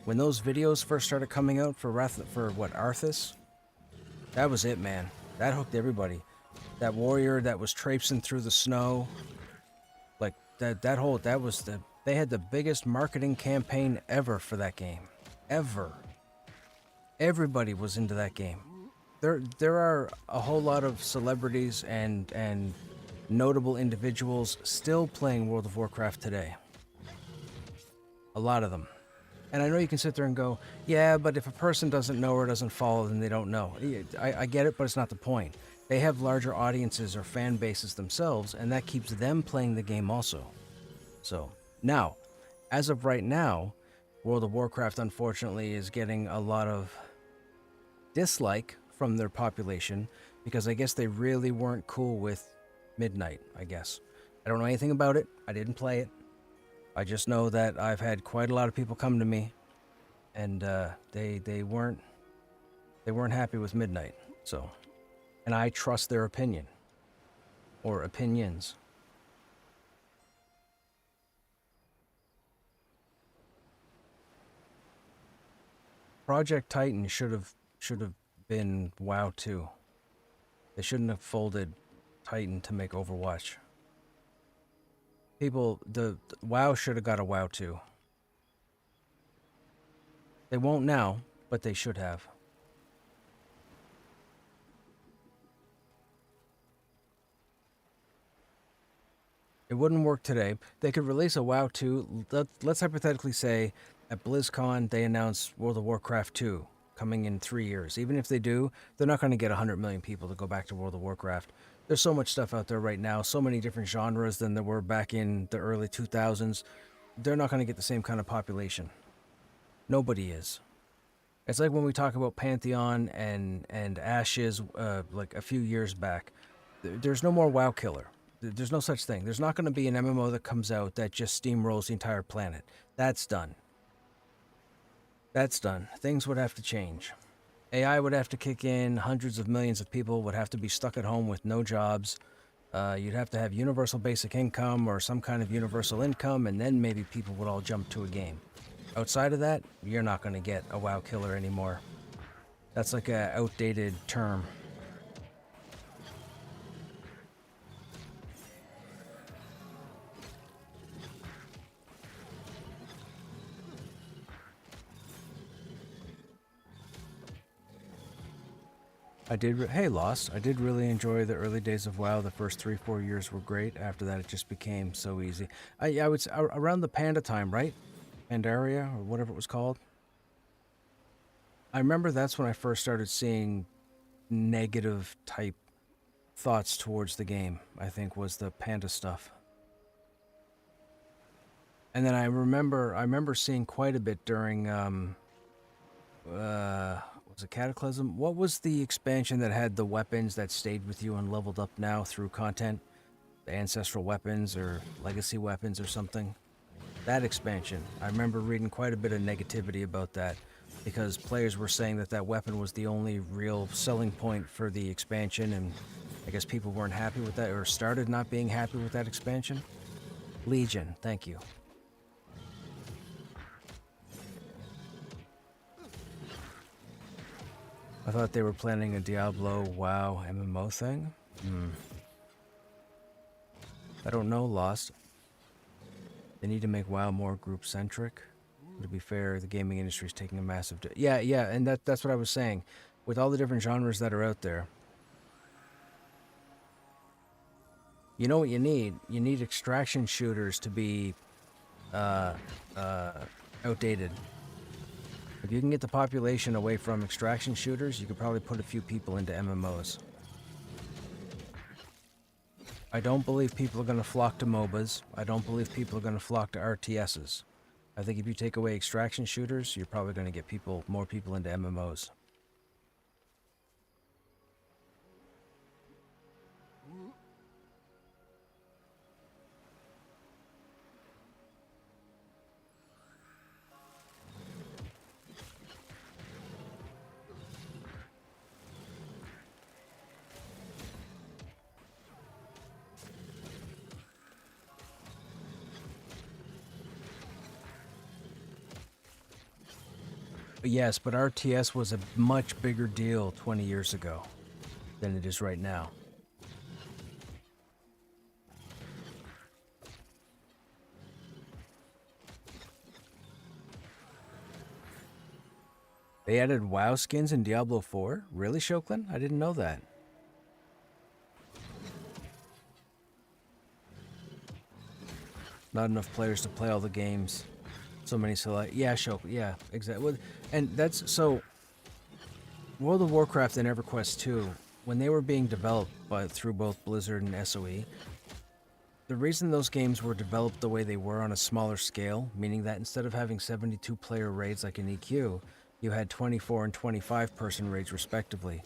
When those videos first started coming out for Arthas, that was it, man. That hooked everybody. That warrior that was traipsing through the snow, like they had the biggest marketing campaign ever for that game, ever. Everybody was into that game. There are a whole lot of celebrities and notable individuals still playing World of Warcraft today. A lot of them. And I know you can sit there and go, yeah, but if a person doesn't know or doesn't follow, then they don't know. I get it, but it's not the point. They have larger audiences or fan bases themselves, and that keeps them playing the game also. So, now, as of right now, World of Warcraft, unfortunately, is getting a lot of dislike from their population because I guess they really weren't cool with Midnight, I guess. I don't know anything about it. I didn't play it. I just know that I've had quite a lot of people come to me, and they weren't happy with Midnight. So, and I trust their opinion or opinions. Project Titan should have been WoW 2. They shouldn't have folded Titan to make Overwatch. The WoW should have got a WoW 2. They won't now, but they should have. It wouldn't work today. They could release a WoW 2. Let's hypothetically say at BlizzCon they announce World of Warcraft 2 coming in 3 years. Even if they do, they're not going to get 100 million people to go back to World of Warcraft. There's so much stuff out there right now, so many different genres than there were back in the early 2000s. They're not going to get the same kind of population. Nobody is. It's like when we talk about Pantheon and Ashes like a few years back. There's no more WoW killer. There's no such thing. There's not going to be an MMO that comes out that just steamrolls the entire planet. That's done. That's done. Things would have to change. AI would have to kick in. Hundreds of millions of people would have to be stuck at home with no jobs. You'd have to have universal basic income or some kind of universal income, and then maybe people would all jump to a game. Outside of that, you're not going to get a WoW killer anymore. That's like a outdated term. Hey, Lost. I did really enjoy the early days of WoW. The first 3-4 years were great. After that, it just became so easy. I would say around the Panda time, right? Pandaria or whatever it was called. I remember that's when I first started seeing negative type thoughts towards the game. I think was the Panda stuff. And then I remember seeing quite a bit during was it Cataclysm? What was the expansion that had the weapons that stayed with you and leveled up now through content? The ancestral weapons or legacy weapons or something? That expansion. I remember reading quite a bit of negativity about that because players were saying that that weapon was the only real selling point for the expansion, and I guess people weren't happy with that or started not being happy with that expansion. Legion, thank you. I thought they were planning a Diablo WoW MMO thing. I don't know, Lost. They need to make WoW more group-centric. To be fair, the gaming industry is taking a massive... Yeah, and that's what I was saying. With all the different genres that are out there, you know what you need? You need extraction shooters to be outdated. If you can get the population away from extraction shooters, you could probably put a few people into MMOs. I don't believe people are going to flock to MOBAs. I don't believe people are going to flock to RTSs. I think if you take away extraction shooters, you're probably going to get more people into MMOs. Yes, but RTS was a much bigger deal 20 years ago than it is right now. They added WoW skins in Diablo 4? Really, Shoklin? I didn't know that. Not enough players to play all the games. So many select. Yeah, Shoklin. Yeah, exactly. And that's so. World of Warcraft and EverQuest 2, when they were being developed through both Blizzard and SOE, the reason those games were developed the way they were on a smaller scale, meaning that instead of having 72 player raids like in EQ, you had 24 and 25 person raids respectively.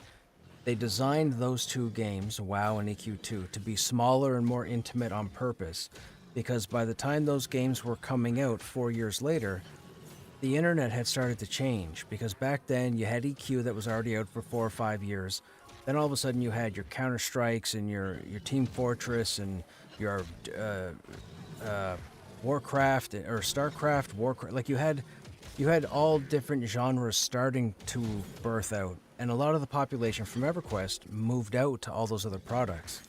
They designed those two games, WoW and EQ2, to be smaller and more intimate on purpose, because by the time those games were coming out 4 years later, the internet had started to change, because back then you had EQ that was already out for 4 or 5 years. Then all of a sudden you had your Counter-Strikes and your Team Fortress and your Warcraft or StarCraft, Warcraft. Like you had all different genres starting to birth out, and a lot of the population from EverQuest moved out to all those other products.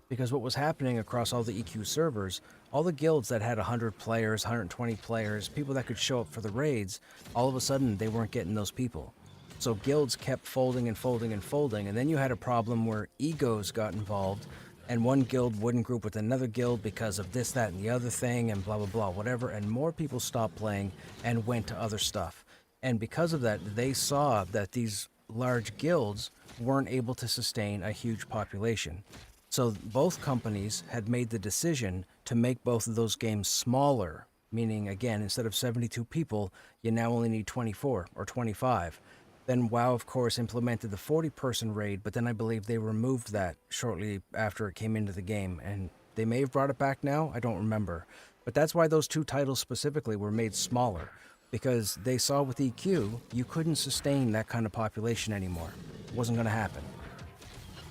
Because what was happening across all the EQ servers, all the guilds that had 100 players, 120 players, people that could show up for the raids, all of a sudden they weren't getting those people. So guilds kept folding and folding and folding, and then you had a problem where egos got involved, and one guild wouldn't group with another guild because of this, that, and the other thing, and blah, blah, blah, whatever, and more people stopped playing and went to other stuff. And because of that, they saw that these large guilds weren't able to sustain a huge population. So both companies had made the decision to make both of those games smaller, meaning, again, instead of 72 people, you now only need 24 or 25. Then WoW, of course, implemented the 40-person raid, but then I believe they removed that shortly after it came into the game, and they may have brought it back now, I don't remember. But that's why those two titles specifically were made smaller, because they saw with EQ, you couldn't sustain that kind of population anymore. It wasn't going to happen.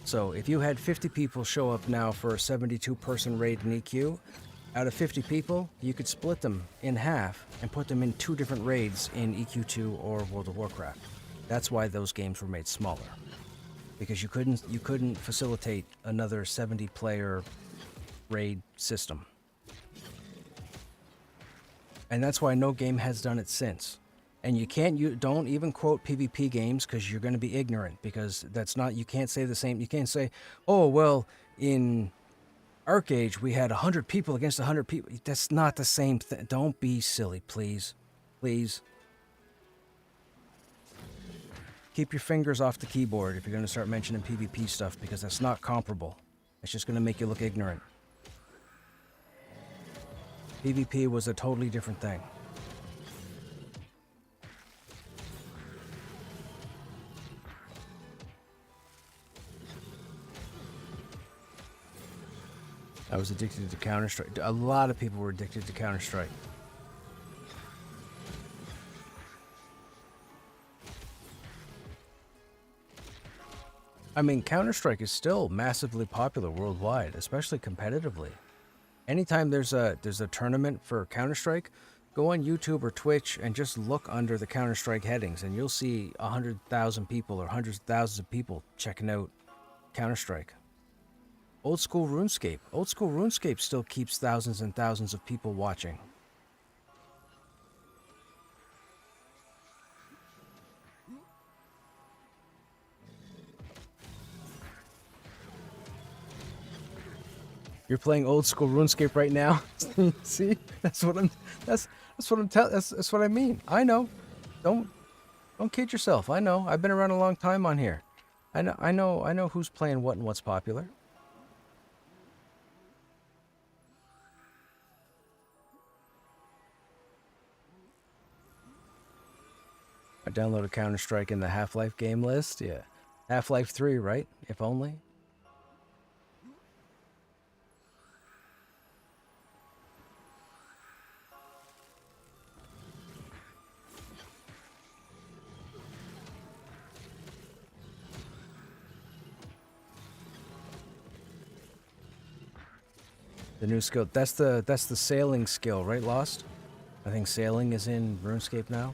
So if you had 50 people show up now for a 72-person raid in EQ, out of 50 people, you could split them in half and put them in 2 different raids in EQ2 or World of Warcraft. That's why those games were made smaller, because you couldn't facilitate another 70-player raid system. And that's why no game has done it since. And you don't even quote PvP games because you're going to be ignorant, because that's not, you can't say the same. You can't say, oh, well, in Arcage we had 100 people against 100 people. That's not the same thing. Don't be silly, please. Please. Keep your fingers off the keyboard if you're going to start mentioning PvP stuff, because that's not comparable. It's just going to make you look ignorant. PvP was a totally different thing. I was addicted to Counter-Strike. A lot of people were addicted to Counter-Strike. I mean, Counter-Strike is still massively popular worldwide, especially competitively. Anytime there's a tournament for Counter-Strike, go on YouTube or Twitch and just look under the Counter-Strike headings, and you'll see 100,000 people or hundreds of thousands of people checking out Counter-Strike. Old school RuneScape still keeps thousands and thousands of people watching. You're playing old school RuneScape right now. See, that's what I mean. I know. Don't kid yourself. I know. I've been around a long time on here. I know who's playing what and what's popular. I downloaded Counter-Strike in the Half-Life game list. Yeah. Half-Life 3, right? If only. The new skill. That's the sailing skill, right, Lost? I think sailing is in RuneScape now.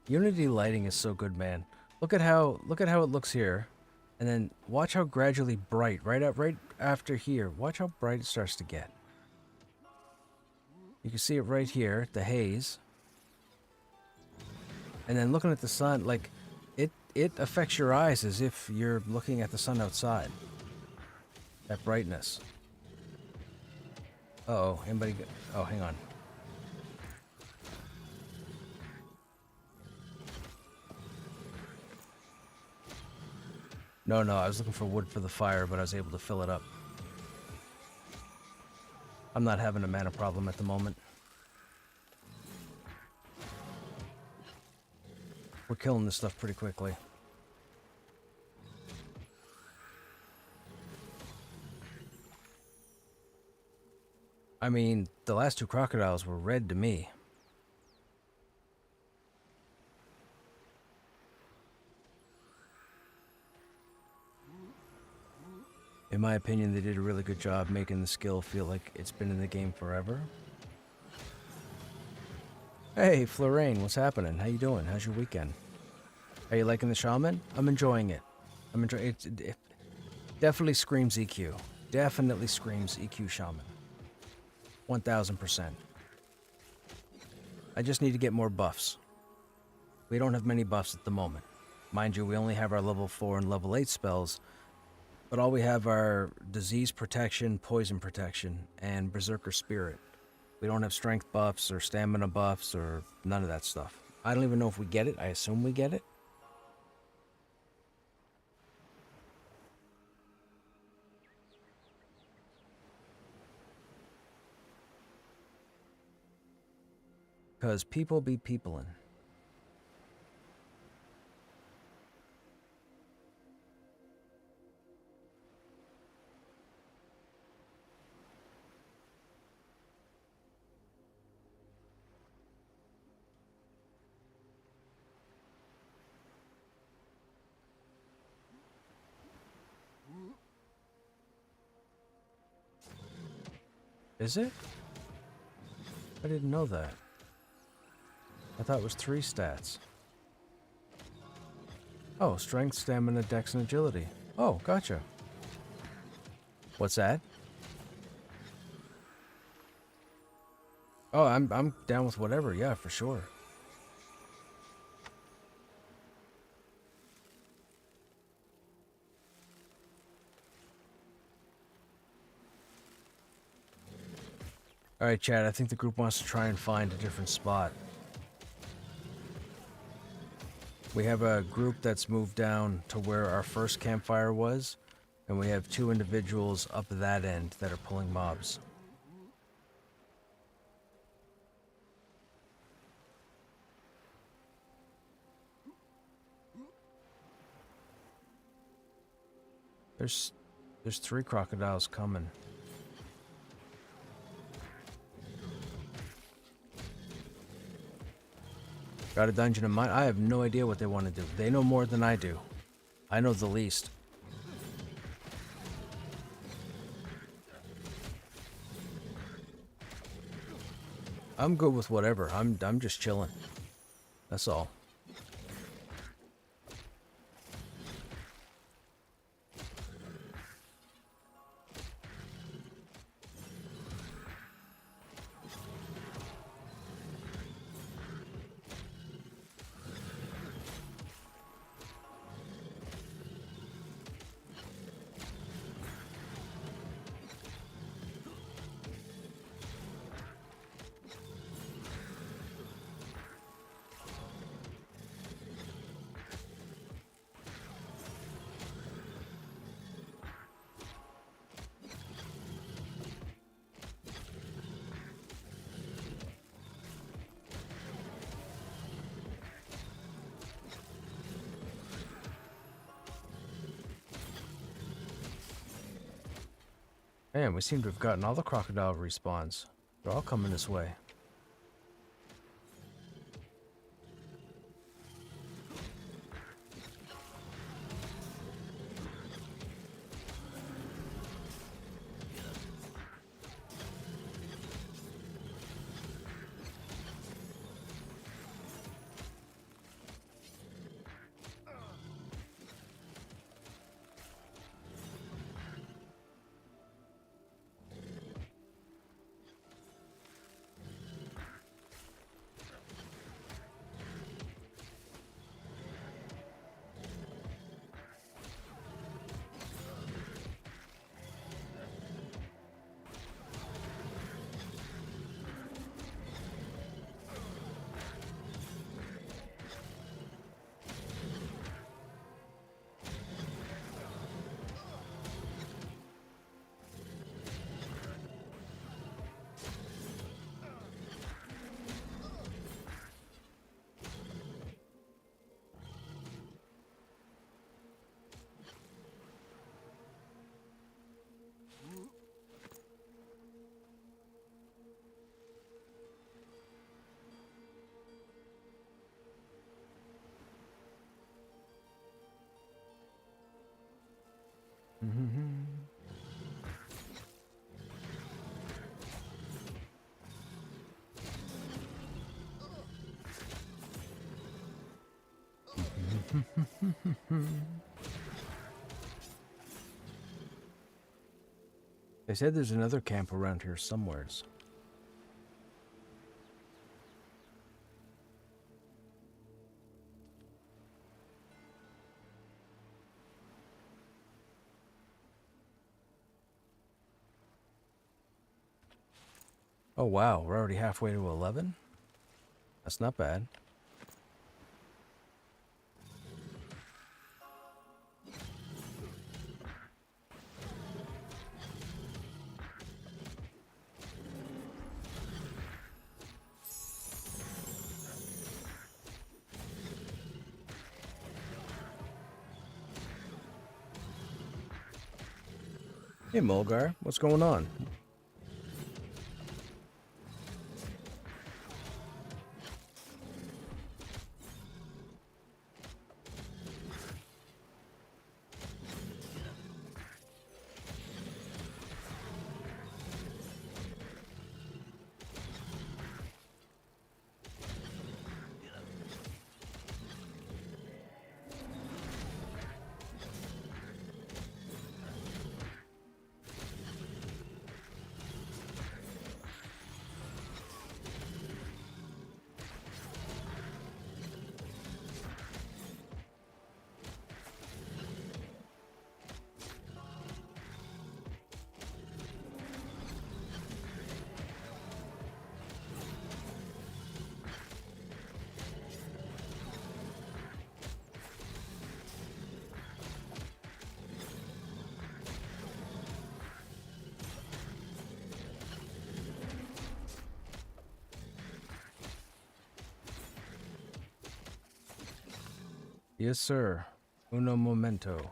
Unity lighting is so good, man. Look at how it looks here, and then watch how gradually bright right after here. Watch how bright it starts to get. You can see it right here, the haze. And then looking at the sun, like it affects your eyes as if you're looking at the sun outside. That brightness. Uh-oh, anybody oh, hang on. No, I was looking for wood for the fire, but I was able to fill it up. I'm not having a mana problem at the moment. We're killing this stuff pretty quickly. I mean, the last 2 crocodiles were red to me. In my opinion, they did a really good job making the skill feel like it's been in the game forever. Hey, Florraine, what's happening? How you doing? How's your weekend? Are you liking the shaman? I'm enjoying it. It definitely screams EQ. Definitely screams EQ shaman. 1000%. I just need to get more buffs. We don't have many buffs at the moment. Mind you, we only have our level 4 and level 8 spells, but all we have are disease protection, poison protection, and berserker spirit. We don't have strength buffs or stamina buffs or none of that stuff. I don't even know if we get it. I assume we get it. Because people be peoplin'. Is it? I didn't know that. I thought it was 3 stats. Oh, strength, stamina, dex, and agility. Oh, gotcha. What's that? Oh, I'm down with whatever. Yeah, for sure. All right, Chad. I think the group wants to try and find a different spot. We have a group that's moved down to where our first campfire was, and we have 2 individuals up that end that are pulling mobs. There's 3 crocodiles coming. Got a dungeon in mind? I have no idea what they want to do. They know more than I do. I know the least. I'm good with whatever. I'm just chilling. That's all. Man, we seem to have gotten all the crocodile respawns. They're all coming this way. They said there's another camp around here somewheres. Oh wow, we're already halfway to 11? That's not bad. Hey Mulgar, what's going on? Yes, sir. Uno momento.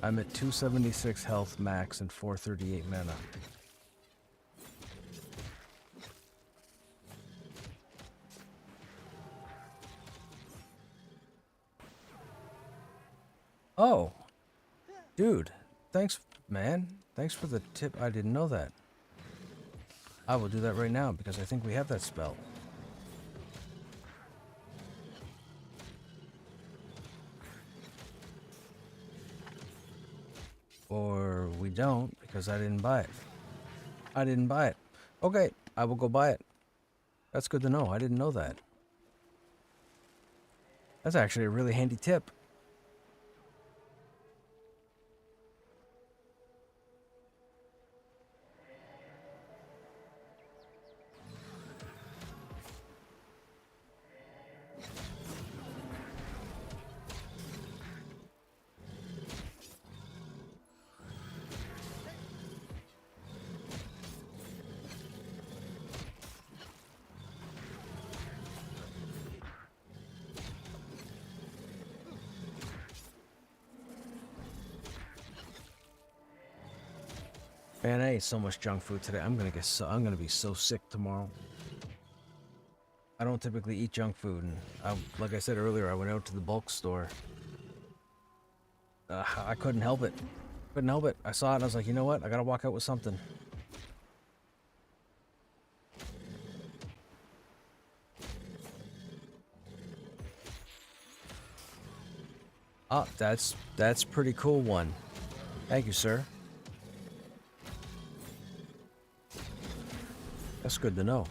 I'm at 276 health max and 438 mana. Oh, dude. Thanks, man. Thanks for the tip. I didn't know that. I will do that right now because I think we have that spell. Or we don't because I didn't buy it. I didn't buy it. Okay, I will go buy it. That's good to know. I didn't know that. That's actually a really handy tip. Man, I ate so much junk food today. I'm gonna be so sick tomorrow. I don't typically eat junk food, and like I said earlier, I went out to the bulk store. I couldn't help it. Couldn't help it. I saw it and I was like, you know what? I gotta walk out with something. Oh, that's pretty cool one. Thank you, sir. That's good to know.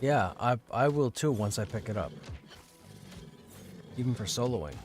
Yeah, I will too once I pick it up. Even for soloing.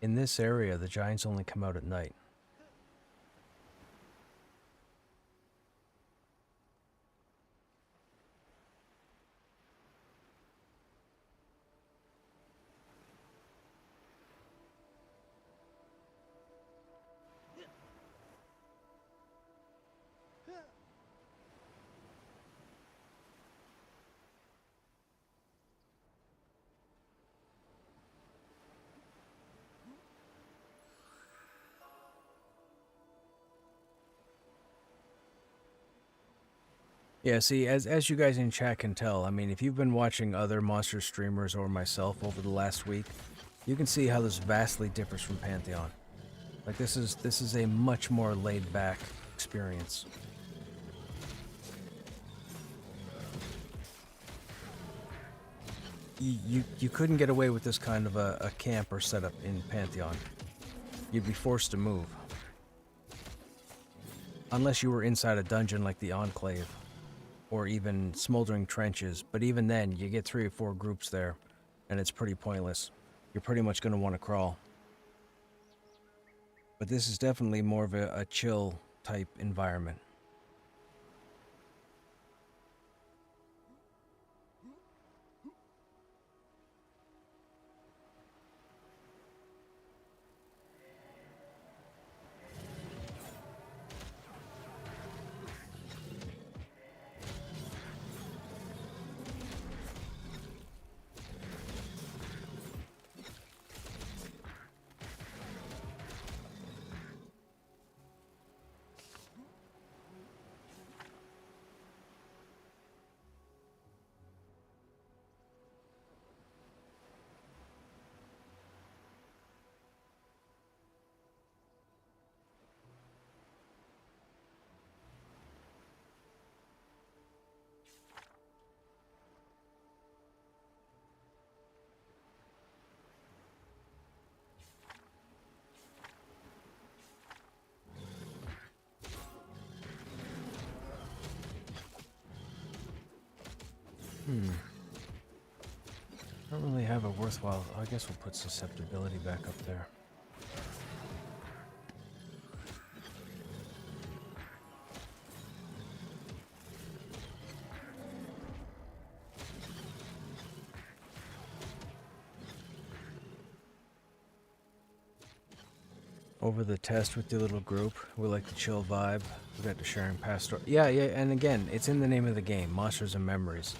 In this area, the giants only come out at night. Yeah, see, as you guys in chat can tell, I mean, if you've been watching other monster streamers or myself over the last week, you can see how this vastly differs from Pantheon. Like this is a much more laid back experience. You couldn't get away with this kind of a camp or setup in Pantheon. You'd be forced to move. Unless you were inside a dungeon like the Enclave. Or even smoldering trenches, but even then, you get 3 or 4 groups there, and it's pretty pointless. You're pretty much going to want to crawl. But this is definitely more of a chill type environment. Don't really have a worthwhile... I guess we'll put susceptibility back up there. Over the test with the little group. We like the chill vibe. We got the sharing past story. Yeah, and again, it's in the name of the game. Monsters and memories.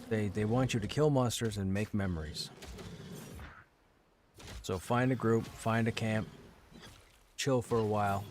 They want you to kill monsters and make memories. So find a group, find a camp, chill for a while.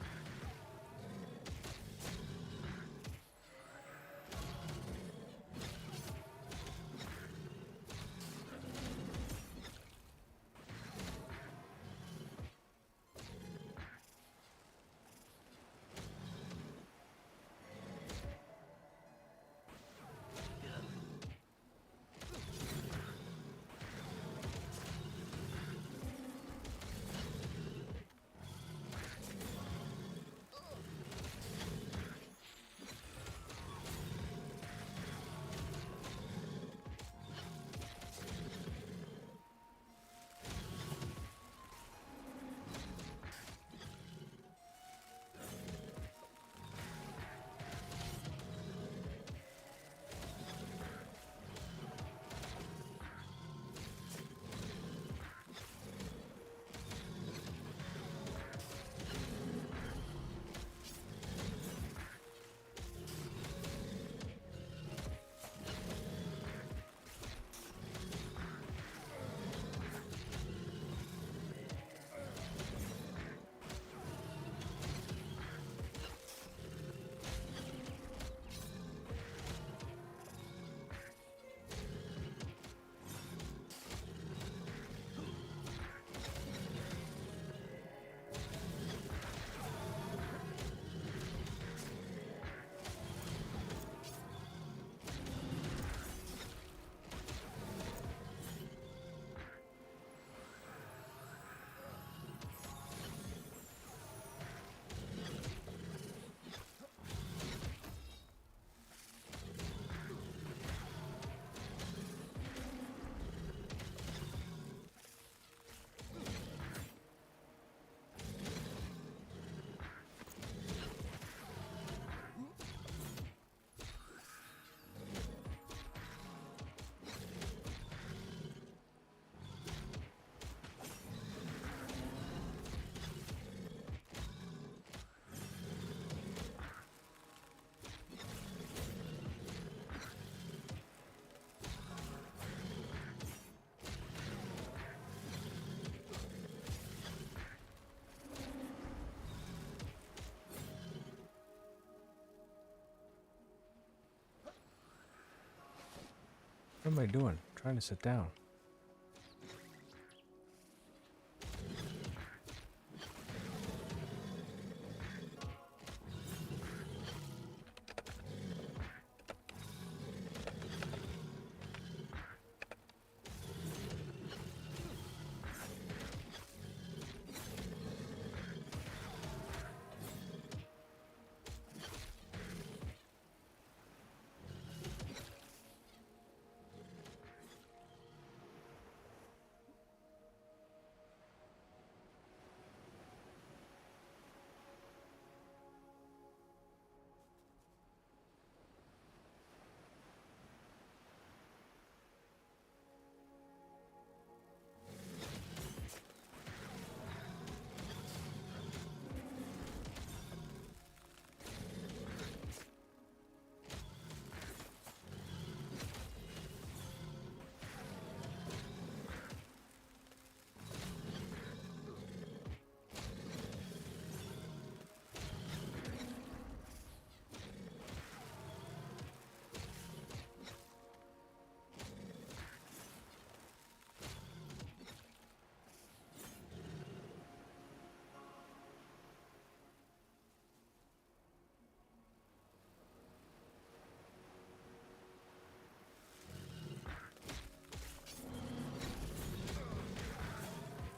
What am I doing? Trying to sit down.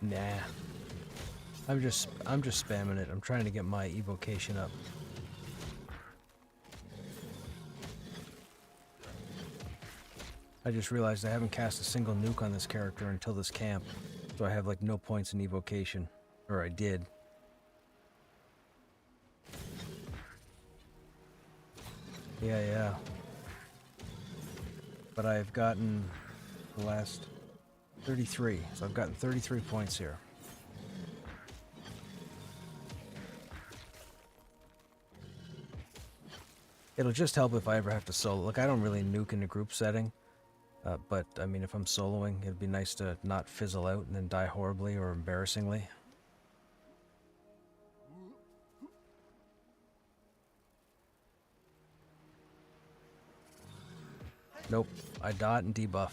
Nah. I'm just spamming it. I'm trying to get my evocation up. I just realized I haven't cast a single nuke on this character until this camp. So I have like no points in evocation. Or I did. Yeah. But I've gotten the last 33. So I've gotten 33 points here. It'll just help if I ever have to solo. Like, I don't really nuke in a group setting. But, I mean, if I'm soloing, it'd be nice to not fizzle out and then die horribly or embarrassingly. Nope. I dot and debuff.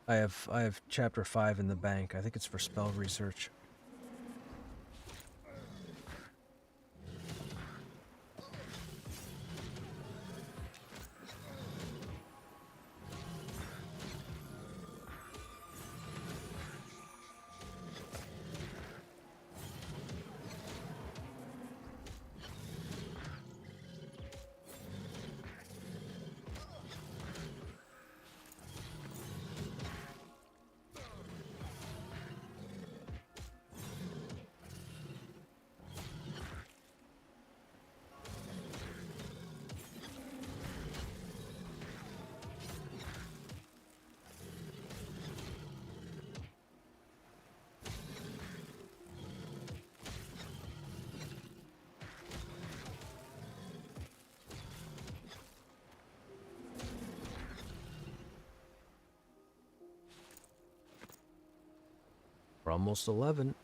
I have chapter 5 in the bank. I think it's for spell research. We're almost 11.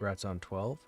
Rats on 12.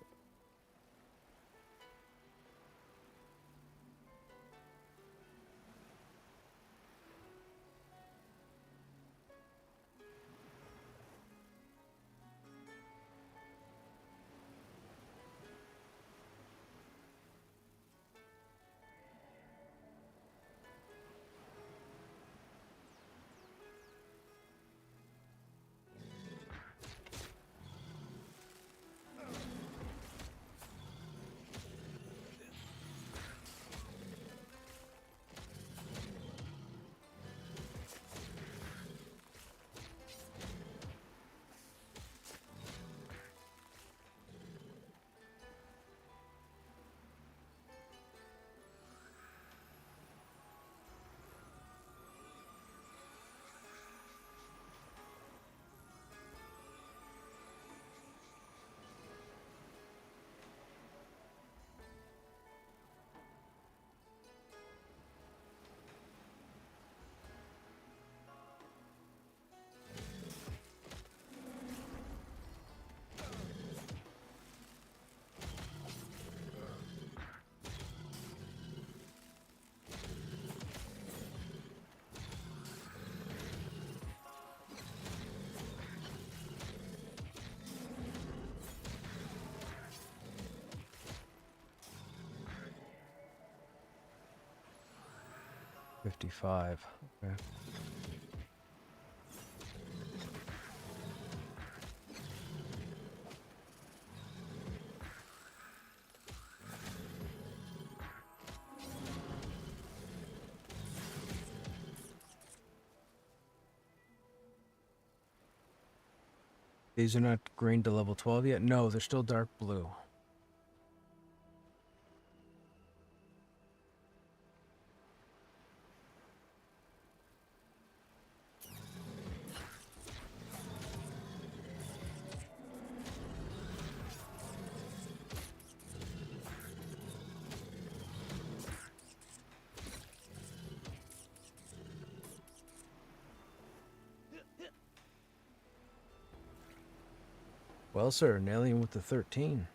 55. Okay. These are not green to level 12 yet? No, they're still dark blue. Well, sir, nailing with the 13.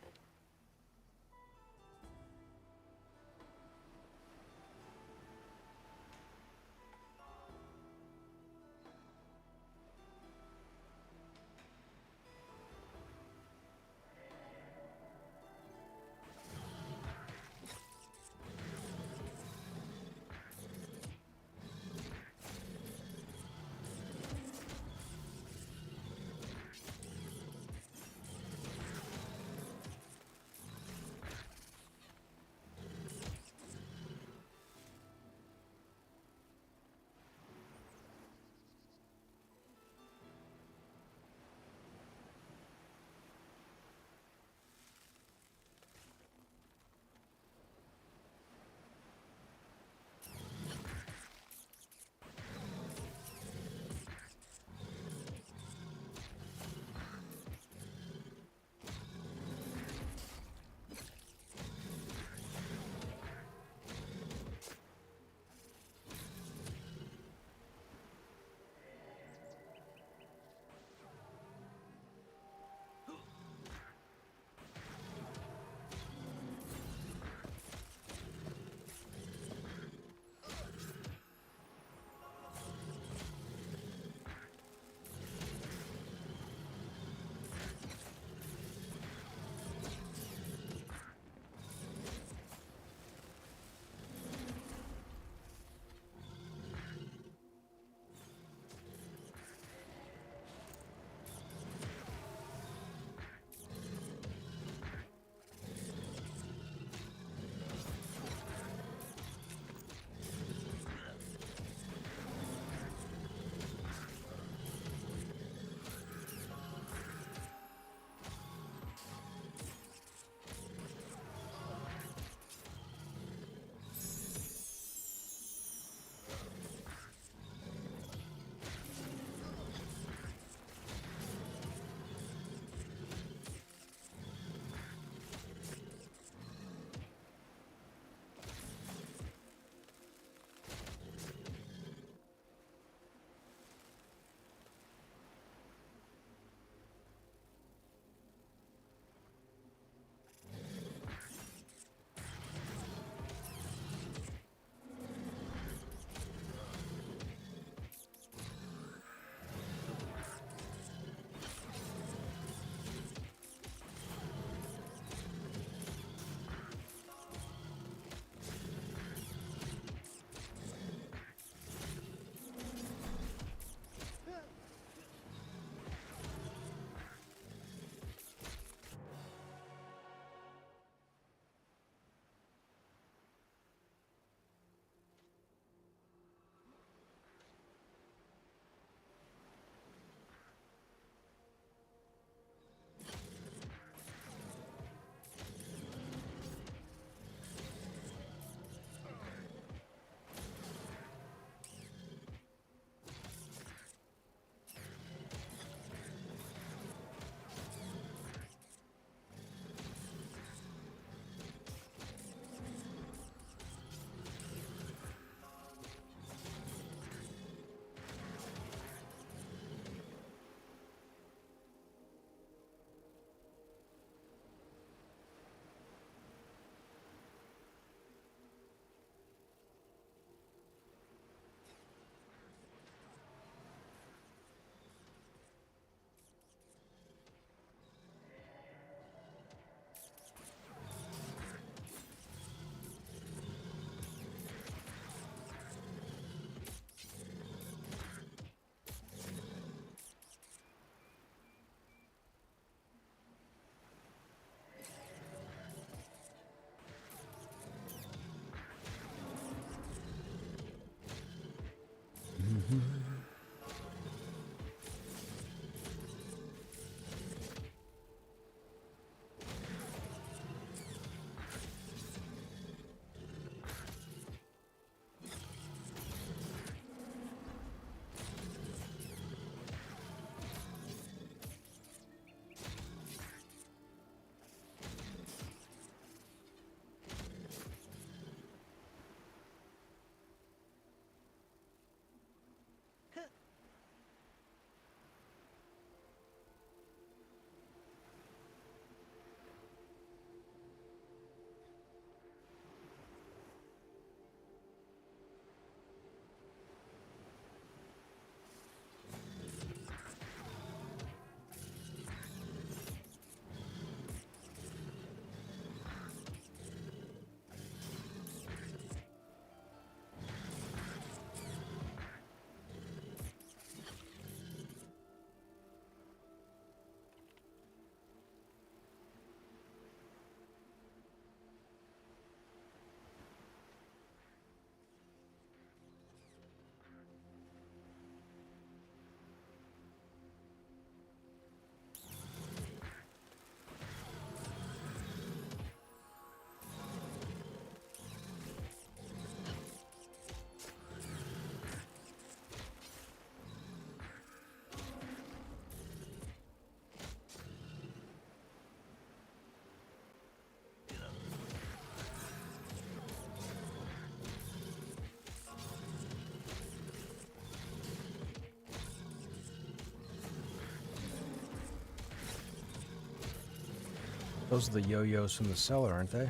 Those are the yo-yos from the cellar, aren't they?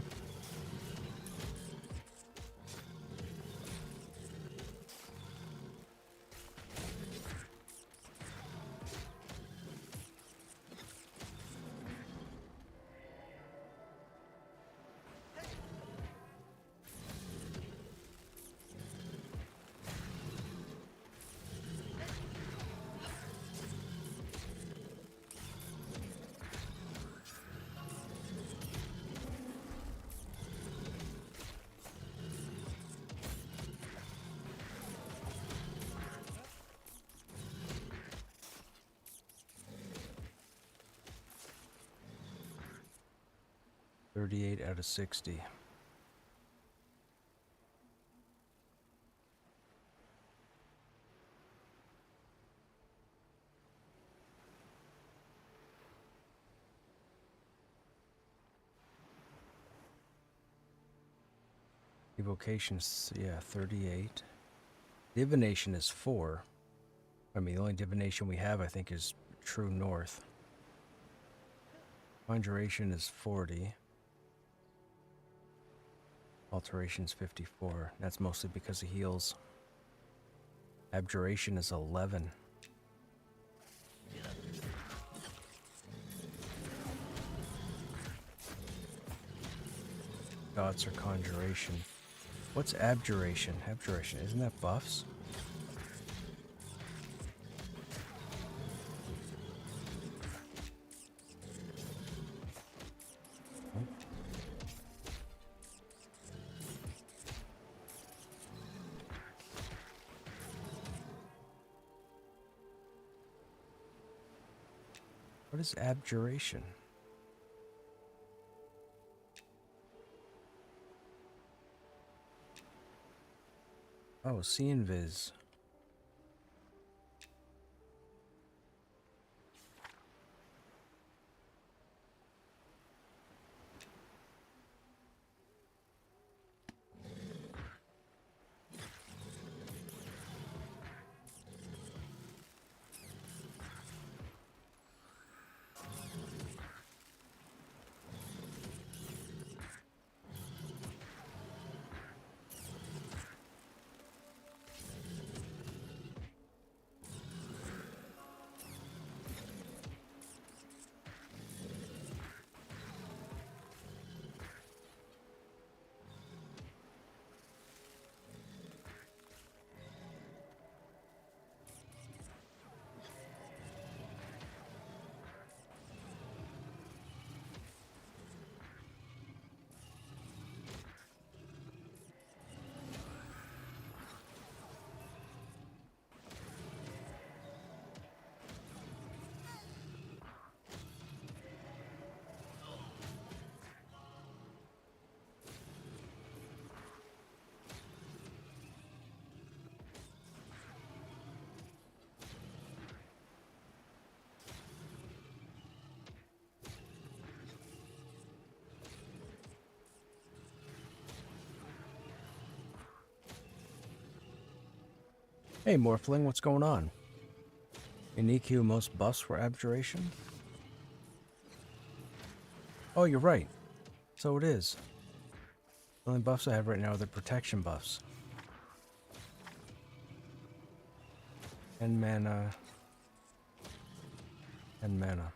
$38 out of 60. Evocation's, yeah, 38. Divination is 4. I mean, the only divination we have, I think, is True North. Conjuration is 40. Alteration's 54. That's mostly because of heals. Abjuration is 11. Gods or conjuration. What's abjuration? Abjuration, isn't that buffs? What is abjuration? Oh, see invis. Hey, Morphling, what's going on? In EQ, most buffs were abjuration? Oh, you're right. So it is. The only buffs I have right now are the protection buffs. And mana. And mana.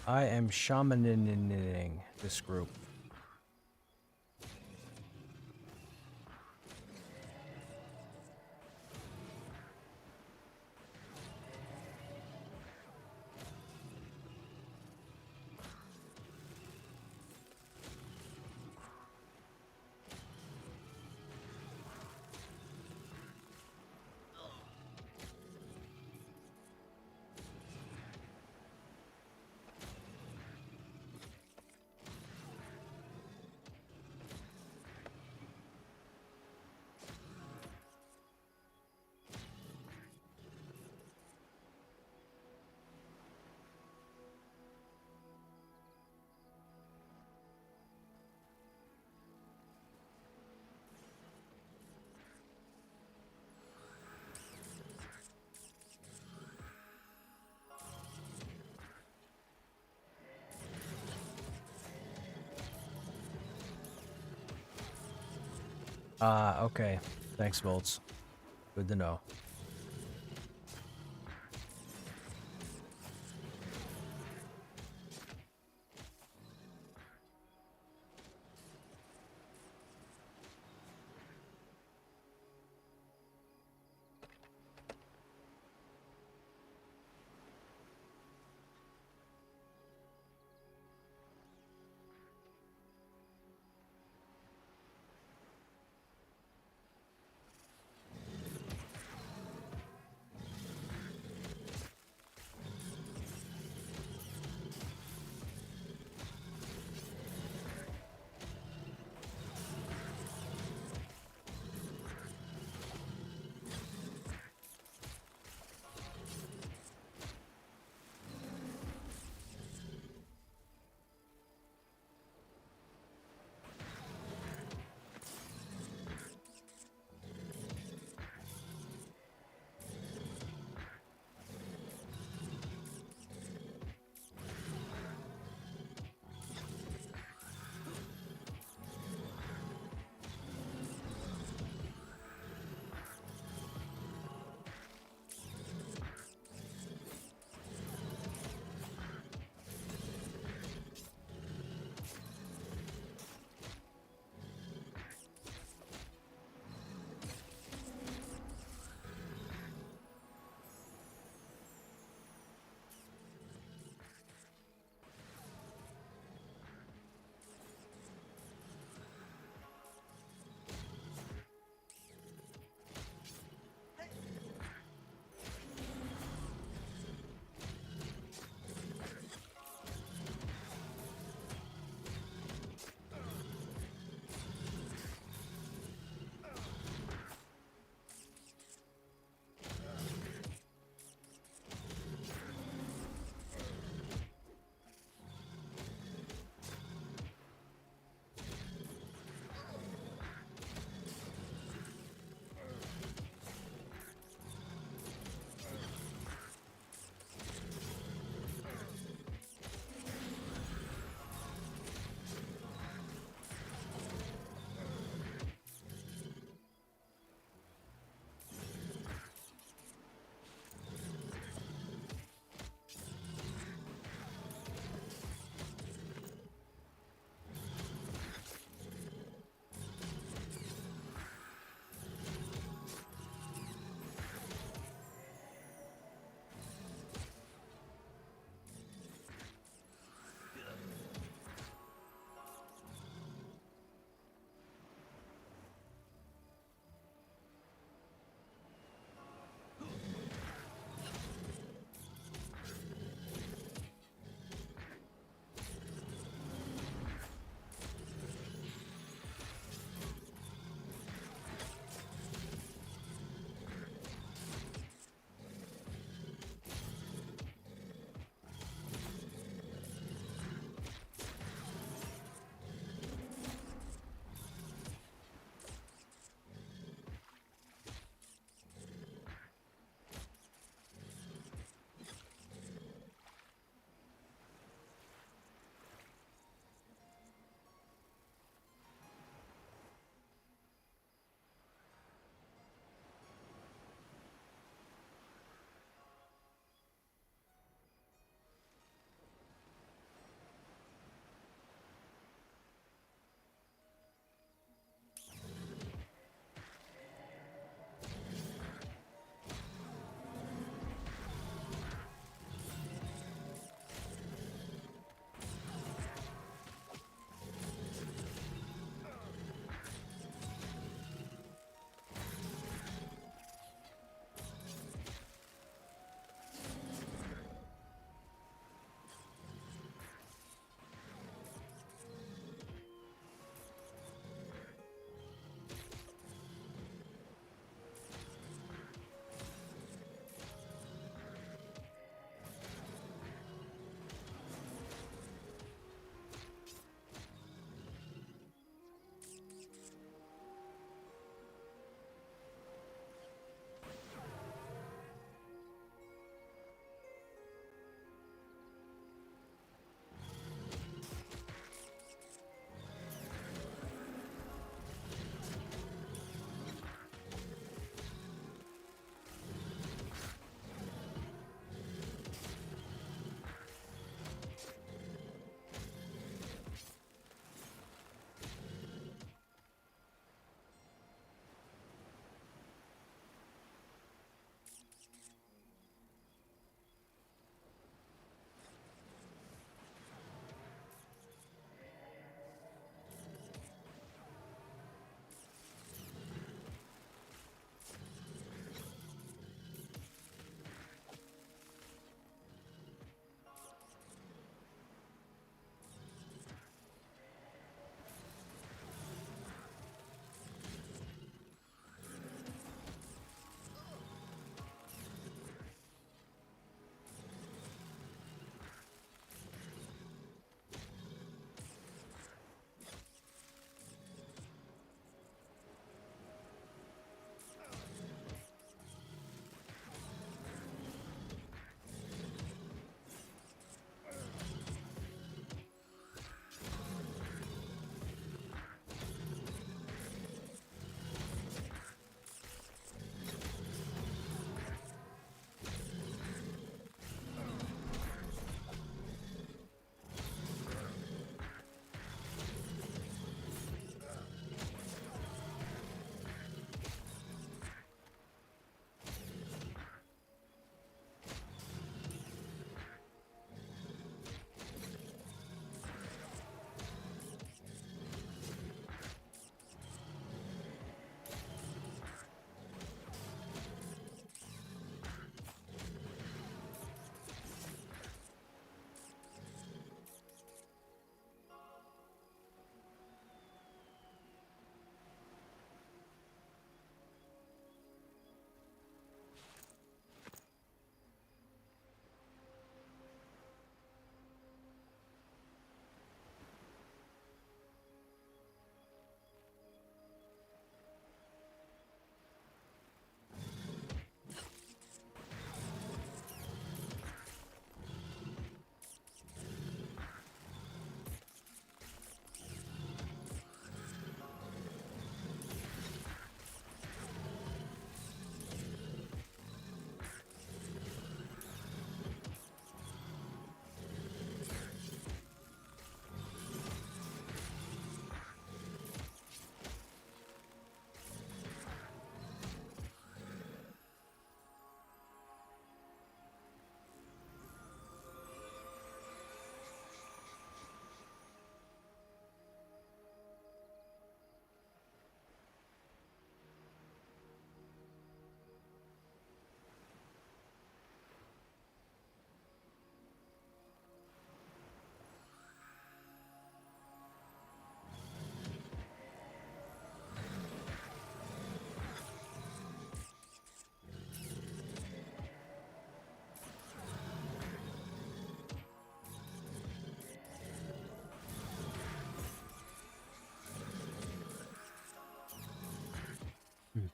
I am shamaning this group. Ah, okay. Thanks, Bolts. Good to know.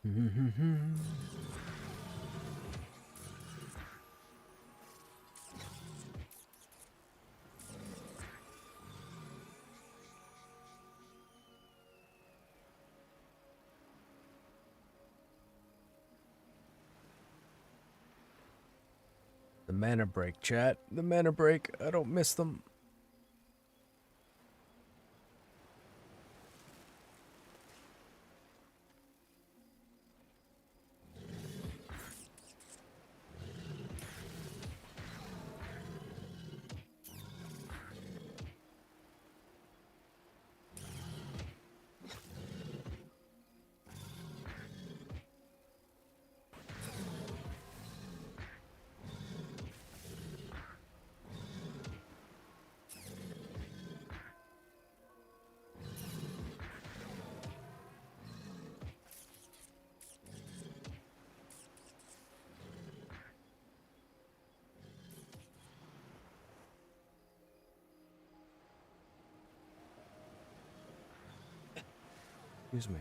The mana break, chat. The mana break. I don't miss them. Excuse me.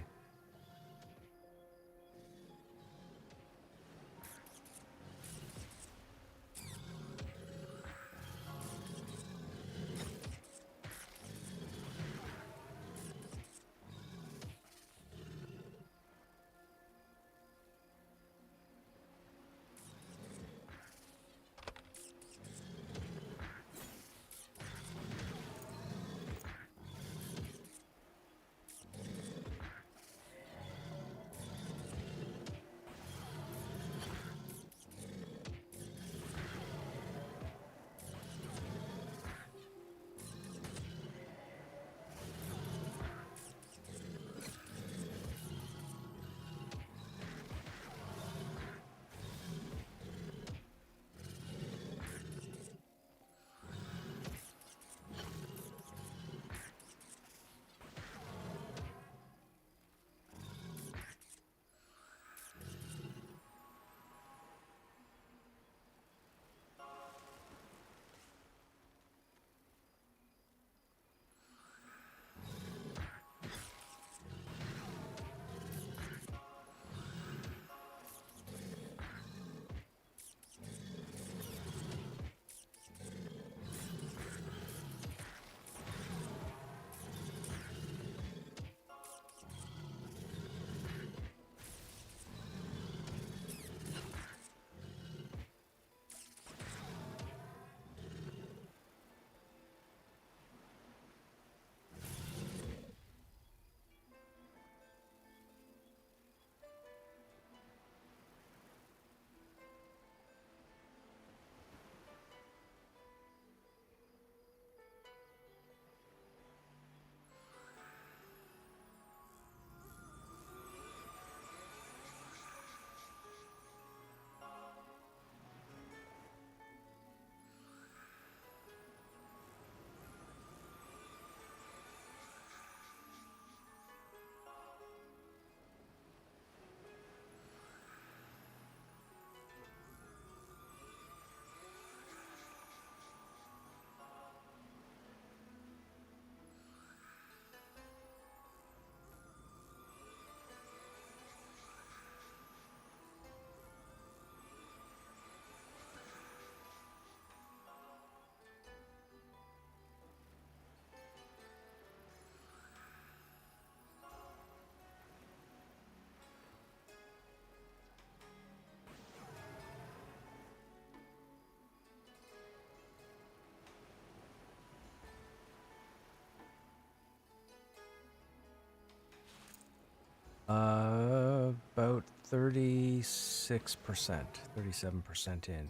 About 36%, 37% in.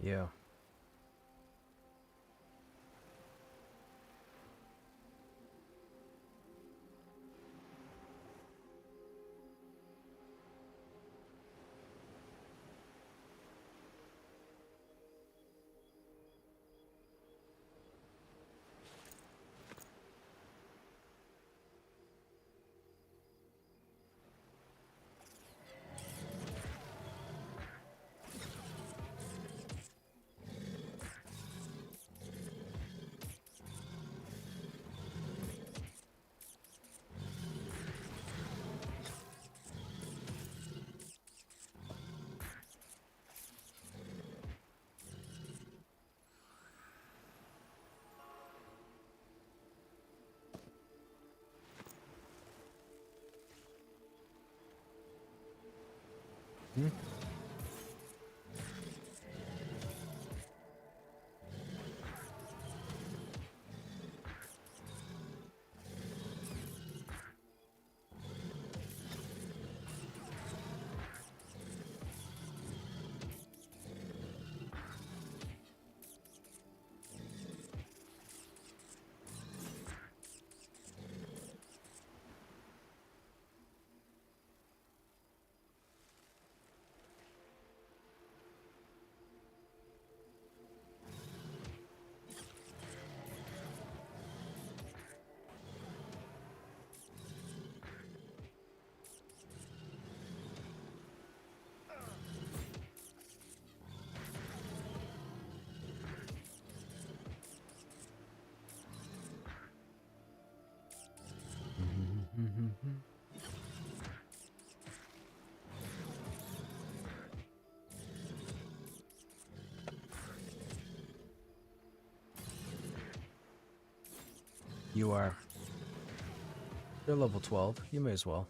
Yeah. Hmm? You are. You're level 12. You may as well.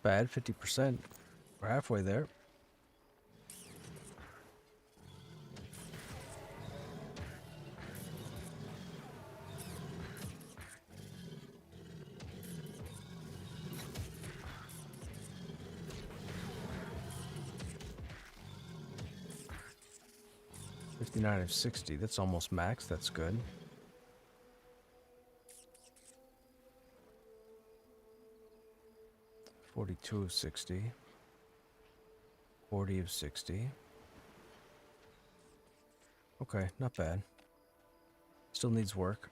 bad. 50%. We're halfway there. $59 of 60. That's almost max. That's good. $42 of 60. 40 of 60. Okay, not bad. Still needs work.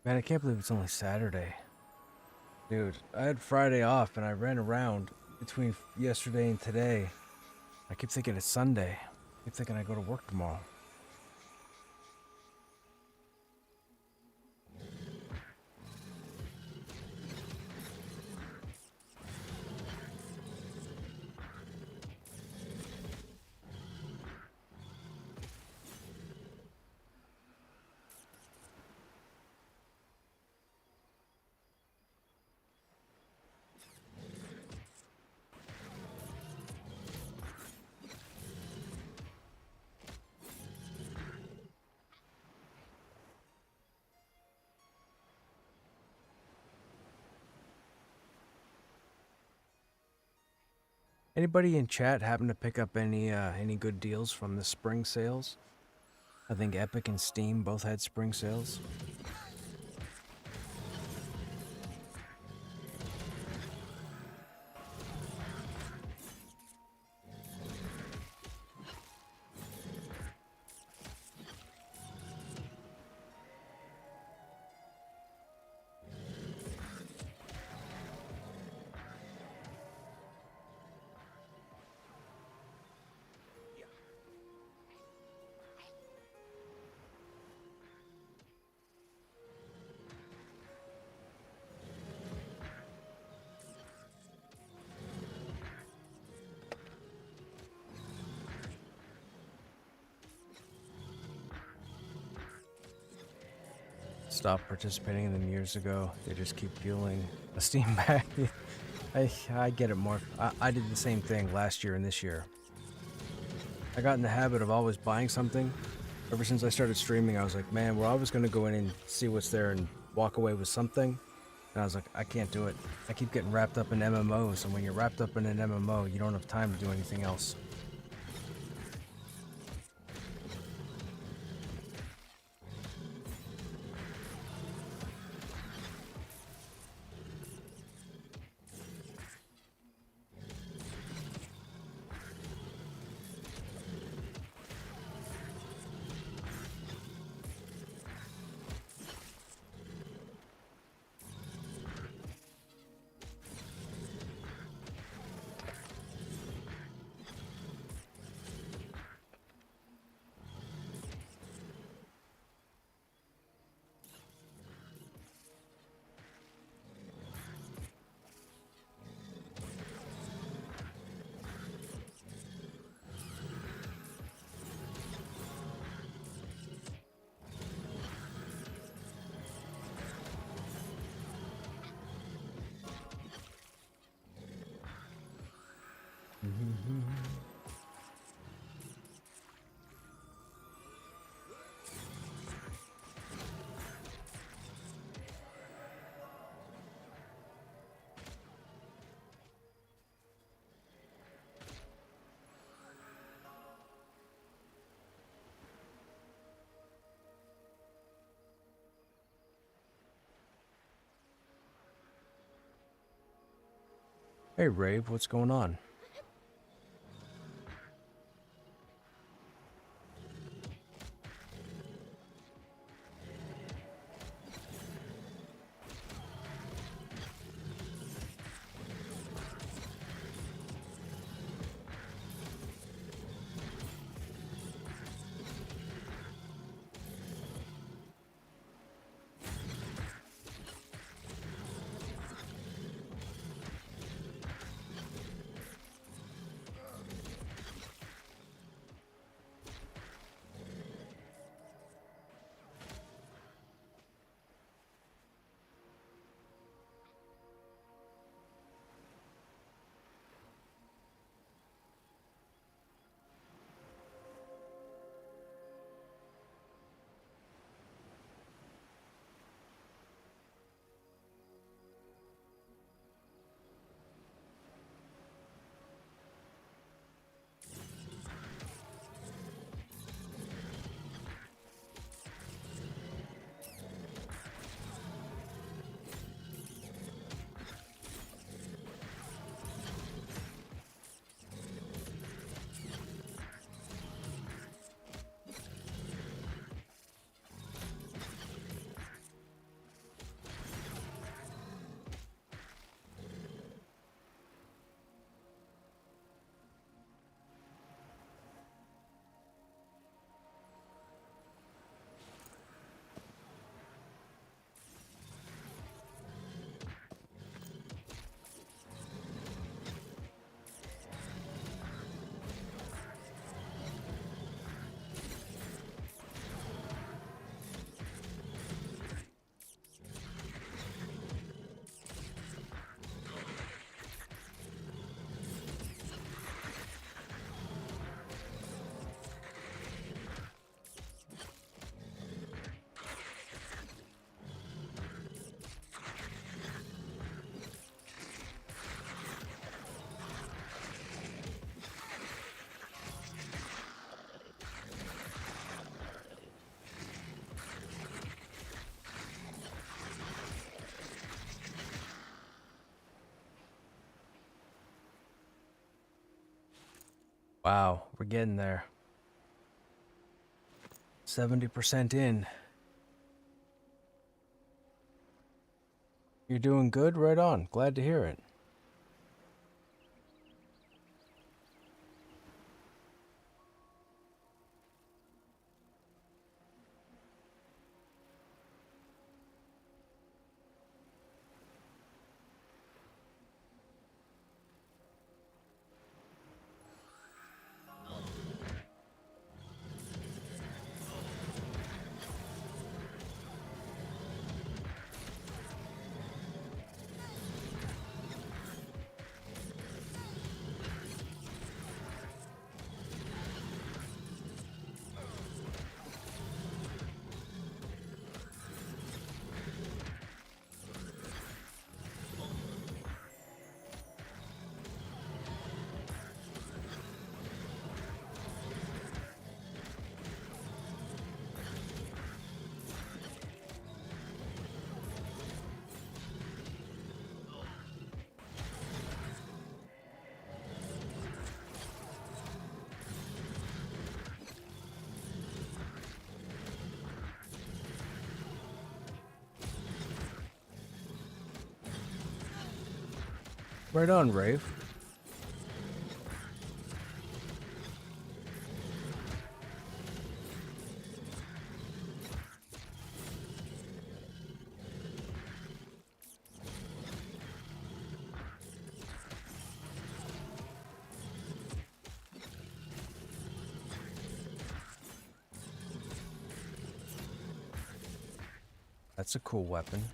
Man, I can't believe it's only Saturday. Dude, I had Friday off and I ran around between yesterday and today. I keep thinking it's Sunday. I keep thinking I go to work tomorrow. Anybody in chat happen to pick up any good deals from the spring sales? I think Epic and Steam both had spring sales. Stopped participating in them years ago. They just keep fueling a Steam bag. I get it more. I did the same thing last year and this year. I got in the habit of always buying something. Ever since I started streaming, I was like, man, we're always going to go in and see what's there and walk away with something. And I was like, I can't do it. I keep getting wrapped up in MMOs, and when you're wrapped up in an MMO, you don't have time to do anything else. Hey, Rave, what's going on? Wow, we're getting there. 70% in. You're doing good? Right on. Glad to hear it. Right on, Rave. That's a cool weapon.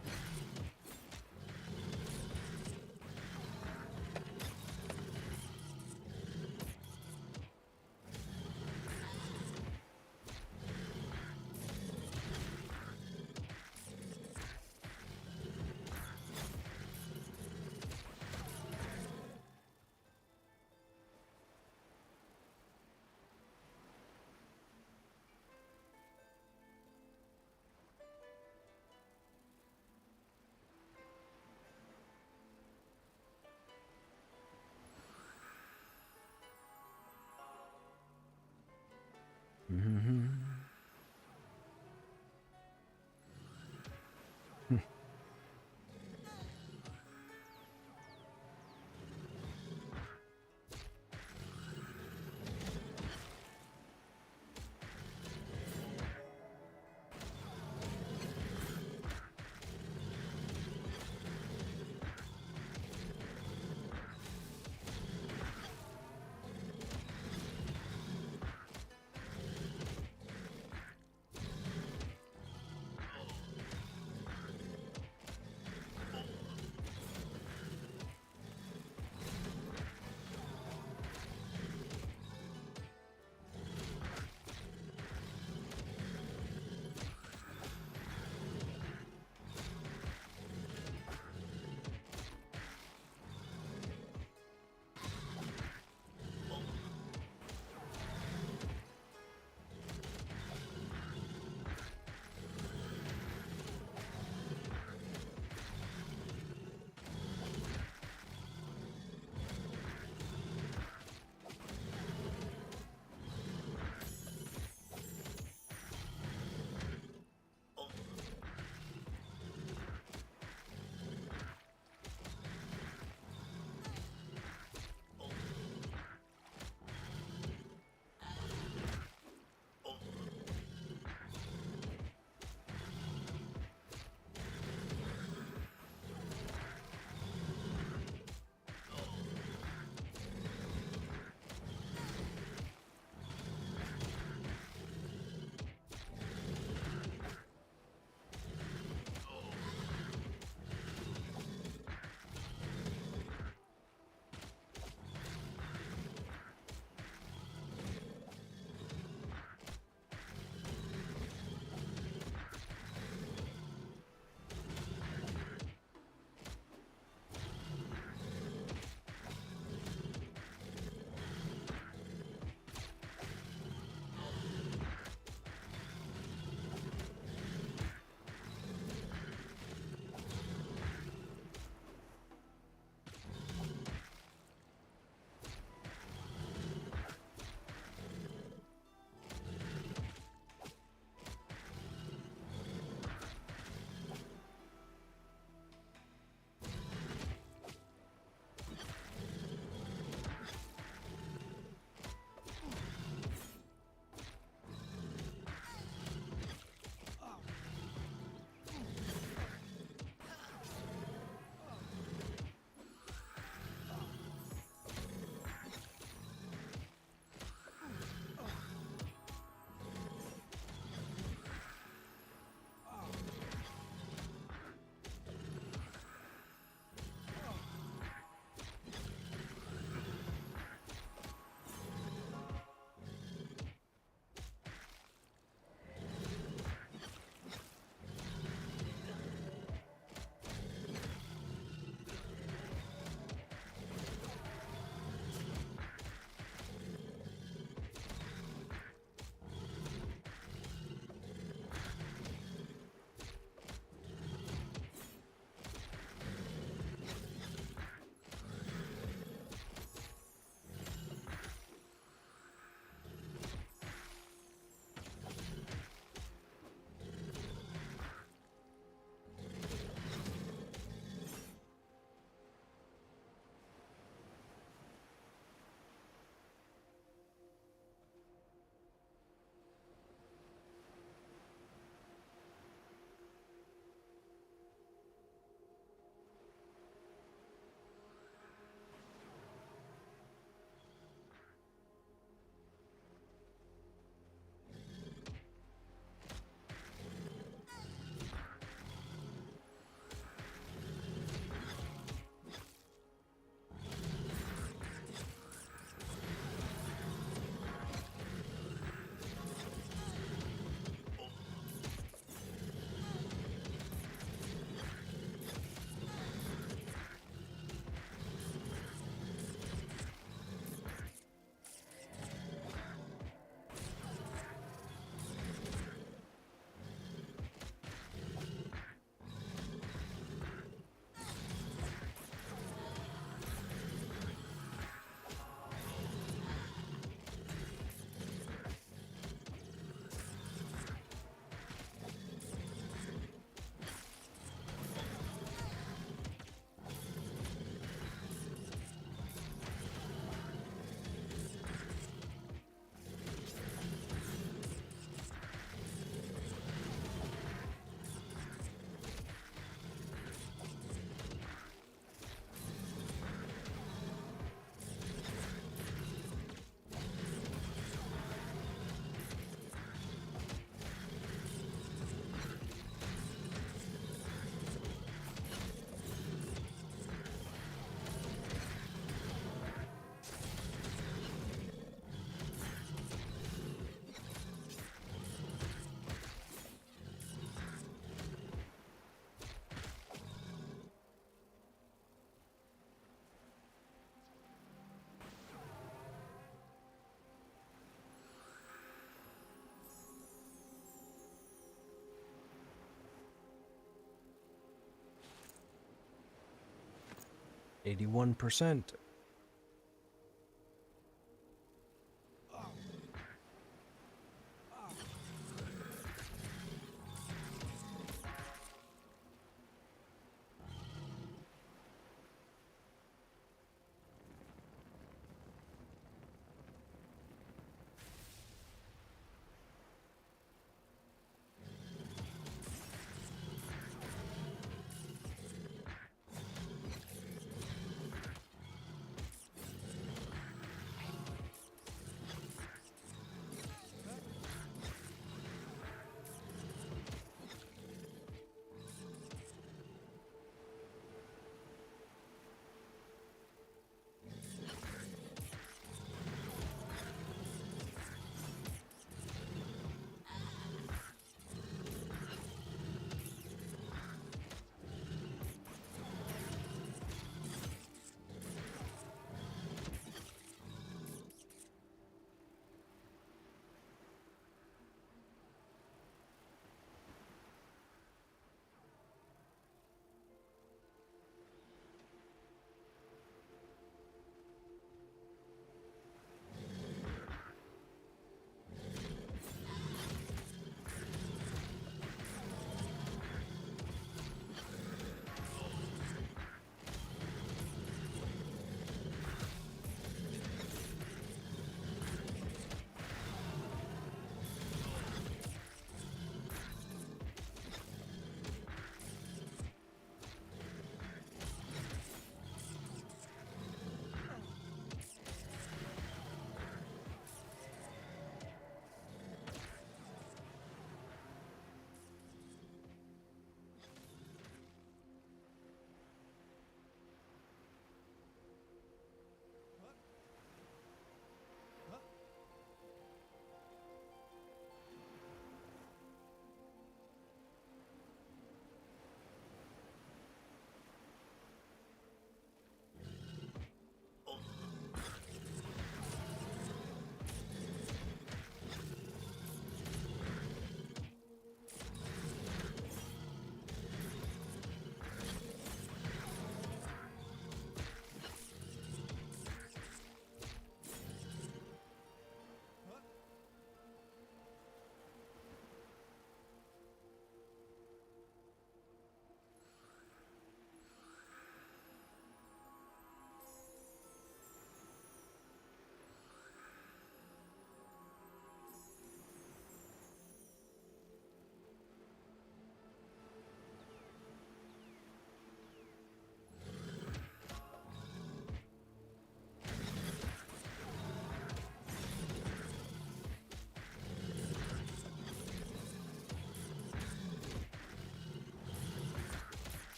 81%.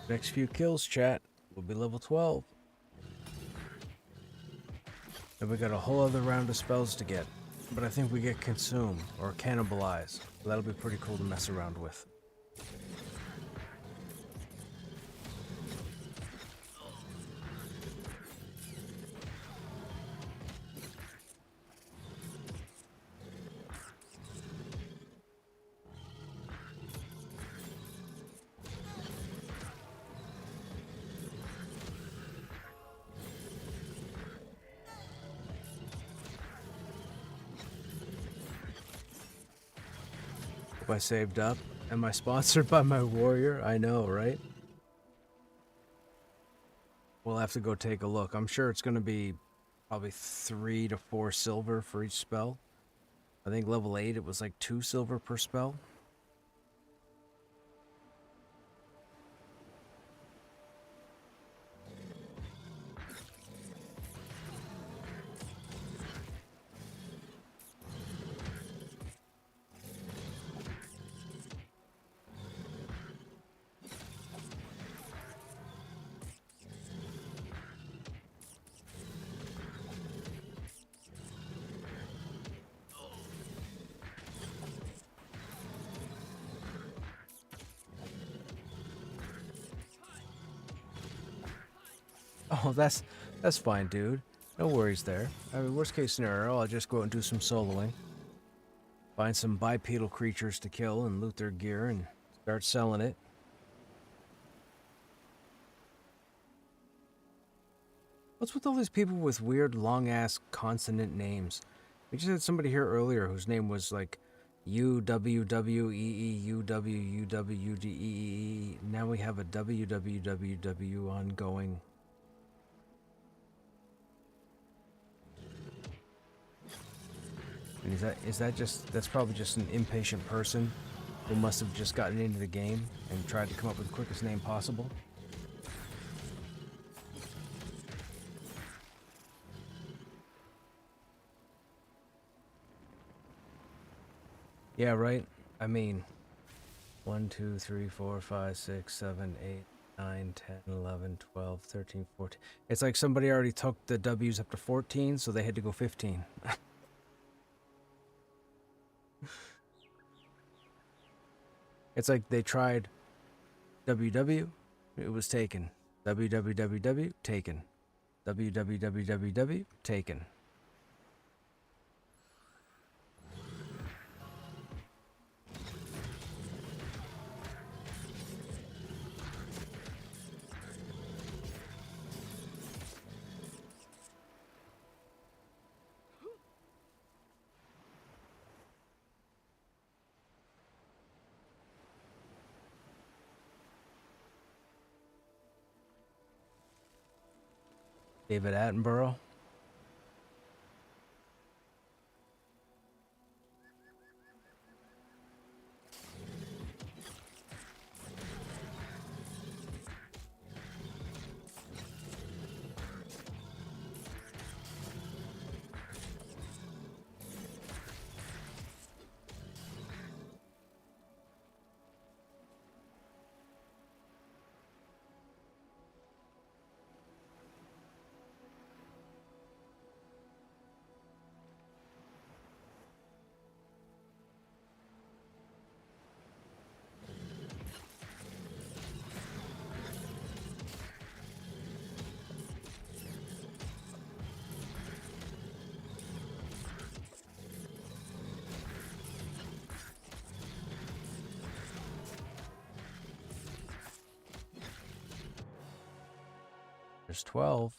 Next few kills, chat, we'll be level 12. And we got a whole other round of spells to get. But I think we get Consume or Cannibalize. So that'll be pretty cool to mess around with. I saved up. Am I sponsored by my warrior? I know, right? We'll have to go take a look. I'm sure it's going to be probably 3 to 4 silver for each spell. I think level 8 it was like 2 silver per spell. Oh, that's fine, dude. No worries there. I mean, worst case scenario, I'll just go out and do some soloing. Find some bipedal creatures to kill and loot their gear and start selling it. What's with all these people with weird long-ass consonant names? We just had somebody here earlier whose name was like UWWEEUWUWUDEE. Now we have a WWWW ongoing. And that's probably just an impatient person who must have just gotten into the game and tried to come up with the quickest name possible. Yeah, right? I mean, 1, 2, 3, 4, 5, 6, 7, 8, 9, 10, 11, 12, 13, 14. It's like somebody already took the W's up to 14, so they had to go 15. It's like they tried WW, it was taken. WWWW, taken. WWWWW, taken. David Attenborough. There's 12.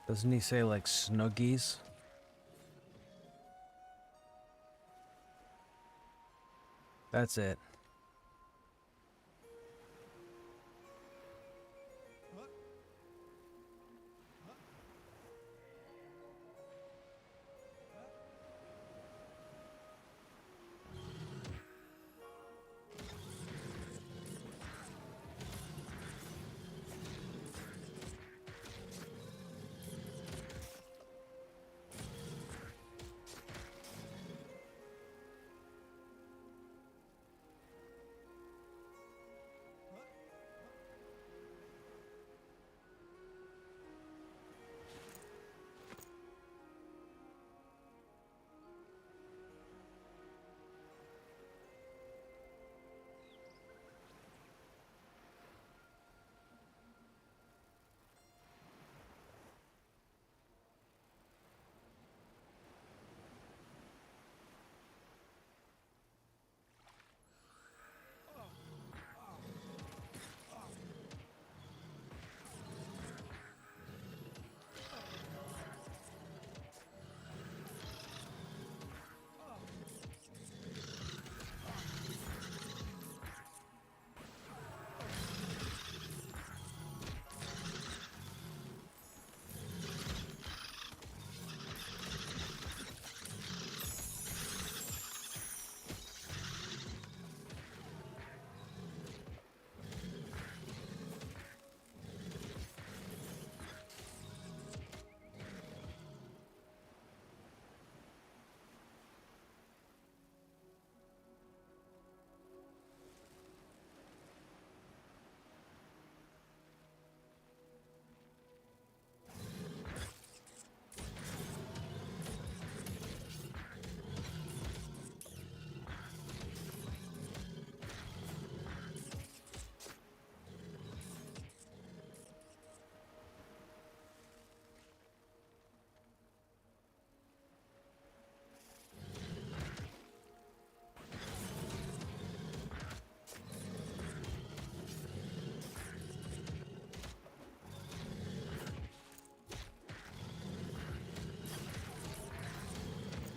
Doesn't he say like Snuggies? That's it.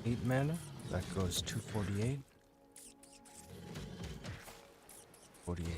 Eight mana. That goes 248. 48.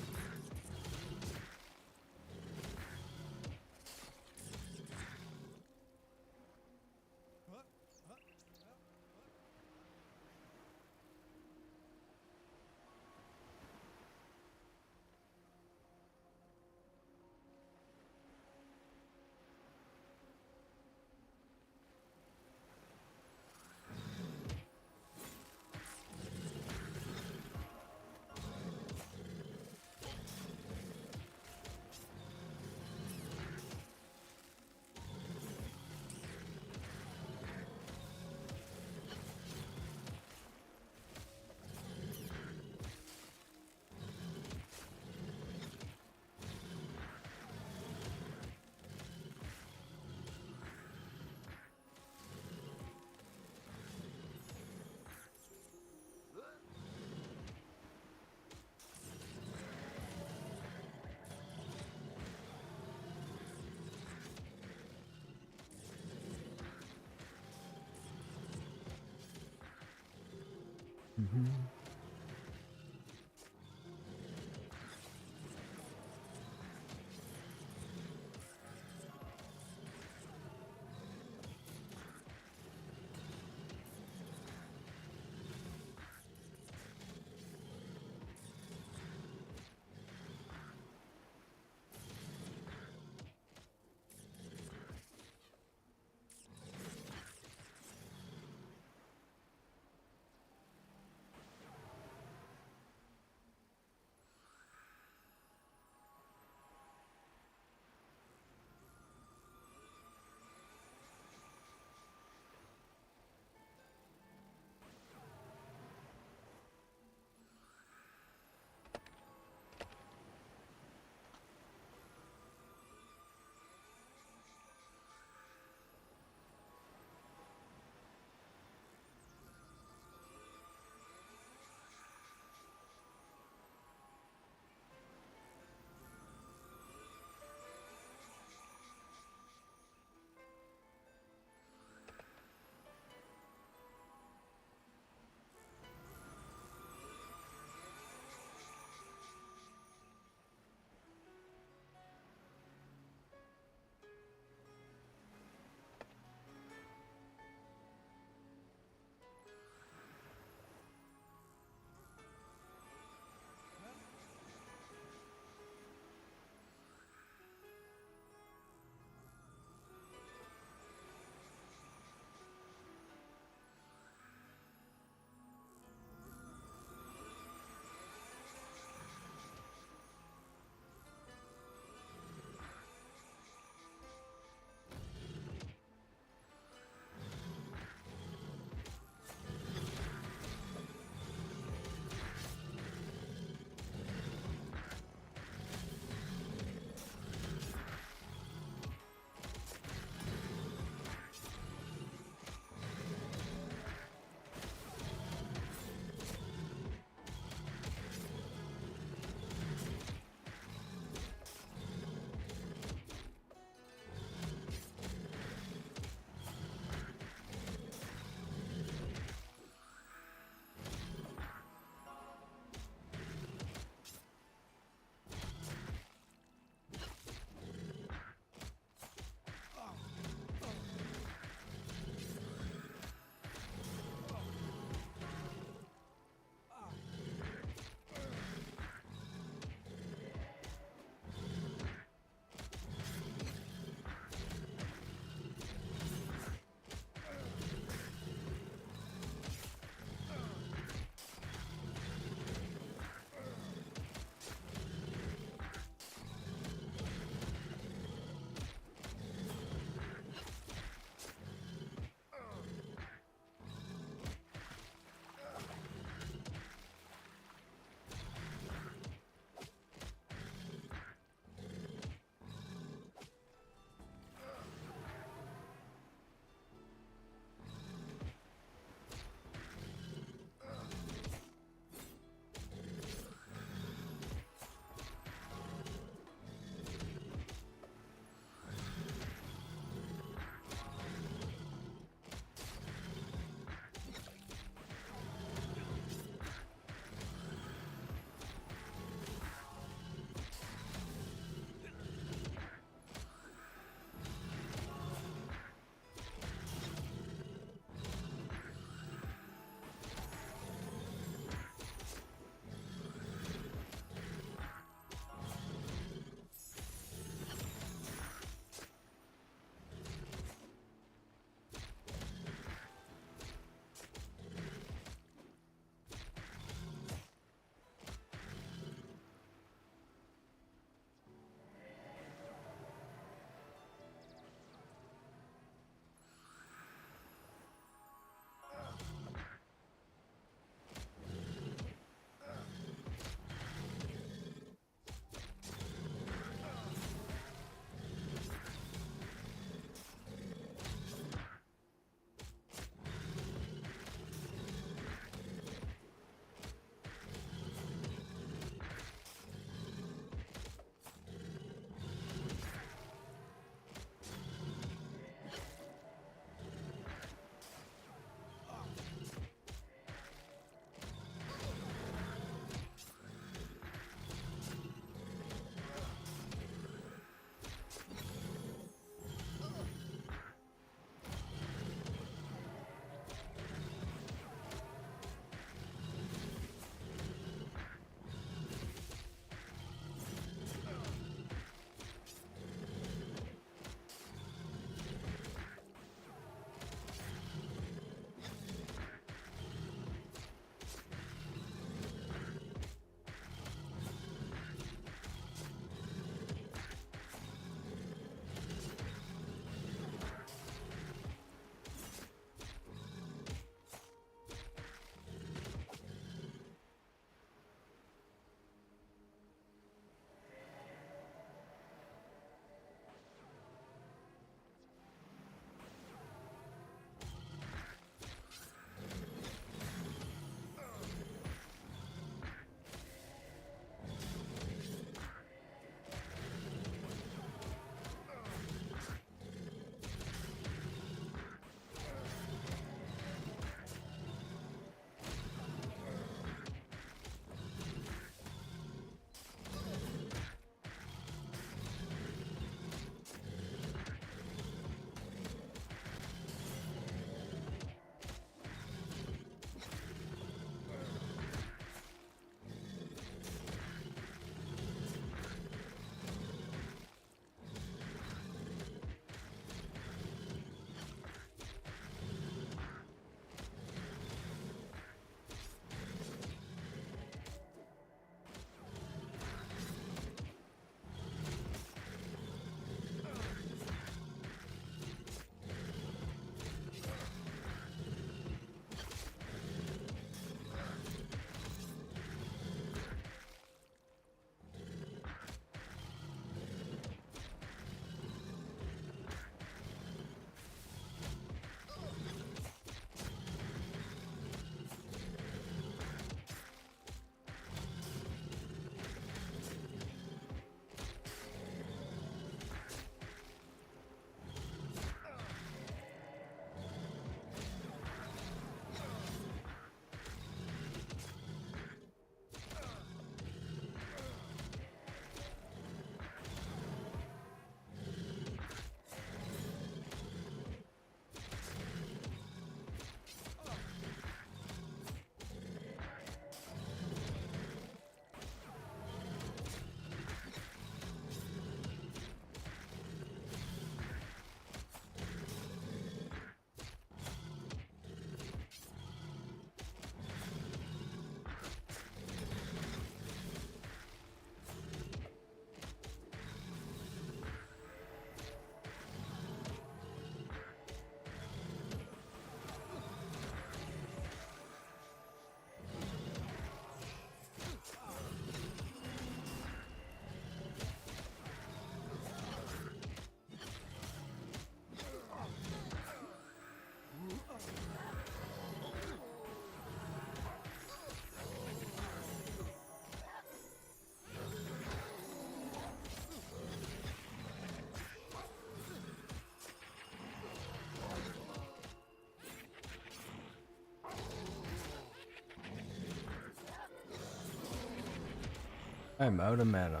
I'm out of mana.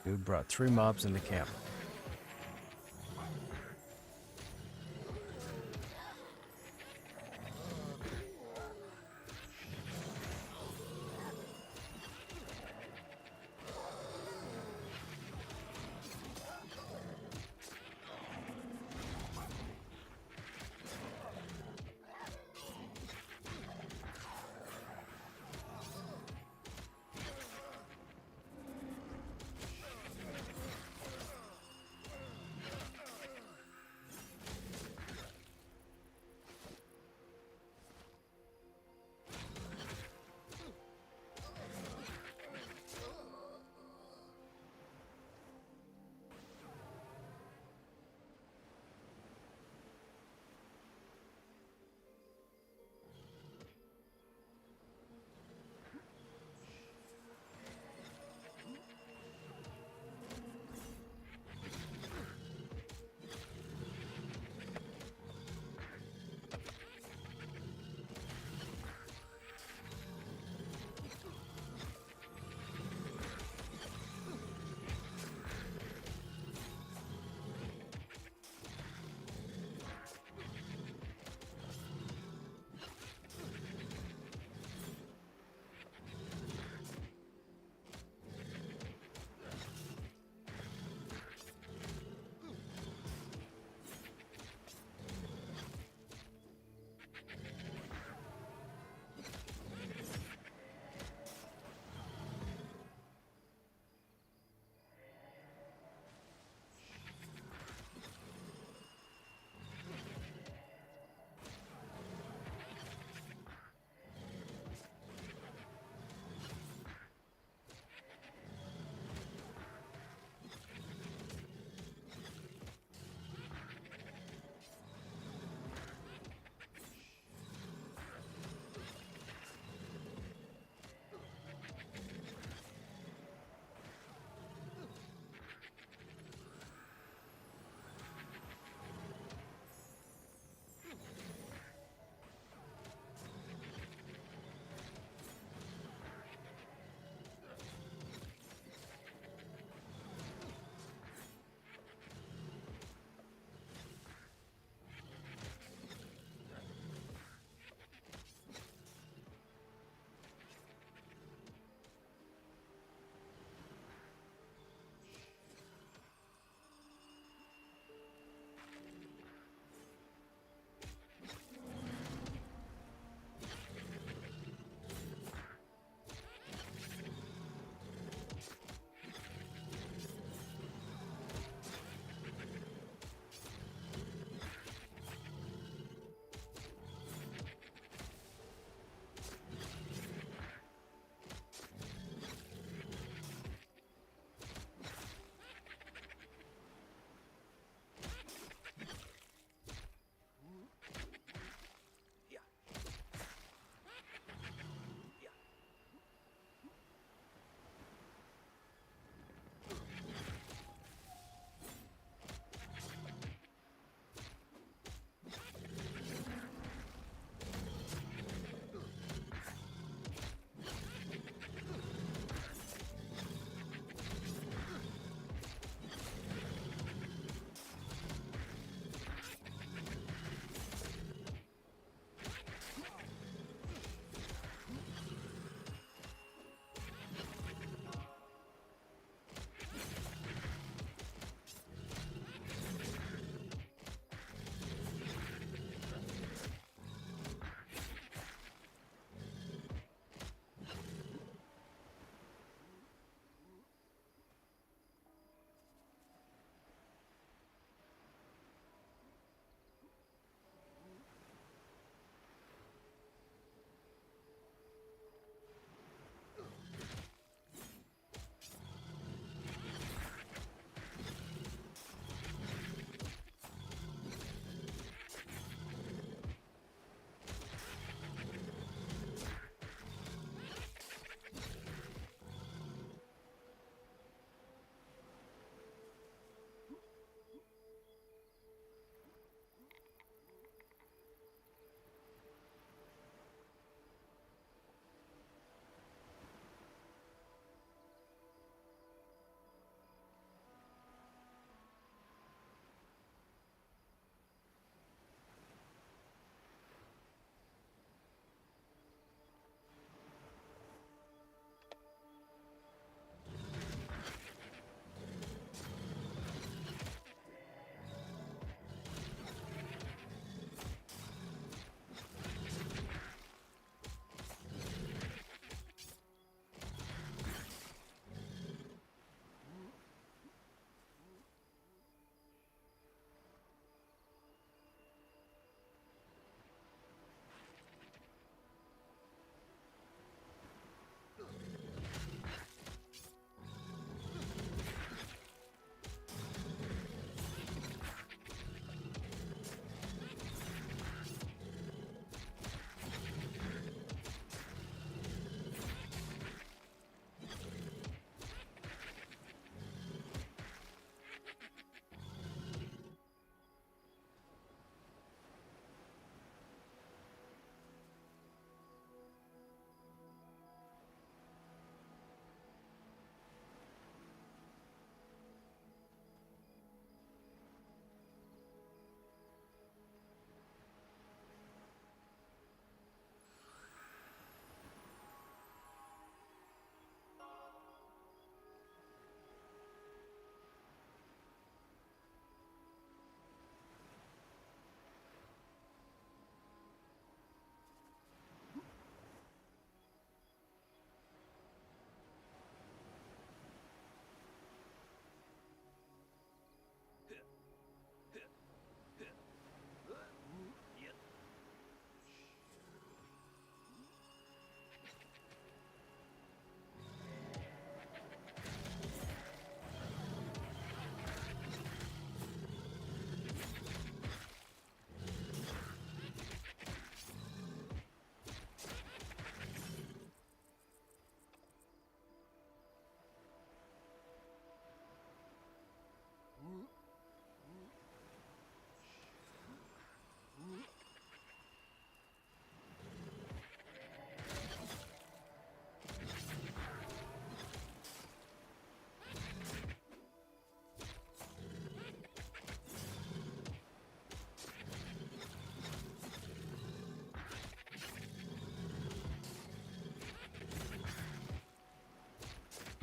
Dude brought 3 mobs into camp.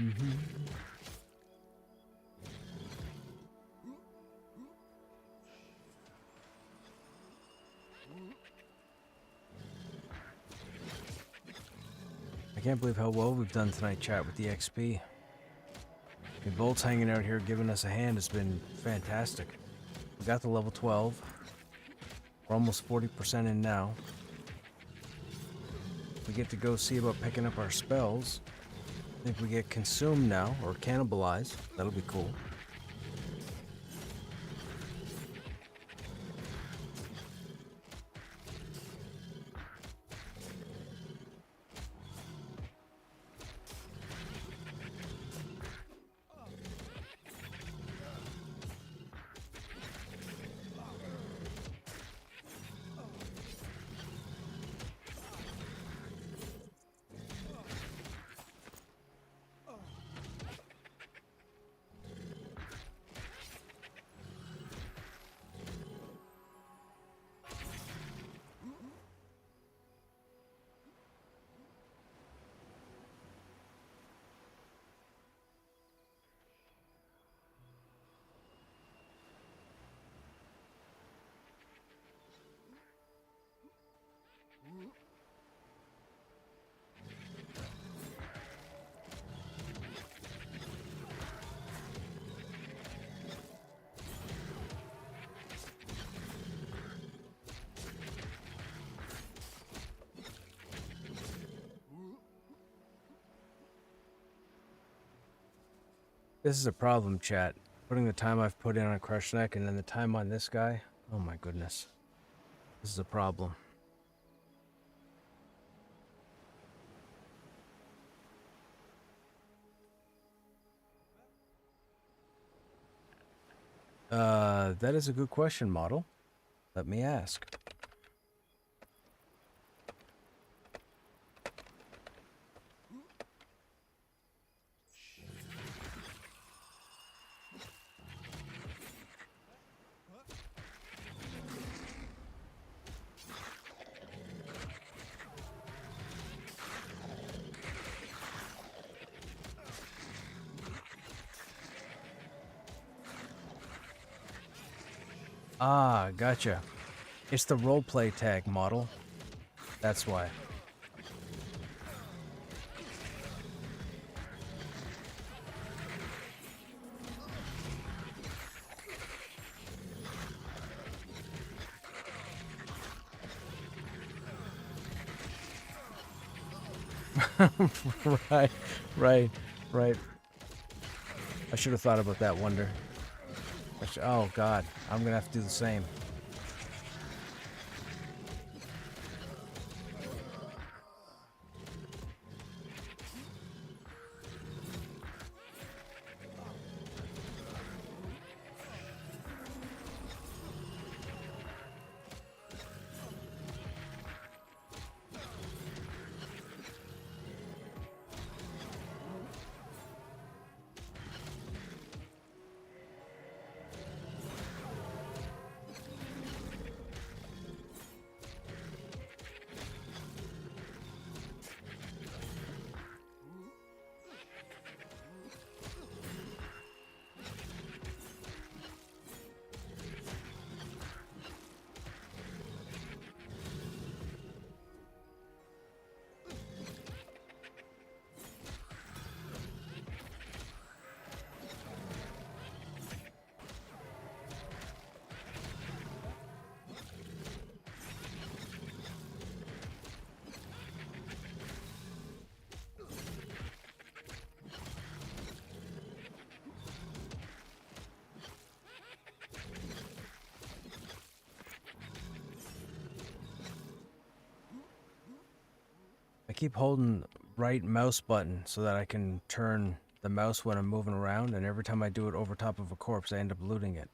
I can't believe how well we've done tonight, chat, with the XP. The Bolt's hanging out here giving us a hand has been fantastic. We got to level 12. We're almost 40% in now. We get to go see about picking up our spells. I think we get consumed now, or cannibalized. That'll be cool. This is a problem, chat. Putting the time I've put in on Krushnek and then the time on this guy. Oh my goodness. This is a problem. That is a good question, model. Let me ask. Ah, gotcha. It's the roleplay tag model. That's why. Right. I should have thought about that wonder. Oh god, I'm gonna have to do the same. I keep holding right mouse button so that I can turn the mouse when I'm moving around, and every time I do it over top of a corpse, I end up looting it.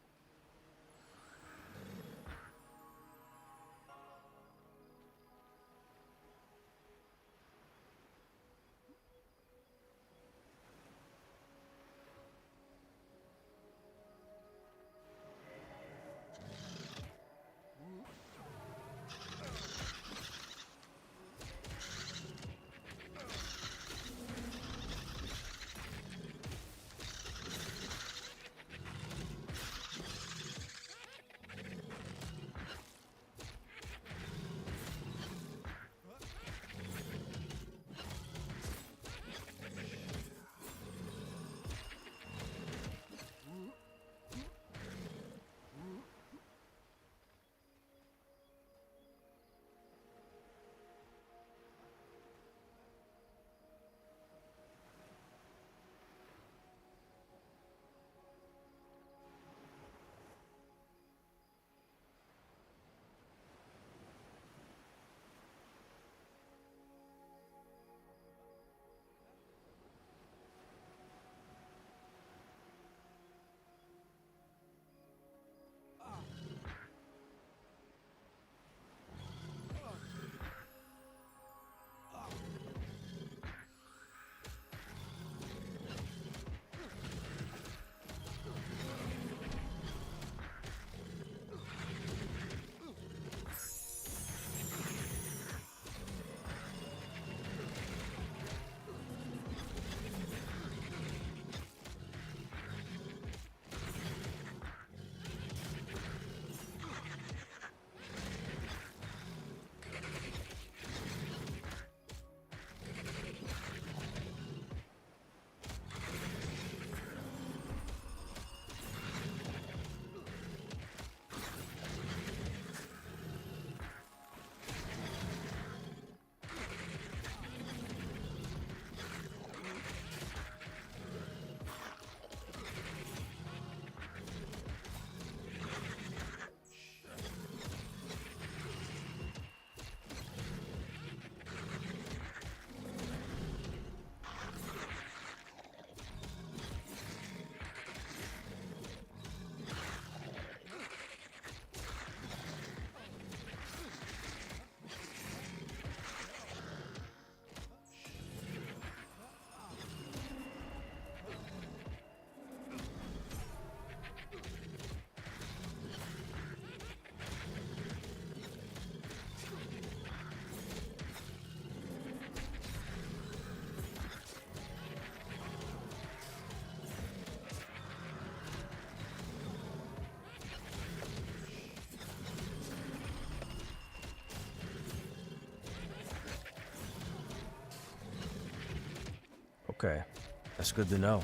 Okay, that's good to know.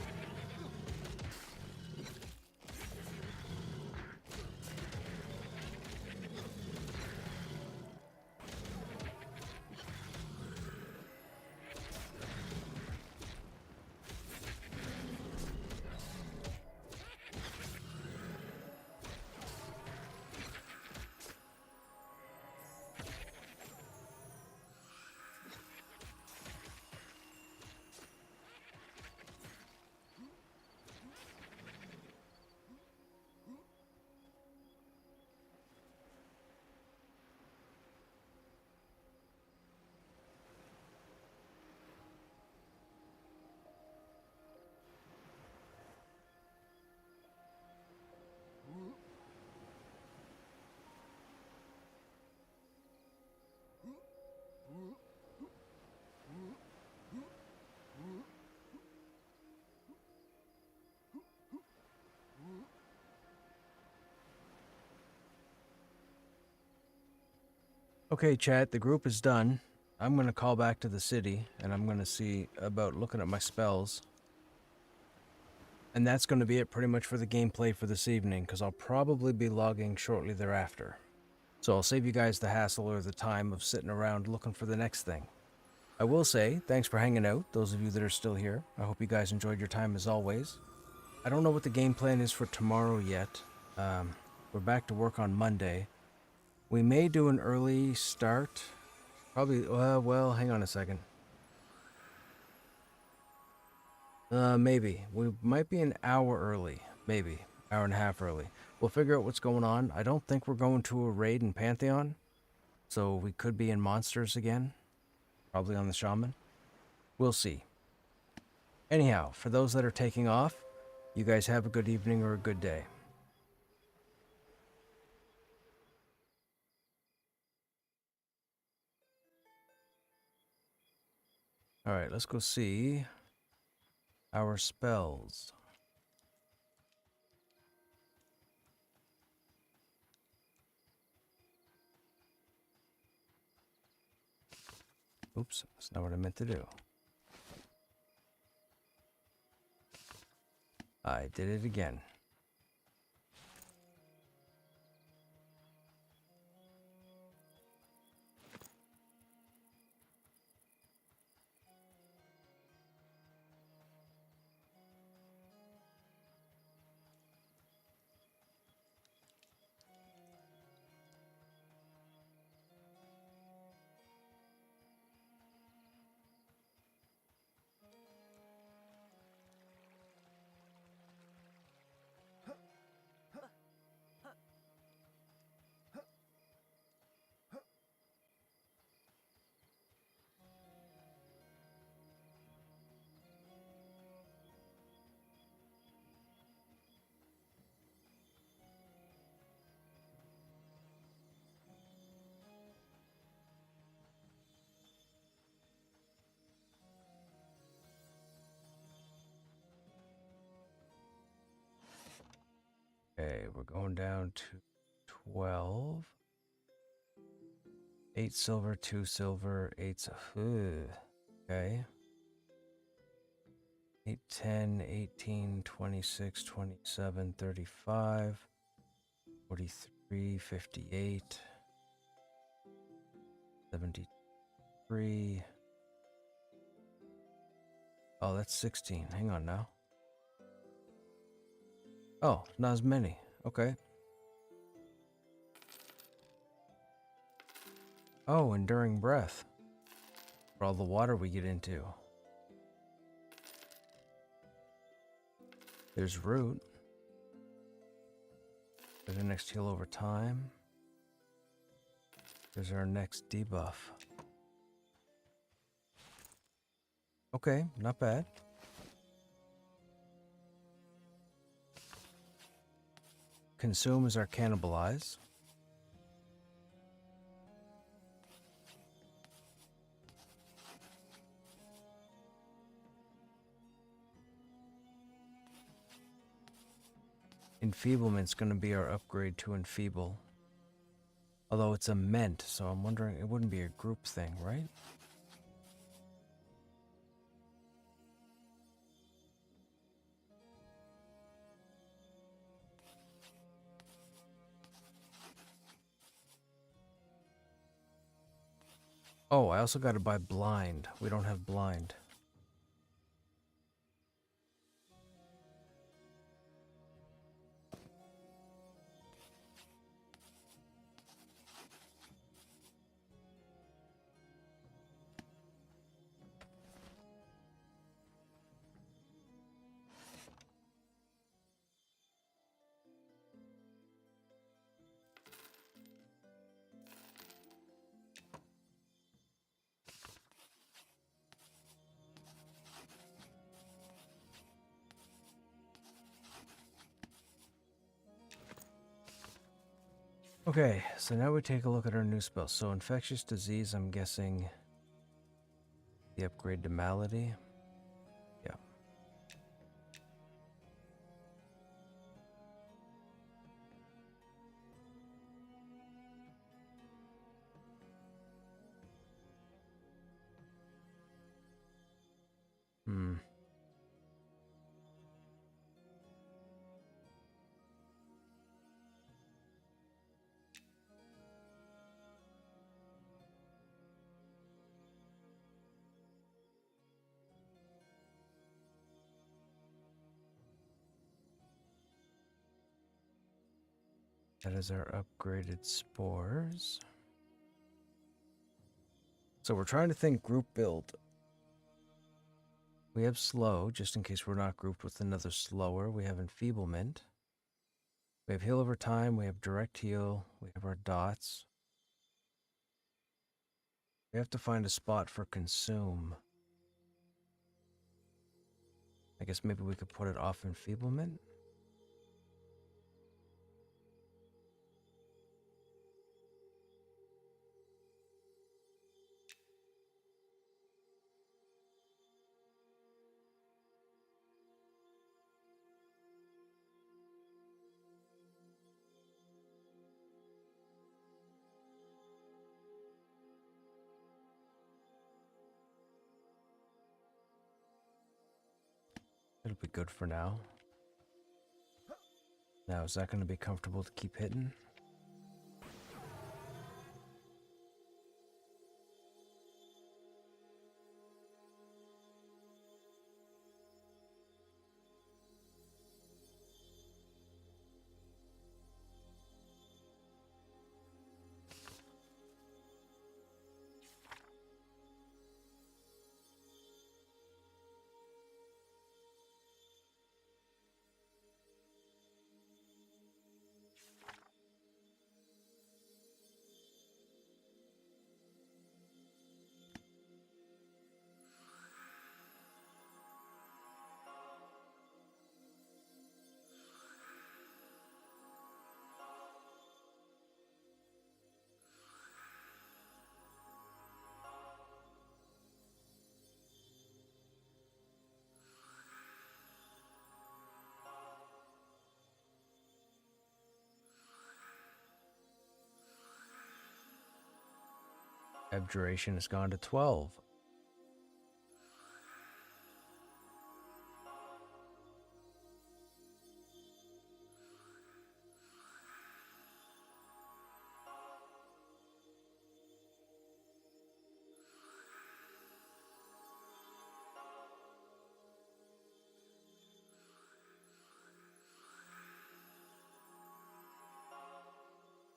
Okay, chat, the group is done. I'm going to call back to the city, and I'm going to see about looking at my spells. And that's going to be it pretty much for the gameplay for this evening, because I'll probably be logging shortly thereafter. So I'll save you guys the hassle or the time of sitting around looking for the next thing. I will say, thanks for hanging out, those of you that are still here. I hope you guys enjoyed your time as always. I don't know what the game plan is for tomorrow yet. We're back to work on Monday. We may do an early start. Probably, well, hang on a second. Maybe. We might be an hour early. Maybe. Hour and a half early. We'll figure out what's going on. I don't think we're going to a raid in Pantheon. So we could be in monsters again. Probably on the shaman. We'll see. Anyhow, for those that are taking off, you guys have a good evening or a good day. Alright, let's go see our spells. Oops, that's not what I meant to do. I did it again. Okay, we're going down to 12. 8 silver, 2 silver, 8 okay. 8, 10, 18, 26, 27, 35, 43, 58, 73. Oh, that's 16. Hang on now. Oh, not as many. Okay. Oh, enduring breath. For all the water we get into. There's root. There's our next heal over time. There's our next debuff. Okay, not bad. Consume is our cannibalize. Enfeeblement's going to be our upgrade to enfeeble. Although it's a ment, so I'm wondering, it wouldn't be a group thing, right? Oh, I also got to buy blind. We don't have blind. Okay, so now we take a look at our new spells. So infectious disease, I'm guessing the upgrade to malady. Yeah. Hmm. That is our upgraded spores. So we're trying to think group build. We have slow, just in case we're not grouped with another slower. We have enfeeblement. We have heal over time. We have direct heal. We have our dots. We have to find a spot for consume. I guess maybe we could put it off enfeeblement. It'll be good for now. Now, is that going to be comfortable to keep hitting? Abjuration has gone to 12.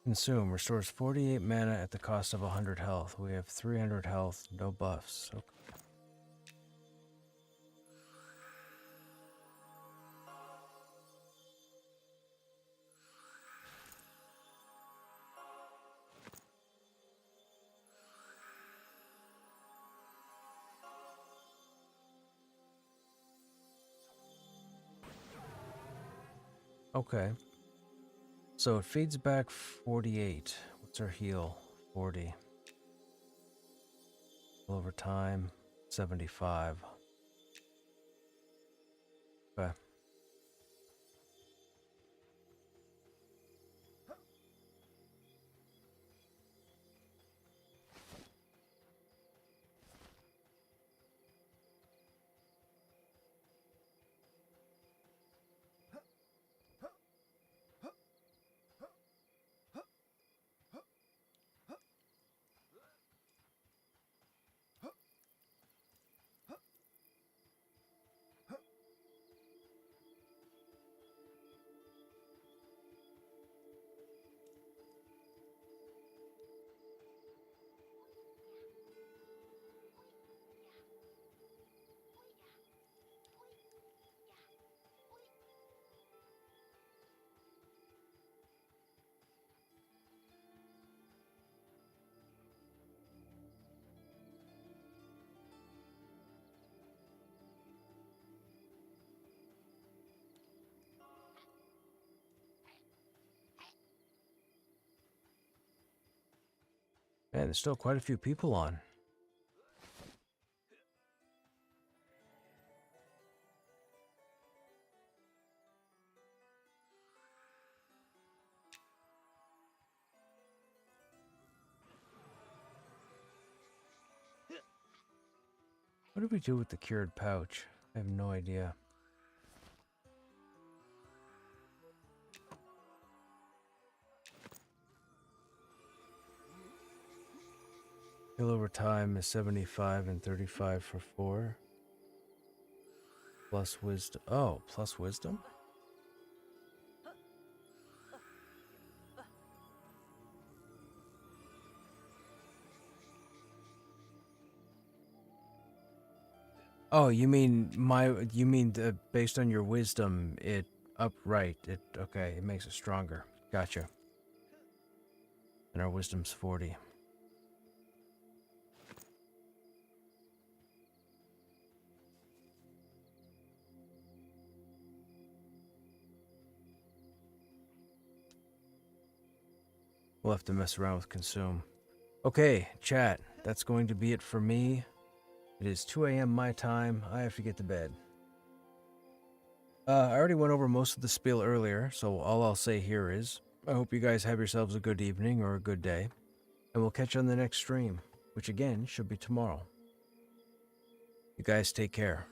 Consume restores 48 mana at the cost of 100 health. We have 300 health, no buffs. Okay. So it feeds back 48. What's our heal? 40. Over time, 75. Okay. Man, there's still quite a few people on. What did we do with the cured pouch? I have no idea. Kill over time is 75 and 35 for 4. Plus wisdom. Oh, plus wisdom? Oh, you mean based on your wisdom, it upright. Okay, it makes it stronger. Gotcha. And our wisdom's 40. We'll have to mess around with consume. Okay, chat. That's going to be it for me. It is 2 a.m. my time. I have to get to bed. I already went over most of the spiel earlier, so all I'll say here is, I hope you guys have yourselves a good evening or a good day, and we'll catch you on the next stream, which again should be tomorrow. You guys take care.